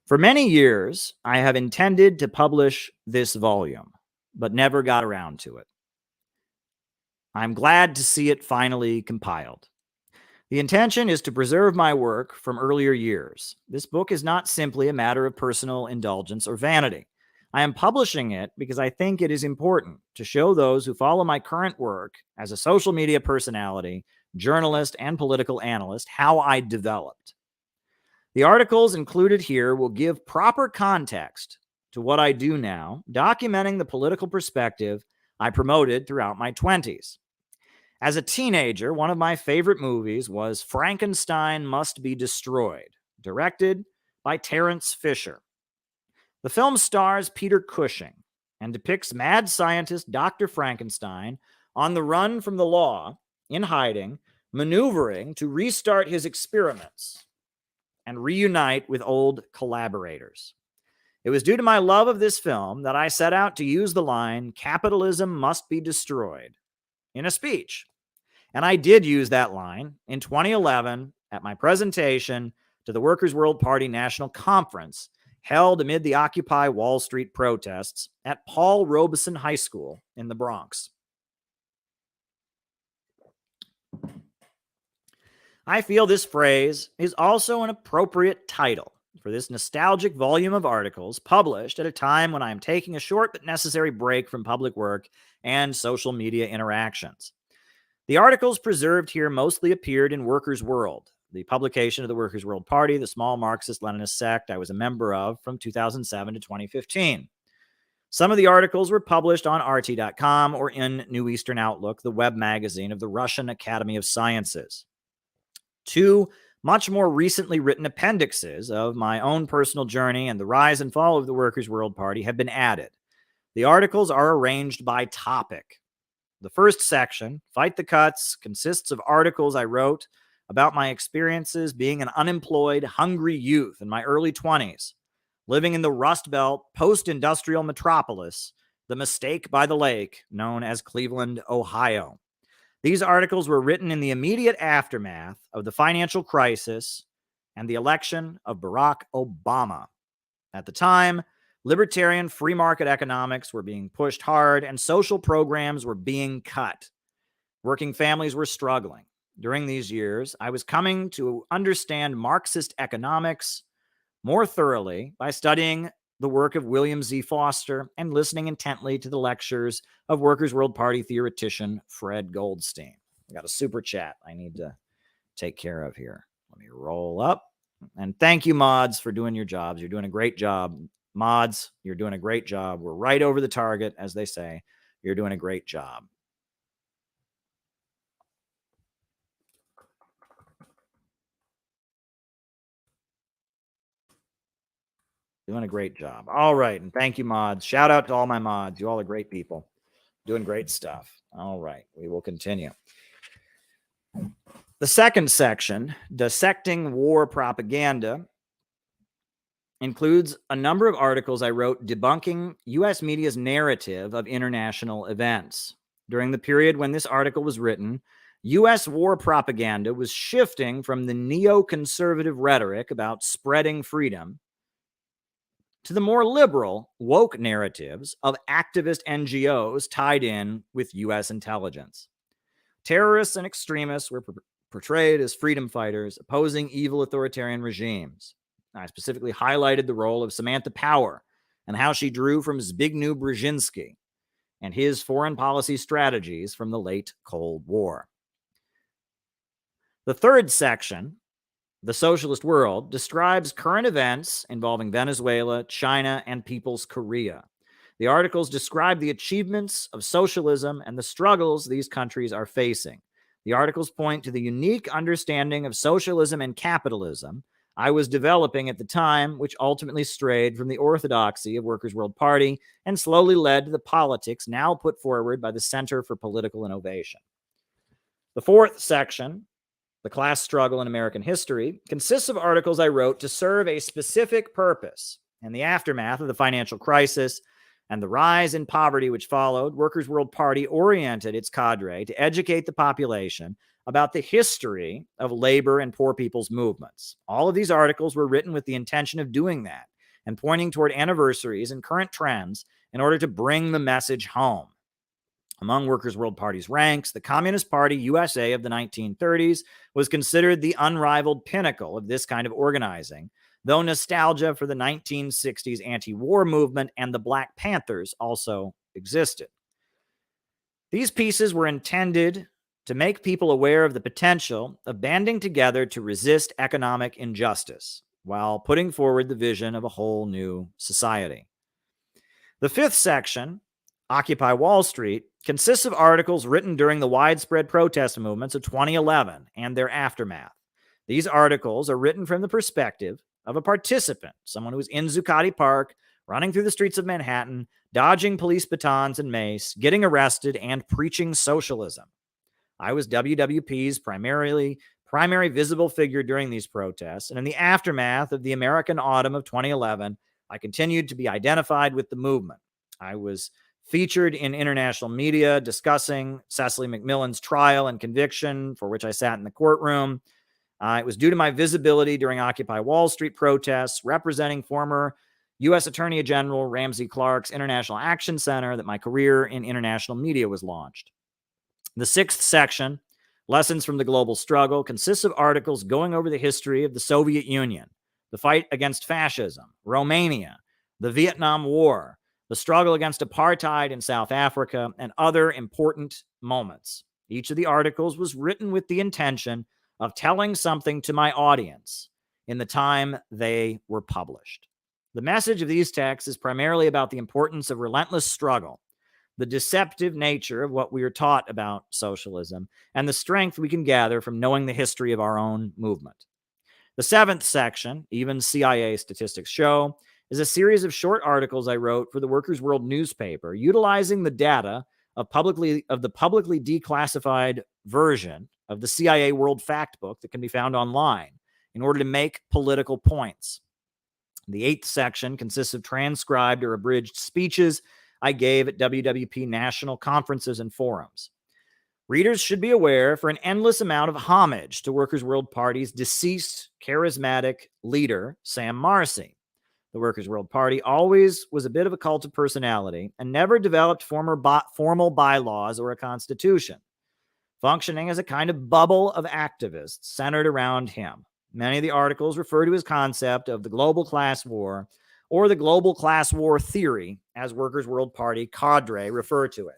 Speaker 1: For many years, I have intended to publish this volume, but never got around to it. I'm glad to see it finally compiled. The intention is to preserve my work from earlier years. This book is not simply a matter of personal indulgence or vanity. I am publishing it because I think it is important to show those who follow my current work as a social media personality, journalist, and political analyst how I developed. The articles included here will give proper context to what I do now, documenting the political perspective I promoted throughout my 20s. As a teenager, one of my favorite movies was Frankenstein Must Be Destroyed, directed by Terence Fisher. The film stars Peter Cushing and depicts mad scientist Dr. Frankenstein on the run from the law, in hiding, maneuvering to restart his experiments and reunite with old collaborators. It was due to my love of this film that I set out to use the line, "Capitalism must be destroyed," in a speech. And I did use that line in 2011 at my presentation to the Workers' World Party National Conference held amid the Occupy Wall Street protests at Paul Robeson High School in the Bronx. I feel this phrase is also an appropriate title for this nostalgic volume of articles published at a time when I am taking a short but necessary break from public work and social media interactions. The articles preserved here mostly appeared in Workers' World, the publication of the Workers' World Party, the small Marxist-Leninist sect I was a member of from 2007 to 2015. Some of the articles were published on RT.com or in New Eastern Outlook, the web magazine of the Russian Academy of Sciences. Two much more recently written appendixes of my own personal journey and the rise and fall of the Workers' World Party have been added. The articles are arranged by topic. The first section, Fight the Cuts, consists of articles I wrote about my experiences being an unemployed, hungry youth in my early 20s, living in the Rust Belt post-industrial metropolis, the Mistake by the Lake, known as Cleveland, Ohio. These articles were written in the immediate aftermath of the financial crisis and the election of Barack Obama. At the time, libertarian free market economics were being pushed hard and social programs were being cut. Working families were struggling. During these years, I was coming to understand Marxist economics more thoroughly by studying the work of William Z. Foster and listening intently to the lectures of Workers' World Party theoretician Fred Goldstein. I got a super chat I need to take care of here. Let me roll up. And thank you, mods, for doing your jobs. You're doing a great job. Mods, you're doing a great job. We're right over the target, as they say. You're doing a great job. Doing a great job. All right. And thank you, mods. Shout out to all my mods. You all are great people. Doing great stuff. All right. We will continue. The second section, Dissecting War Propaganda, includes a number of articles I wrote debunking U.S. media's narrative of international events. During the period when this article was written, U.S. war propaganda was shifting from the neoconservative rhetoric about spreading freedom to the more liberal, woke narratives of activist NGOs tied in with U.S. intelligence. Terrorists and extremists were portrayed as freedom fighters opposing evil authoritarian regimes. I specifically highlighted the role of Samantha Power and how she drew from Zbigniew Brzezinski and his foreign policy strategies from the late Cold War. The third section, The Socialist World, describes current events involving Venezuela, China, and People's Korea. The articles describe the achievements of socialism and the struggles these countries are facing. The articles point to the unique understanding of socialism and capitalism I was developing at the time, which ultimately strayed from the orthodoxy of Workers' World Party and slowly led to the politics now put forward by the Center for Political Innovation. The fourth section, The Class Struggle in American History, consists of articles I wrote to serve a specific purpose. In the aftermath of the financial crisis and the rise in poverty which followed, Workers' World Party oriented its cadre to educate the population about the history of labor and poor people's movements. All of these articles were written with the intention of doing that and pointing toward anniversaries and current trends in order to bring the message home. Among Workers' World Party's ranks, the Communist Party USA of the 1930s was considered the unrivaled pinnacle of this kind of organizing, though nostalgia for the 1960s anti-war movement and the Black Panthers also existed. These pieces were intended to make people aware of the potential of banding together to resist economic injustice while putting forward the vision of a whole new society. The fifth section, Occupy Wall Street, consists of articles written during the widespread protest movements of 2011 and their aftermath. These articles are written from the perspective of a participant, someone who was in Zuccotti Park, running through the streets of Manhattan, dodging police batons and mace, getting arrested, and preaching socialism. I was WWP's primary visible figure during these protests, and in the aftermath of the American Autumn of 2011, I continued to be identified with the movement. I was featured in international media discussing Cecily McMillan's trial and conviction, for which I sat in the courtroom. It was due to my visibility during Occupy Wall Street protests, representing former U.S. Attorney General Ramsey Clark's International Action Center, that my career in international media was launched. The sixth section, Lessons from the Global Struggle, consists of articles going over the history of the Soviet Union, the fight against fascism, Romania, the Vietnam War, the struggle against apartheid in South Africa, and other important moments. Each of the articles was written with the intention of telling something to my audience in the time they were published. The message of these texts is primarily about the importance of relentless struggle, the deceptive nature of what we are taught about socialism, and the strength we can gather from knowing the history of our own movement. The seventh section, Even CIA Statistics Show, is a series of short articles I wrote for the Workers' World newspaper, utilizing the data of the publicly declassified version of the CIA World Factbook that can be found online in order to make political points. The eighth section consists of transcribed or abridged speeches I gave at WWP national conferences and forums. Readers should be aware for an endless amount of homage to Workers' World Party's deceased charismatic leader, Sam Marcy. The Workers' World Party always was a bit of a cult of personality and never developed formal bylaws or a constitution, functioning as a kind of bubble of activists centered around him. Many of the articles refer to his concept of the global class war or the global class war theory, as Workers' World Party cadre refer to it.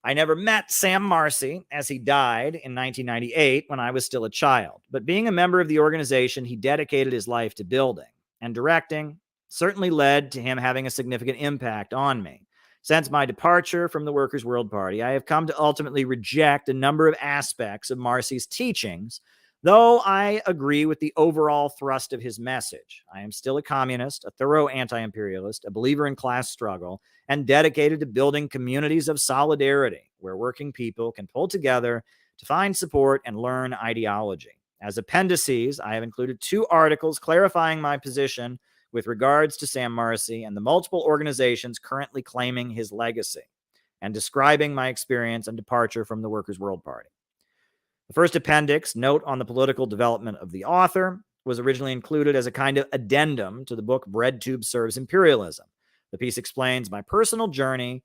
Speaker 1: I never met Sam Marcy, as he died in 1998 when I was still a child, but being a member of the organization he dedicated his life to building and directing certainly led to him having a significant impact on me. Since my departure from the Workers' World Party, I have come to ultimately reject a number of aspects of Marcy's teachings, though I agree with the overall thrust of his message. I am still a communist, a thorough anti-imperialist, a believer in class struggle, and dedicated to building communities of solidarity where working people can pull together to find support and learn ideology. As appendices, I have included 2 articles clarifying my position with regards to Sam Marcy and the multiple organizations currently claiming his legacy, and describing my experience and departure from the Workers' World Party. The first appendix, Note on the Political Development of the Author, was originally included as a kind of addendum to the book Bread Tube Serves Imperialism. The piece explains my personal journey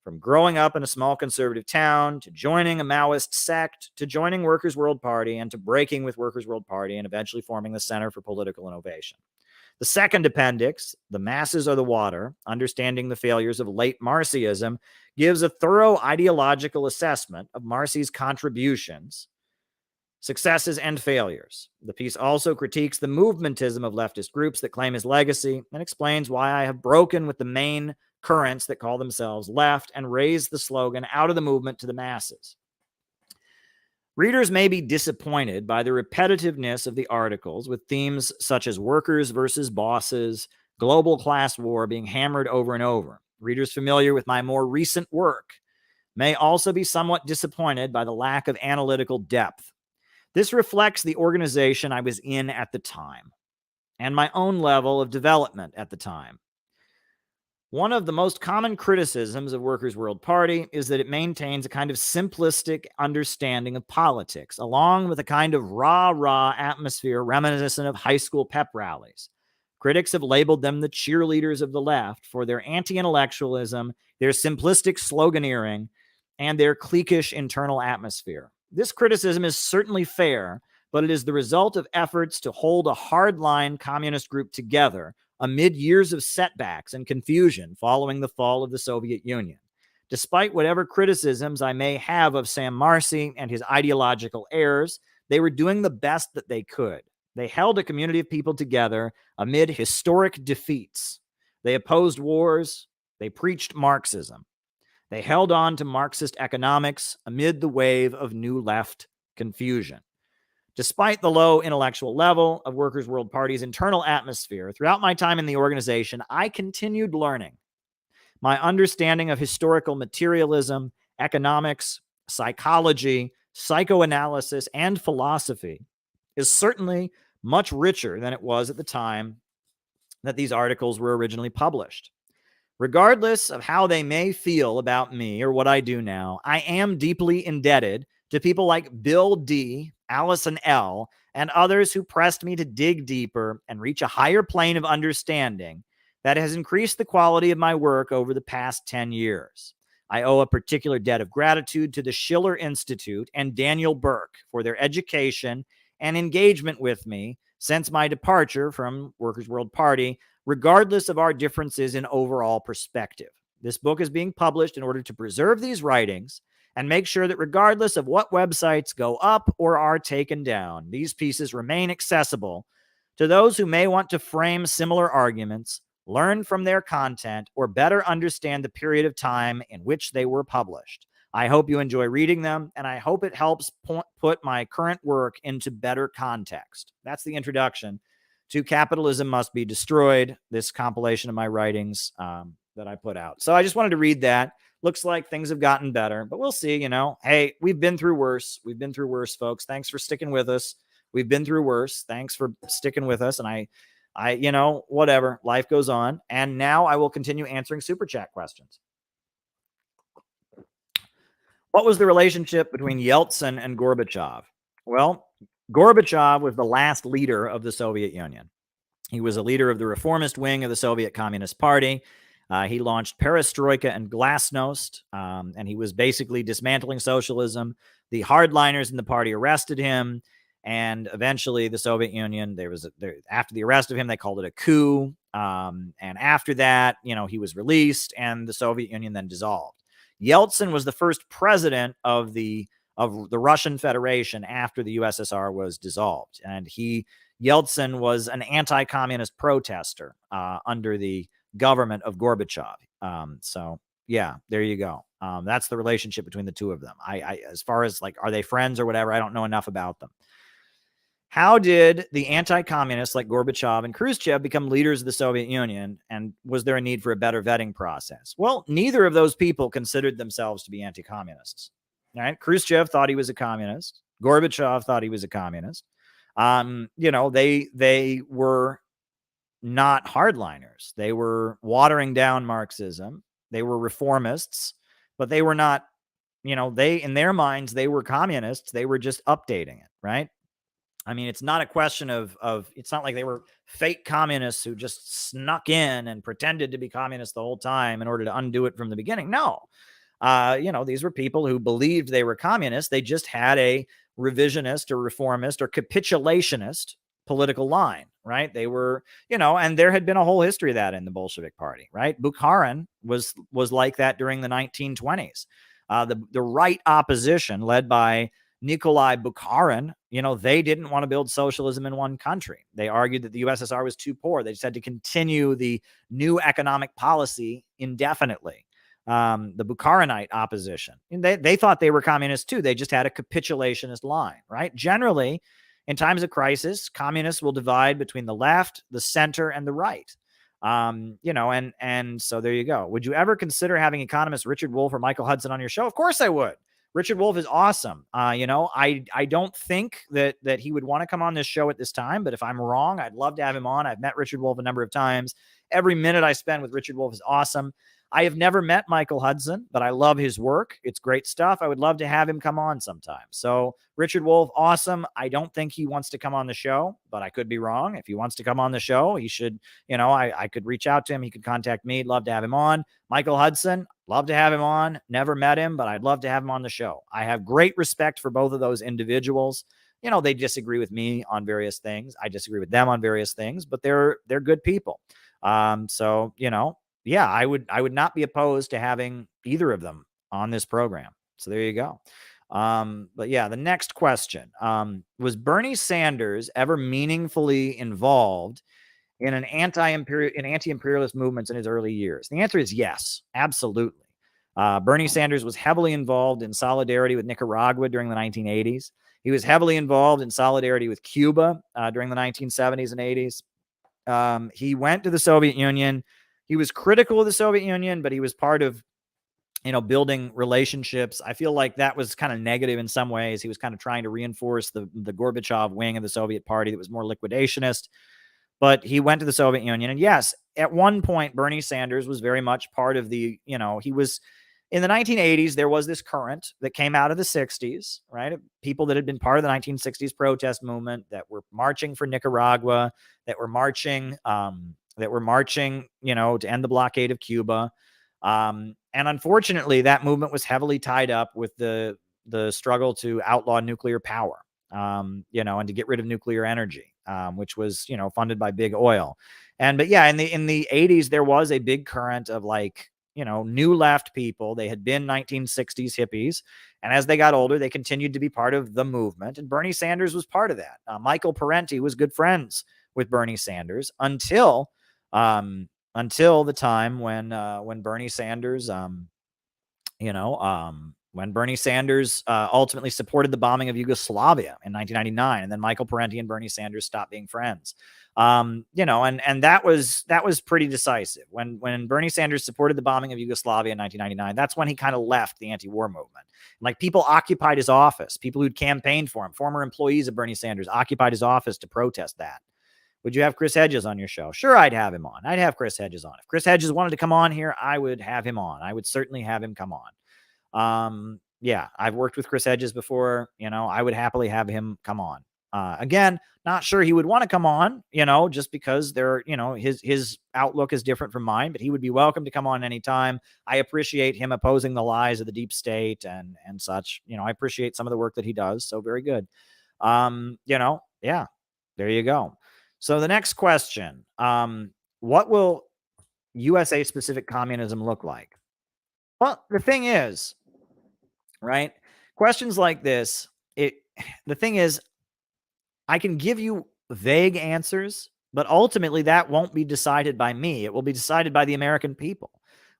Speaker 1: from growing up in a small conservative town to joining a Maoist sect to joining Workers' World Party and to breaking with Workers' World Party and eventually forming the Center for Political Innovation. The second appendix, The Masses Are the Water, Understanding the Failures of Late Marxism, gives a thorough ideological assessment of Marcy's contributions, successes, and failures. The piece also critiques the movementism of leftist groups that claim his legacy and explains why I have broken with the main currents that call themselves left and raised the slogan out of the movement to the masses. Readers may be disappointed by the repetitiveness of the articles, with themes such as workers versus bosses, global class war being hammered over and over. Readers familiar with my more recent work may also be somewhat disappointed by the lack of analytical depth. This reflects the organization I was in at the time and my own level of development at the time. One of the most common criticisms of Workers' World Party is that it maintains a kind of simplistic understanding of politics, along with a kind of rah-rah atmosphere reminiscent of high school pep rallies. Critics have labeled them the cheerleaders of the left for their anti-intellectualism, their simplistic sloganeering, and their cliquish internal atmosphere. This criticism is certainly fair, but it is the result of efforts to hold a hardline communist group together amid years of setbacks and confusion following the fall of the Soviet Union. Despite whatever criticisms I may have of Sam Marcy and his ideological errors, they were doing the best that they could. They held a community of people together amid historic defeats. They opposed wars. They preached Marxism. They held on to Marxist economics amid the wave of new left confusion. Despite the low intellectual level of Workers' World Party's internal atmosphere, throughout my time in the organization, I continued learning. My understanding of historical materialism, economics, psychology, psychoanalysis, and philosophy is certainly much richer than it was at the time that these articles were originally published. Regardless of how they may feel about me or what I do now, I am deeply indebted to people like Bill D., Allison L., and others who pressed me to dig deeper and reach a higher plane of understanding that has increased the quality of my work over the past 10 years. I owe a particular debt of gratitude to the Schiller Institute and Daniel Burke for their education and engagement with me since my departure from Workers' World Party, regardless of our differences in overall perspective. This book is being published in order to preserve these writings and make sure that regardless of what websites go up or are taken down, these pieces remain accessible to those who may want to frame similar arguments, learn from their content, or better understand the period of time in which they were published. I hope you enjoy reading them, and I hope it helps put my current work into better context. That's the introduction to Capitalism Must Be Destroyed, this compilation of my writings that I put out. So I just wanted to read that. Looks like things have gotten better, but we'll see, you know. Hey, we've been through worse. We've been through worse, folks. Thanks for sticking with us. We've been through worse. Thanks for sticking with us. And I, you know, whatever. Life goes on. And now I will continue answering Super Chat questions. What was the relationship between Yeltsin and Gorbachev? Well, Gorbachev was the last leader of the Soviet Union. He was a leader of the reformist wing of the Soviet Communist Party. He launched perestroika and glasnost, and he was basically dismantling socialism. The hardliners in the party arrested him, and eventually the Soviet Union, after the arrest of him, they called it a coup. And after that, he was released, and the Soviet Union then dissolved. Yeltsin was the first president of the Russian Federation after the USSR was dissolved, and Yeltsin was an anti-communist protester under the government of Gorbachev. So yeah, there you go. That's the relationship between the two of them. I as far as like, are they friends or whatever, I don't know enough about them. How did the anti-communists like Gorbachev and Khrushchev become leaders of the Soviet Union? And was there a need for a better vetting process? Well, neither of those people considered themselves to be anti-communists. Right? Khrushchev thought he was a communist. Gorbachev thought he was a communist. They were not hardliners. They were watering down Marxism. They were reformists, but they were not, in their minds, they were communists. They were just updating it, right? I mean, it's not a question of it's not like they were fake communists who just snuck in and pretended to be communists the whole time in order to undo it from the beginning. No. These were people who believed they were communists. They just had a revisionist or reformist or capitulationist political line, right? They were, and there had been a whole history of that in the Bolshevik Party, right? Bukharin was like that during the 1920s. The right opposition led by Nikolai Bukharin, they didn't want to build socialism in one country. They argued that the USSR was too poor. They just had to continue the new economic policy indefinitely. The Bukharinite opposition, and they thought they were communists too. They just had a capitulationist line, right? Generally, in times of crisis, communists will divide between the left, the center, and the right. And so there you go. Would you ever consider having economists Richard Wolff or Michael Hudson on your show? Of course I would. Richard Wolff is awesome. I don't think that he would want to come on this show at this time, but if I'm wrong, I'd love to have him on. I've met Richard Wolff a number of times. Every minute I spend with Richard Wolff is awesome. I have never met Michael Hudson, but I love his work. It's great stuff. I would love to have him come on sometime. So Richard Wolff, awesome. I don't think he wants to come on the show, but I could be wrong. If he wants to come on the show, he should, I could reach out to him. He could contact me. Love to have him on. Michael Hudson, love to have him on. Never met him, but I'd love to have him on the show. I have great respect for both of those individuals. They disagree with me on various things. I disagree with them on various things, but they're good people. Yeah, I would not be opposed to having either of them on this program. So there you go. But yeah, the next question, was Bernie Sanders ever meaningfully involved in anti-imperialist movements in his early years? The answer is yes, absolutely. Bernie Sanders was heavily involved in solidarity with Nicaragua during the 1980s. He was heavily involved in solidarity with Cuba during the 1970s and 80s. He went to the Soviet Union. He was critical of the Soviet Union, but he was part of, building relationships. I feel like that was kind of negative in some ways. He was kind of trying to reinforce the Gorbachev wing of the Soviet Party that was more liquidationist. But he went to the Soviet Union. And yes, at one point, Bernie Sanders was very much part of the, he was in the 1980s. There was this current that came out of the 60s, right? People that had been part of the 1960s protest movement that were marching for Nicaragua, that were marching, to end the blockade of Cuba. And unfortunately, that movement was heavily tied up with the struggle to outlaw nuclear power, and to get rid of nuclear energy, which was, funded by big oil. But yeah, in the 80s, there was a big current of new left people. They had been 1960s hippies. And as they got older, they continued to be part of the movement. And Bernie Sanders was part of that. Michael Parenti was good friends with Bernie Sanders until the time when Bernie Sanders, ultimately supported the bombing of Yugoslavia in 1999, and then Michael Parenti and Bernie Sanders stopped being friends. And that was pretty decisive. When Bernie Sanders supported the bombing of Yugoslavia in 1999, that's when he kind of left the anti-war movement. Like, people occupied his office. People who'd campaigned for him, former employees of Bernie Sanders, occupied his office to protest that. Would you have Chris Hedges on your show? Sure, I'd have him on. I'd have Chris Hedges on. If Chris Hedges wanted to come on here, I would have him on. I would certainly have him come on. Yeah, I've worked with Chris Hedges before. I would happily have him come on. Again, not sure he would want to come on, just because his outlook is different from mine, but he would be welcome to come on anytime. I appreciate him opposing the lies of the deep state and such. I appreciate some of the work that he does. So very good. Yeah, there you go. So the next question, what will USA specific communism look like? Well, the thing is, right? Questions like this, the thing is, I can give you vague answers, but ultimately that won't be decided by me. It will be decided by the American people.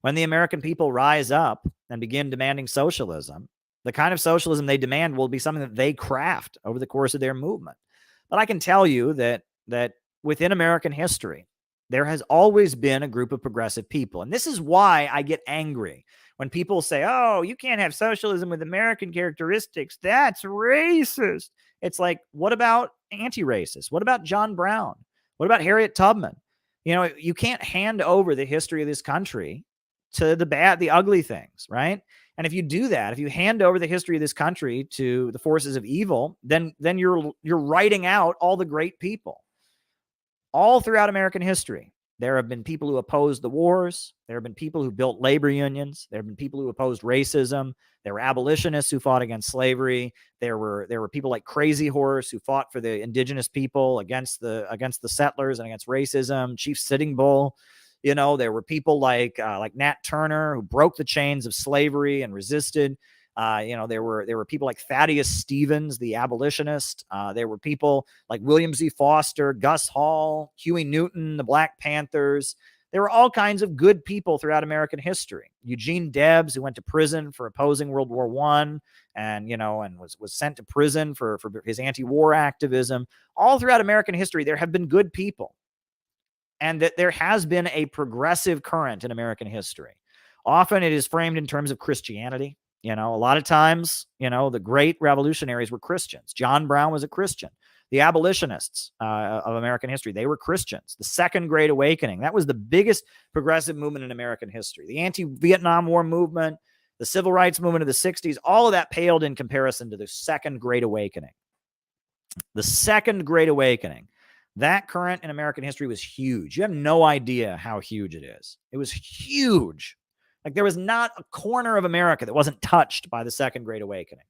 Speaker 1: When the American people rise up and begin demanding socialism, the kind of socialism they demand will be something that they craft over the course of their movement. But I can tell you that within American history, there has always been a group of progressive people. And this is why I get angry when people say, oh, you can't have socialism with American characteristics. That's racist. It's like, what about anti-racist? What about John Brown? What about Harriet Tubman? You know, you can't hand over the history of this country to the bad, the ugly things, right? And if you do that, if you hand over the history of this country to the forces of evil, then you're writing out all the great people. All throughout American history, there have been people who opposed the wars. There have been people who built labor unions. There have been people who opposed racism. There were abolitionists who fought against slavery. There were people like Crazy Horse who fought for the indigenous people against the settlers and against racism. Chief Sitting Bull. You know, there were people like Nat Turner who broke the chains of slavery and resisted. You know, there were people like Thaddeus Stevens, the abolitionist. There were people like William Z. Foster, Gus Hall, Huey Newton, the Black Panthers. There were all kinds of good people throughout American history. Eugene Debs, who went to prison for opposing World War I, and was sent to prison for his anti-war activism. All throughout American history, there have been good people, and that there has been a progressive current in American history. Often it is framed in terms of Christianity. You know, a lot of times, the great revolutionaries were Christians. John Brown was a Christian. The abolitionists of American history, they were Christians. The Second Great Awakening, that was the biggest progressive movement in American history. The anti-Vietnam War movement, the civil rights movement of the 60s, all of that paled in comparison to the Second Great Awakening. The Second Great Awakening, that current in American history was huge. You have no idea how huge it is. It was huge. Like, there was not a corner of America that wasn't touched by the Second Great Awakening.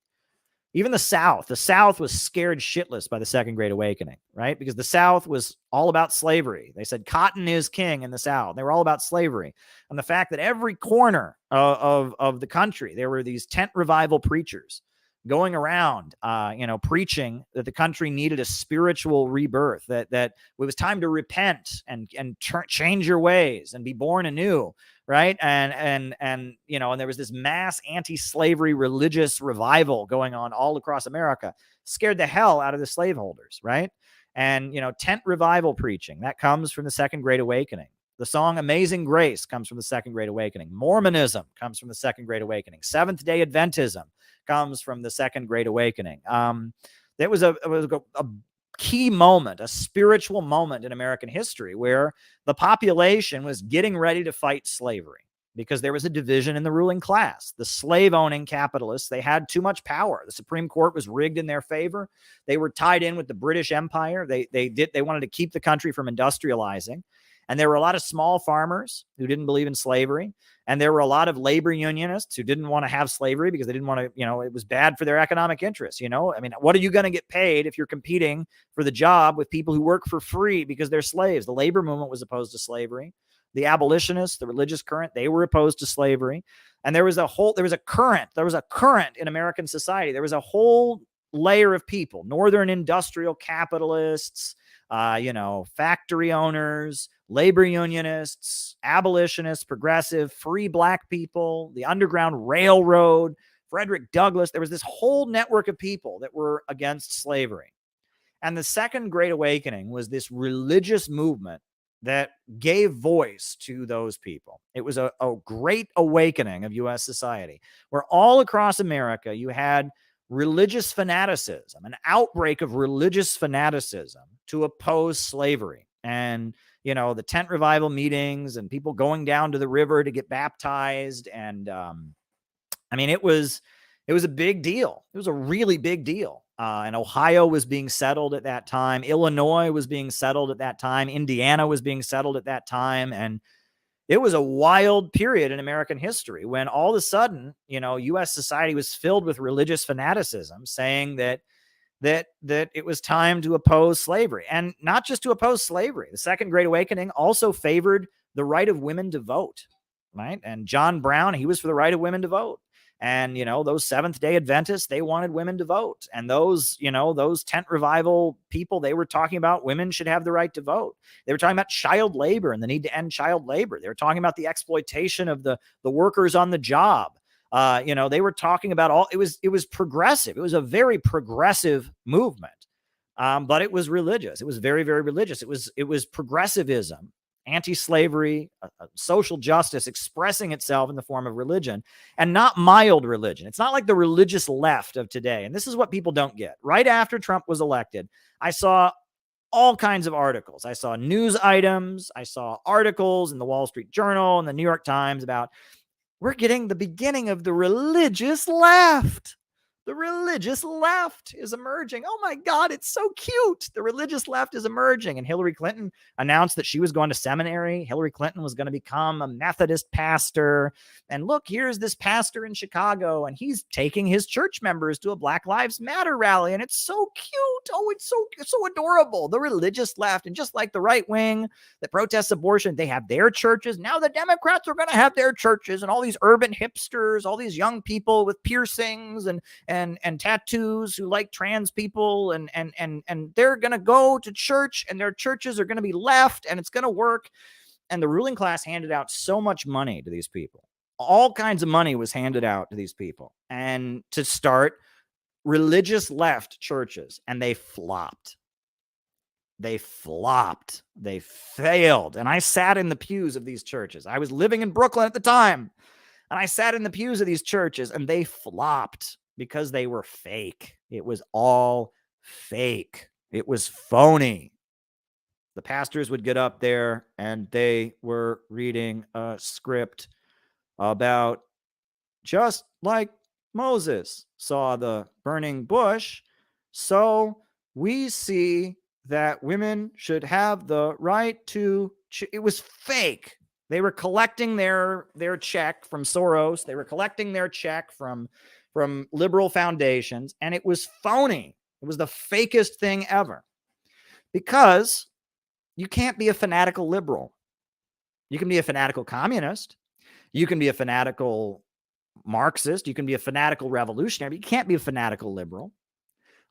Speaker 1: Even the South was scared shitless by the Second Great Awakening, right? Because the South was all about slavery. They said cotton is king in the South. They were all about slavery. And the fact that every corner of the country, there were these tent revival preachers going around, preaching that the country needed a spiritual rebirth, that it was time to repent and change your ways and be born anew. Right. And there was this mass anti-slavery religious revival going on all across America, scared the hell out of the slaveholders. Right. And, tent revival preaching, that comes from the Second Great Awakening. The song Amazing Grace comes from the Second Great Awakening. Mormonism comes from the Second Great Awakening. Seventh-day Adventism comes from the Second Great Awakening. It was a key moment, a spiritual moment in American history where the population was getting ready to fight slavery because there was a division in the ruling class. The slave-owning capitalists, they had too much power. The Supreme Court was rigged in their favor. They were tied in with the British Empire. They wanted to keep the country from industrializing. And there were a lot of small farmers who didn't believe in slavery. And there were a lot of labor unionists who didn't want to have slavery because they didn't want to, it was bad for their economic interests. I mean, what are you going to get paid if you're competing for the job with people who work for free because they're slaves? The labor movement was opposed to slavery. The abolitionists, the religious current, they were opposed to slavery. And there was a current in American society. There was a whole layer of people, northern industrial capitalists, factory owners, labor unionists, abolitionists, progressive, free black people, the Underground Railroad, Frederick Douglass. There was this whole network of people that were against slavery. And the Second Great Awakening was this religious movement that gave voice to those people. It was a great awakening of U.S. society, where all across America you had religious fanaticism, an outbreak of religious fanaticism to oppose slavery. And, the tent revival meetings and people going down to the river to get baptized. And, it was a big deal. It was a really big deal. And Ohio was being settled at that time. Illinois was being settled at that time. Indiana was being settled at that time. And it was a wild period in American history when all of a sudden, U.S. society was filled with religious fanaticism, saying that that it was time to oppose slavery, and not just to oppose slavery. The Second Great Awakening also favored the right of women to vote, right? And John Brown, he was for the right of women to vote. And, those Seventh-day Adventists, they wanted women to vote. And those tent revival people, they were talking about women should have the right to vote. They were talking about child labor and the need to end child labor. They were talking about the exploitation of the workers on the job. They were talking about it was progressive. It was a very progressive movement. But it was religious. It was very, very religious. It was progressivism, anti-slavery, social justice expressing itself in the form of religion, and not mild religion. It's not like the religious left of today. And this is what people don't get. Right after Trump was elected, I saw all kinds of articles. I saw news items. I saw articles in the Wall Street Journal and the New York Times about, we're getting the beginning of the religious left. The religious left is emerging. Oh my God, it's so cute. The religious left is emerging. And Hillary Clinton announced that she was going to seminary. Hillary Clinton was going to become a Methodist pastor. And look, here's this pastor in Chicago, and he's taking his church members to a Black Lives Matter rally. And it's so cute. Oh, it's so adorable. The religious left. And just like the right wing that protests abortion, they have their churches. Now the Democrats are going to have their churches, and all these urban hipsters, all these young people with piercings and tattoos who like trans people, and they're going to go to church, and their churches are going to be left, and it's going to work. And the ruling class handed out so much money to these people. All kinds of money was handed out to these people, and to start religious left churches, and they flopped. They flopped. They failed. And I sat in the pews of these churches. I was living in Brooklyn at the time, and I sat in the pews of these churches, and they flopped because they were fake. It was all fake. It was phony. The pastors would get up there, and they were reading a script about, just like Moses saw the burning bush, so we see that women should have the right to. It was fake. They were collecting their check from Soros. They were collecting their check from liberal foundations, and it was phony. It was the fakest thing ever, because you can't be a fanatical liberal. You can be a fanatical communist. You can be a fanatical Marxist. You can be a fanatical revolutionary. But you can't be a fanatical liberal.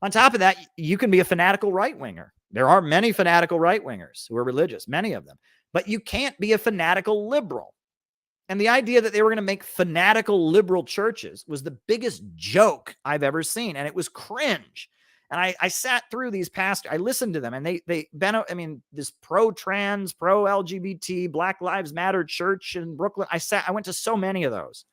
Speaker 1: On top of that, you can be a fanatical right-winger. There are many fanatical right-wingers who are religious, many of them. But you can't be a fanatical liberal. And the idea that they were going to make fanatical liberal churches was the biggest joke I've ever seen. And it was cringe. And I sat through these pastors. I listened to them, and this pro-trans, pro-LGBT, Black Lives Matter church in Brooklyn. I went to so many of those.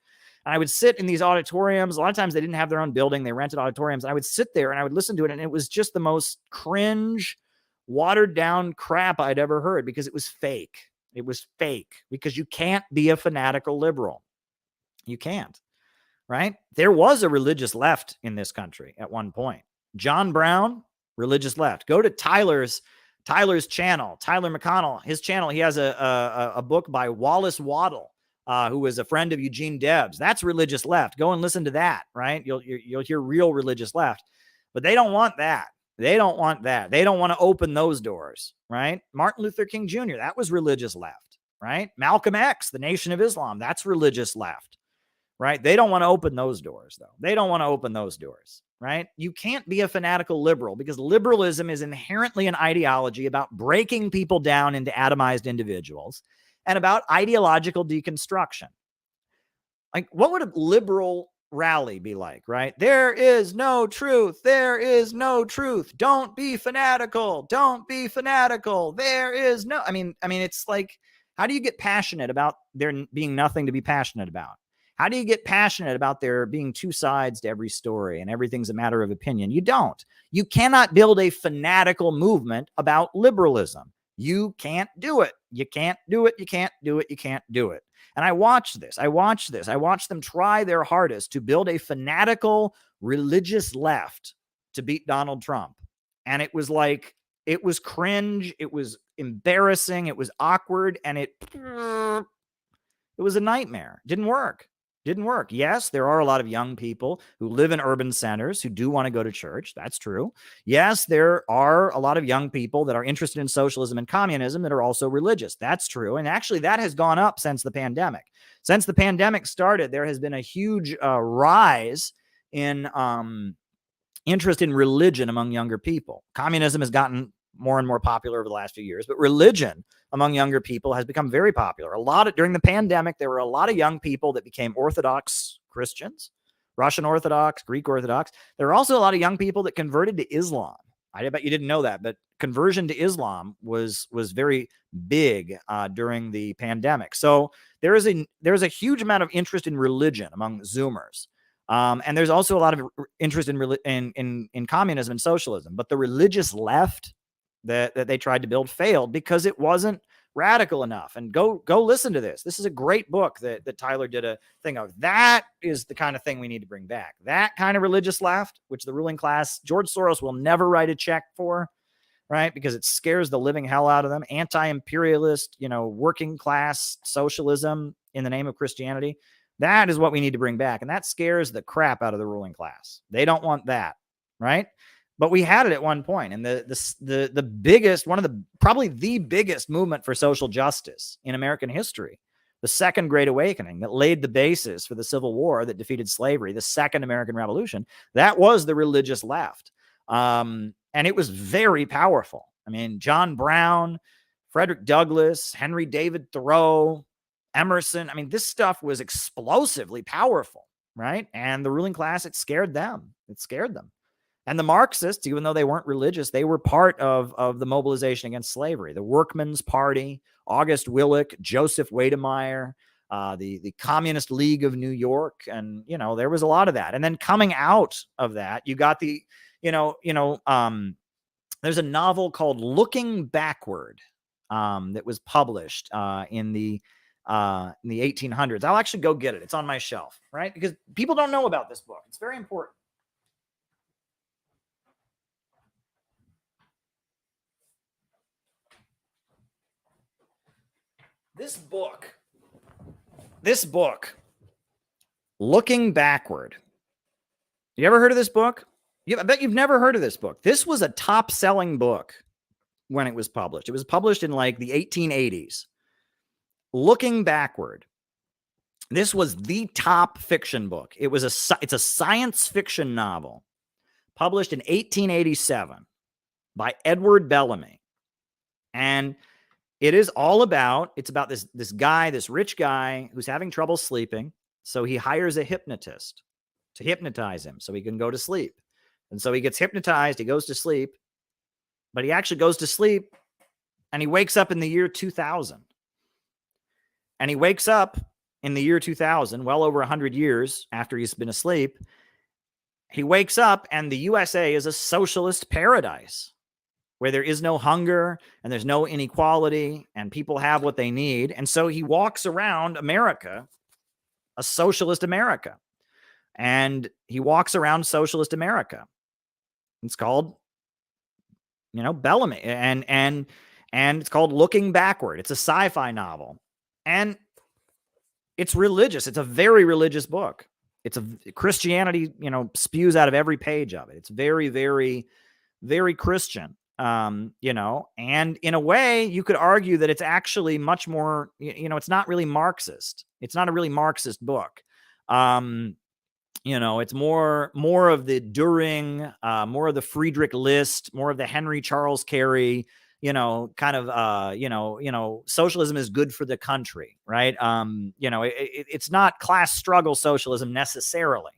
Speaker 1: And I would sit in these auditoriums. A lot of times they didn't have their own building. They rented auditoriums. And I would sit there and I would listen to it. And it was just the most cringe, watered down crap I'd ever heard, because it was fake. It was fake, because you can't be a fanatical liberal. You can't, right? There was a religious left in this country at one point. John Brown, religious left. Go to Tyler's channel, Tyler McConnell, his channel. He has a book by Wallace Waddle, who was a friend of Eugene Debs. That's religious left. Go and listen to that, right? You'll hear real religious left. But they don't want that. They don't want that. They don't want to open those doors, right? Martin Luther King Jr., that was religious left, right? Malcolm X, the Nation of Islam, that's religious left, right? They don't want to open those doors, though. They don't want to open those doors, right? You can't be a fanatical liberal, because liberalism is inherently an ideology about breaking people down into atomized individuals and about ideological deconstruction. Like, what would a liberal rally be like, right? There is no truth. There is no truth. Don't be fanatical. Don't be fanatical. There is no, I mean, it's like, how do you get passionate about there being nothing to be passionate about? How do you get passionate about there being two sides to every story and everything's a matter of opinion? You don't. You cannot build a fanatical movement about liberalism. You can't do it. You can't do it. You can't do it. You can't do it. And I watched this. I watched them try their hardest to build a fanatical religious left to beat Donald Trump. And it was like, it was cringe. It was embarrassing. It was awkward. And it was a nightmare. It didn't work. Didn't work. Yes, there are a lot of young people who live in urban centers who do want to go to church. That's true. Yes, there are a lot of young people that are interested in socialism and communism that are also religious. That's true. And actually, that has gone up since the pandemic. Since the pandemic started, there has been a huge rise in interest in religion among younger people. Communism has gotten more and more popular over the last few years, but religion among younger people has become very popular. During the pandemic, there were a lot of young people that became Orthodox Christians, Russian Orthodox, Greek Orthodox. There were also a lot of young people that converted to Islam. I bet you didn't know that, but conversion to Islam was very big during the pandemic. So there is a huge amount of interest in religion among Zoomers. And there's also a lot of interest in communism and socialism, but the religious left that they tried to build failed because it wasn't radical enough. And go listen to this. This is a great book that Tyler did a thing of. That is the kind of thing we need to bring back. That kind of religious left, which the ruling class, George Soros will never write a check for, right? Because it scares the living hell out of them. Anti-imperialist, working class socialism in the name of Christianity. That is what we need to bring back. And that scares the crap out of the ruling class. They don't want that, right? But we had it at one point. And the biggest, probably the biggest movement for social justice in American history, the Second Great Awakening that laid the basis for the Civil War that defeated slavery, the Second American Revolution, that was the religious left. And it was very powerful. I mean, John Brown, Frederick Douglass, Henry David Thoreau, Emerson. I mean, this stuff was explosively powerful, right? And the ruling class, it scared them. It scared them. And the Marxists, even though they weren't religious, they were part of the mobilization against slavery. The Workmen's Party, August Willich, Joseph Weydemeyer, the Communist League of New York. And, there was a lot of that. And then coming out of that, you got there's a novel called Looking Backward that was published in the 1800s. I'll actually go get it. It's on my shelf, right? Because people don't know about this book. It's very important. This book, Looking Backward. You ever heard of this book? I bet you've never heard of this book. This was a top-selling book when it was published. It was published in like the 1880s. Looking Backward. This was the top fiction book. It's a science fiction novel published in 1887 by Edward Bellamy. And it's about this guy, this rich guy who's having trouble sleeping. So he hires a hypnotist to hypnotize him so he can go to sleep. And so he gets hypnotized. He goes to sleep, but he actually goes to sleep and he wakes up in the year 2000. And he wakes up in the year 2000, well over 100 years after he's been asleep. He wakes up and the USA is a socialist paradise, where there is no hunger and there's no inequality and people have what they need. And so he walks around America, a socialist America. And he walks around socialist America. It's called, Bellamy. And it's called Looking Backward. It's a sci-fi novel. And it's religious. It's a very religious book. Christianity, spews out of every page of it. It's very, very, very Christian. And in a way you could argue that it's actually much more, it's not really Marxist. It's not a really Marxist book. It's more of the Dühring, more of the Friedrich List, more of the Henry Charles Carey, socialism is good for the country, right? It's not class struggle socialism necessarily,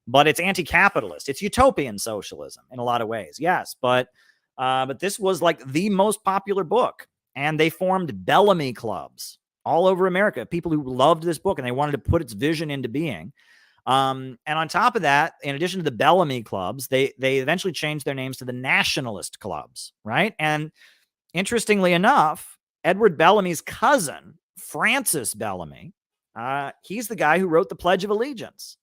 Speaker 1: but it's anti-capitalist. It's utopian socialism in a lot of ways. Yes. But this was like the most popular book, and they formed Bellamy clubs all over America. People who loved this book and they wanted to put its vision into being. And on top of that, in addition to the Bellamy clubs, they eventually changed their names to the nationalist clubs, right? And interestingly enough, Edward Bellamy's cousin, Francis Bellamy, he's the guy who wrote the Pledge of Allegiance,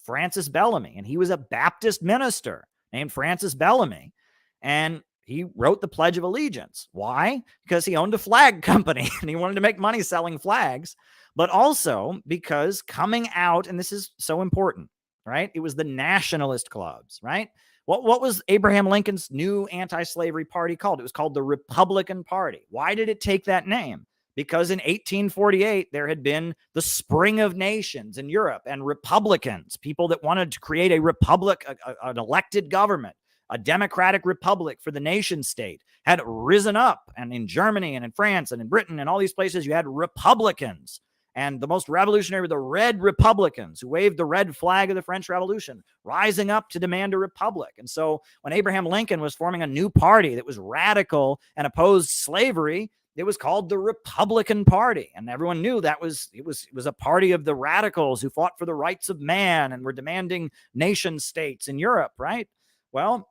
Speaker 1: Francis Bellamy. And he was a Baptist minister named Francis Bellamy. And he wrote the Pledge of Allegiance. Why? Because he owned a flag company and he wanted to make money selling flags, but also because coming out, and this is so important, right? It was the nationalist clubs, right? What was Abraham Lincoln's new anti-slavery party called? It was called the Republican Party. Why did it take that name? Because in 1848, there had been the Spring of Nations in Europe, and Republicans, people that wanted to create a republic, an elected government, a democratic republic for the nation state, had risen up. And in Germany and in France and in Britain and all these places, you had Republicans. And the most revolutionary were the Red Republicans, who waved the red flag of the French Revolution, rising up to demand a republic. And so when Abraham Lincoln was forming a new party that was radical and opposed slavery, it was called the Republican Party. And everyone knew that it was a party of the radicals who fought for the rights of man and were demanding nation states in Europe, right? Well,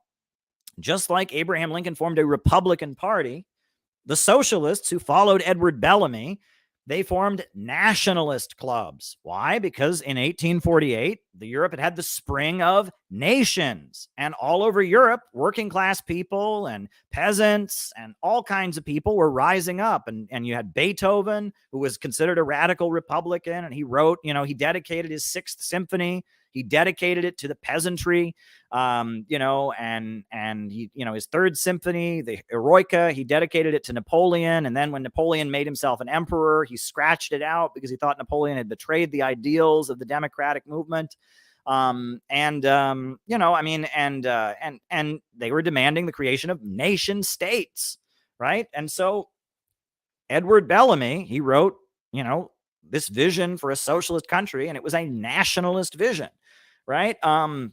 Speaker 1: just like Abraham Lincoln formed a Republican Party, the socialists who followed Edward Bellamy, they formed nationalist clubs. Why? Because in 1848, Europe had the Spring of Nations. And all over Europe, working class people and peasants and all kinds of people were rising up. And you had Beethoven, who was considered a radical Republican. And he wrote, he dedicated his Sixth Symphony. He dedicated it to the peasantry, and he, his Third Symphony, the Eroica, he dedicated it to Napoleon. And then when Napoleon made himself an emperor, he scratched it out because he thought Napoleon had betrayed the ideals of the democratic movement. And they were demanding the creation of nation states, right? And so Edward Bellamy, he wrote, this vision for a socialist country, and it was a nationalist vision, right? And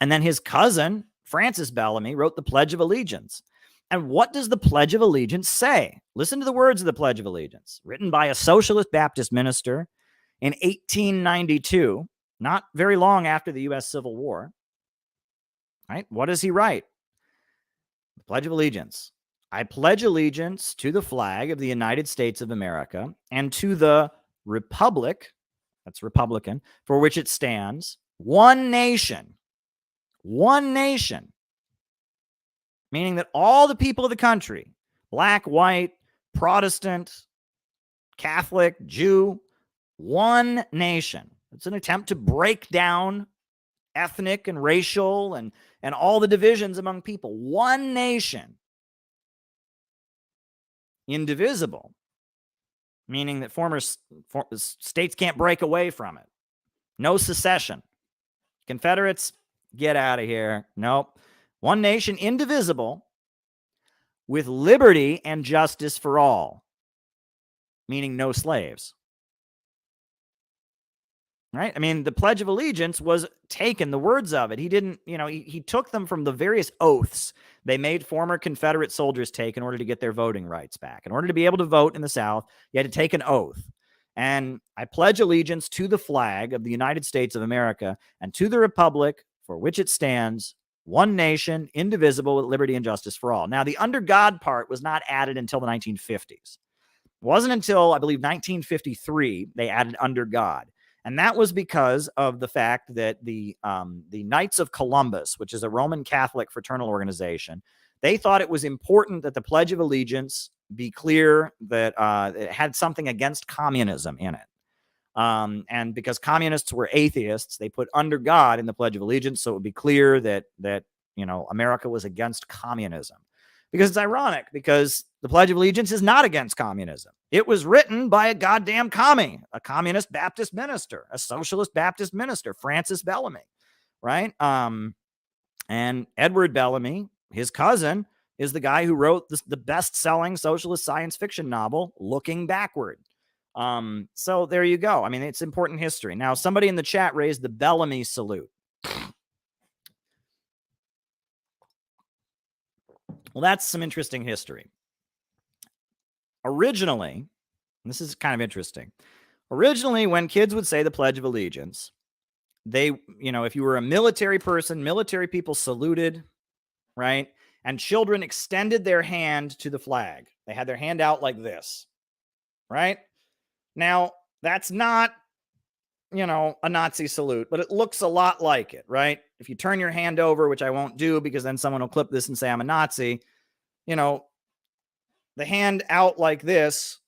Speaker 1: then his cousin, Francis Bellamy, wrote the Pledge of Allegiance. And what does the Pledge of Allegiance say? Listen to the words of the Pledge of Allegiance, written by a socialist Baptist minister in 1892, not very long after the U.S. Civil War, right? What does he write? The Pledge of Allegiance. I pledge allegiance to the flag of the United States of America and to the republic, that's Republican, for which it stands, one nation, meaning that all the people of the country, black, white, Protestant, Catholic, Jew, one nation. It's an attempt to break down ethnic and racial and all the divisions among people. One nation, indivisible, meaning that former states can't break away from it. No secession. Confederates, get out of here. Nope. One nation, indivisible, with liberty and justice for all, meaning no slaves. Right? I mean, the Pledge of Allegiance was taken, the words of it. He didn't, he took them from the various oaths they made former Confederate soldiers take in order to get their voting rights back. In order to be able to vote in the South, you had to take an oath. And I pledge allegiance to the flag of the United States of America and to the republic for which it stands, one nation, indivisible, with liberty and justice for all. Now, the under God part was not added until the 1950s. It wasn't until, I believe, 1953 they added under God. And that was because of the fact that the Knights of Columbus, which is a Roman Catholic fraternal organization, they thought it was important that the Pledge of Allegiance be clear that it had something against communism in it. And because communists were atheists, they put under God in the Pledge of Allegiance, so it would be clear that America was against communism. Because it's ironic, because the Pledge of Allegiance is not against communism. It was written by a goddamn commie, a communist Baptist minister, a socialist Baptist minister, Francis Bellamy, right? And Edward Bellamy, his cousin, is the guy who wrote the best-selling socialist science fiction novel, Looking Backward. So there you go. I mean, it's important history. Now, somebody in the chat raised the Bellamy salute. Well, that's some interesting history. Originally, and this is kind of interesting. Originally, when kids would say the Pledge of Allegiance, they, if you were a military person, military people saluted, right? And children extended their hand to the flag. They had their hand out like this, right? Now, that's not, a Nazi salute, but it looks a lot like it, right? If you turn your hand over, which I won't do because then someone will clip this and say I'm a Nazi, the hand out like this,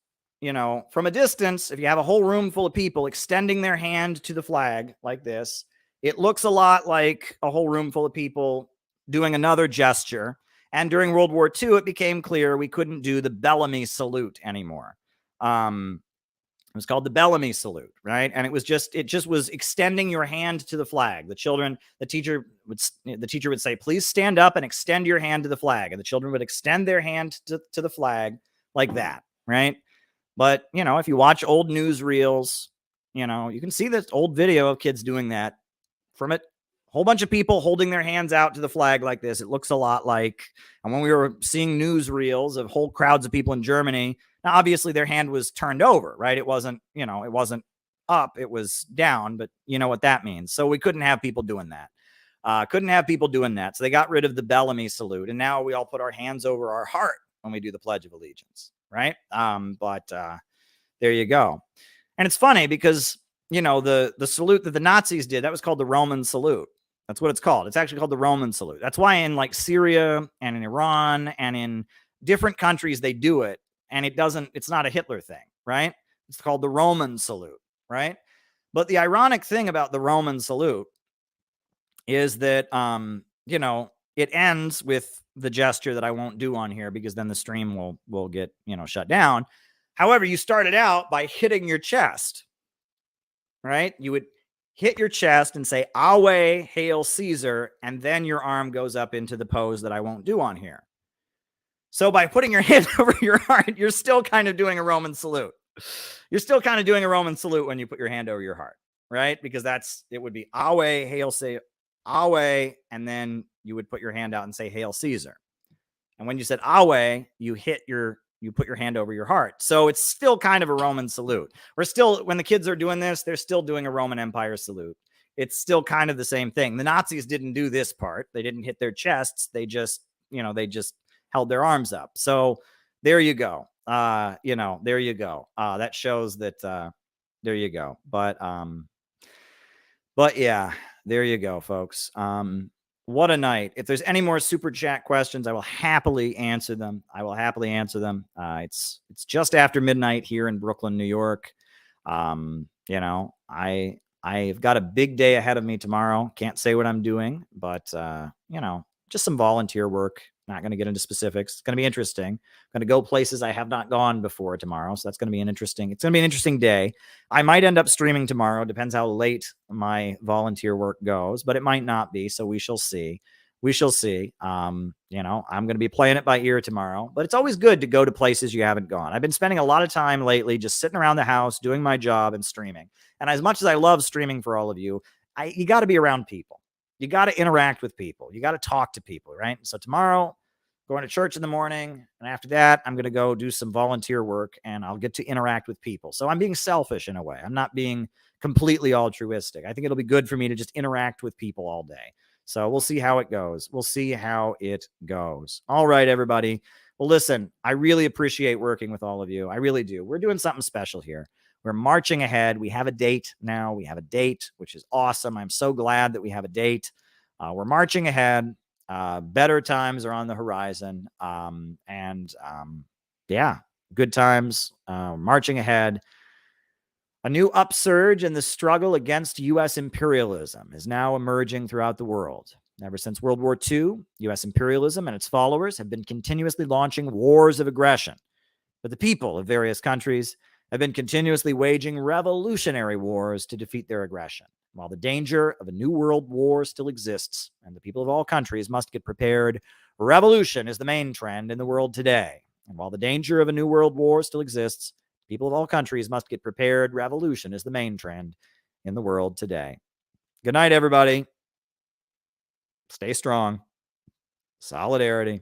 Speaker 1: from a distance, if you have a whole room full of people extending their hand to the flag like this, it looks a lot like a whole room full of people doing another gesture. And during World War II, it became clear we couldn't do the Bellamy salute anymore. It was called the Bellamy salute, right? And it just was extending your hand to the flag. The teacher would say, please stand up and extend your hand to the flag. And the children would extend their hand to the flag like that, right? But, if you watch old newsreels, you can see this old video of kids doing that from it. A whole bunch of people holding their hands out to the flag like this. It looks a lot like, and when we were seeing newsreels of whole crowds of people in Germany, now obviously their hand was turned over, right? It wasn't, it wasn't up, it was down, but you know what that means. So we couldn't have people doing that. So they got rid of the Bellamy salute. And now we all put our hands over our heart when we do the Pledge of Allegiance, right? But there you go. And it's funny because, the salute that the Nazis did, that was called the Roman salute. That's what it's called. It's actually called the Roman salute. That's why in like Syria and in Iran and in different countries, they do it. And it's not a Hitler thing, right? It's called the Roman salute, right? But the ironic thing about the Roman salute is that, it ends with the gesture that I won't do on here because then the stream will get, shut down. However, you started out by hitting your chest, right? You would hit your chest and say, Awe, Hail Caesar, and then your arm goes up into the pose that I won't do on here. So by putting your hand over your heart, you're still kind of doing a Roman salute. You're still kind of doing a Roman salute when you put your hand over your heart, right? Because it would be Awe, Hail Caesar, Awe, and then you would put your hand out and say, Hail Caesar. And when you said Awe, you put your hand over your heart. So it's still kind of a Roman salute. When the kids are doing this, they're still doing a Roman Empire salute. It's still kind of the same thing. The Nazis didn't do this part. They didn't hit their chests. They just held their arms up. So there you go. There you go. That shows that, there you go. But yeah, there you go, folks. What a night. If there's any more super chat questions, I will happily answer them. It's just after midnight here in Brooklyn, New York. I've got a big day ahead of me tomorrow. Can't say what I'm doing, but just some volunteer work. Not going to get into specifics. It's going to be interesting. I'm going to go places I have not gone before tomorrow. So that's going to be an interesting day. I might end up streaming tomorrow. Depends how late my volunteer work goes, but it might not be. So we shall see. I'm going to be playing it by ear tomorrow, but it's always good to go to places you haven't gone. I've been spending a lot of time lately just sitting around the house, doing my job and streaming. And as much as I love streaming for all of you, you got to be around people. You got to interact with people. You got to talk to people, right? So tomorrow, going to church in the morning, and after that, I'm going to go do some volunteer work, and I'll get to interact with people. So I'm being selfish in a way. I'm not being completely altruistic. I think it'll be good for me to just interact with people all day. So we'll see how it goes. All right, everybody. Well, listen, I really appreciate working with all of you. I really do. We're doing something special here. We're marching ahead. We have a date now. We have a date, which is awesome. I'm so glad that we have a date. We're marching ahead. Better times are on the horizon. Yeah, good times, marching ahead. A new upsurge in the struggle against U.S. imperialism is now emerging throughout the world. Ever since World War II, U.S. imperialism and its followers have been continuously launching wars of aggression. But the people of various countries have been continuously waging revolutionary wars to defeat their aggression. While the danger of a new world war still exists, and the people of all countries must get prepared, revolution is the main trend in the world today. And while the danger of a new world war still exists, people of all countries must get prepared, revolution is the main trend in the world today. Good night, everybody. Stay strong. Solidarity.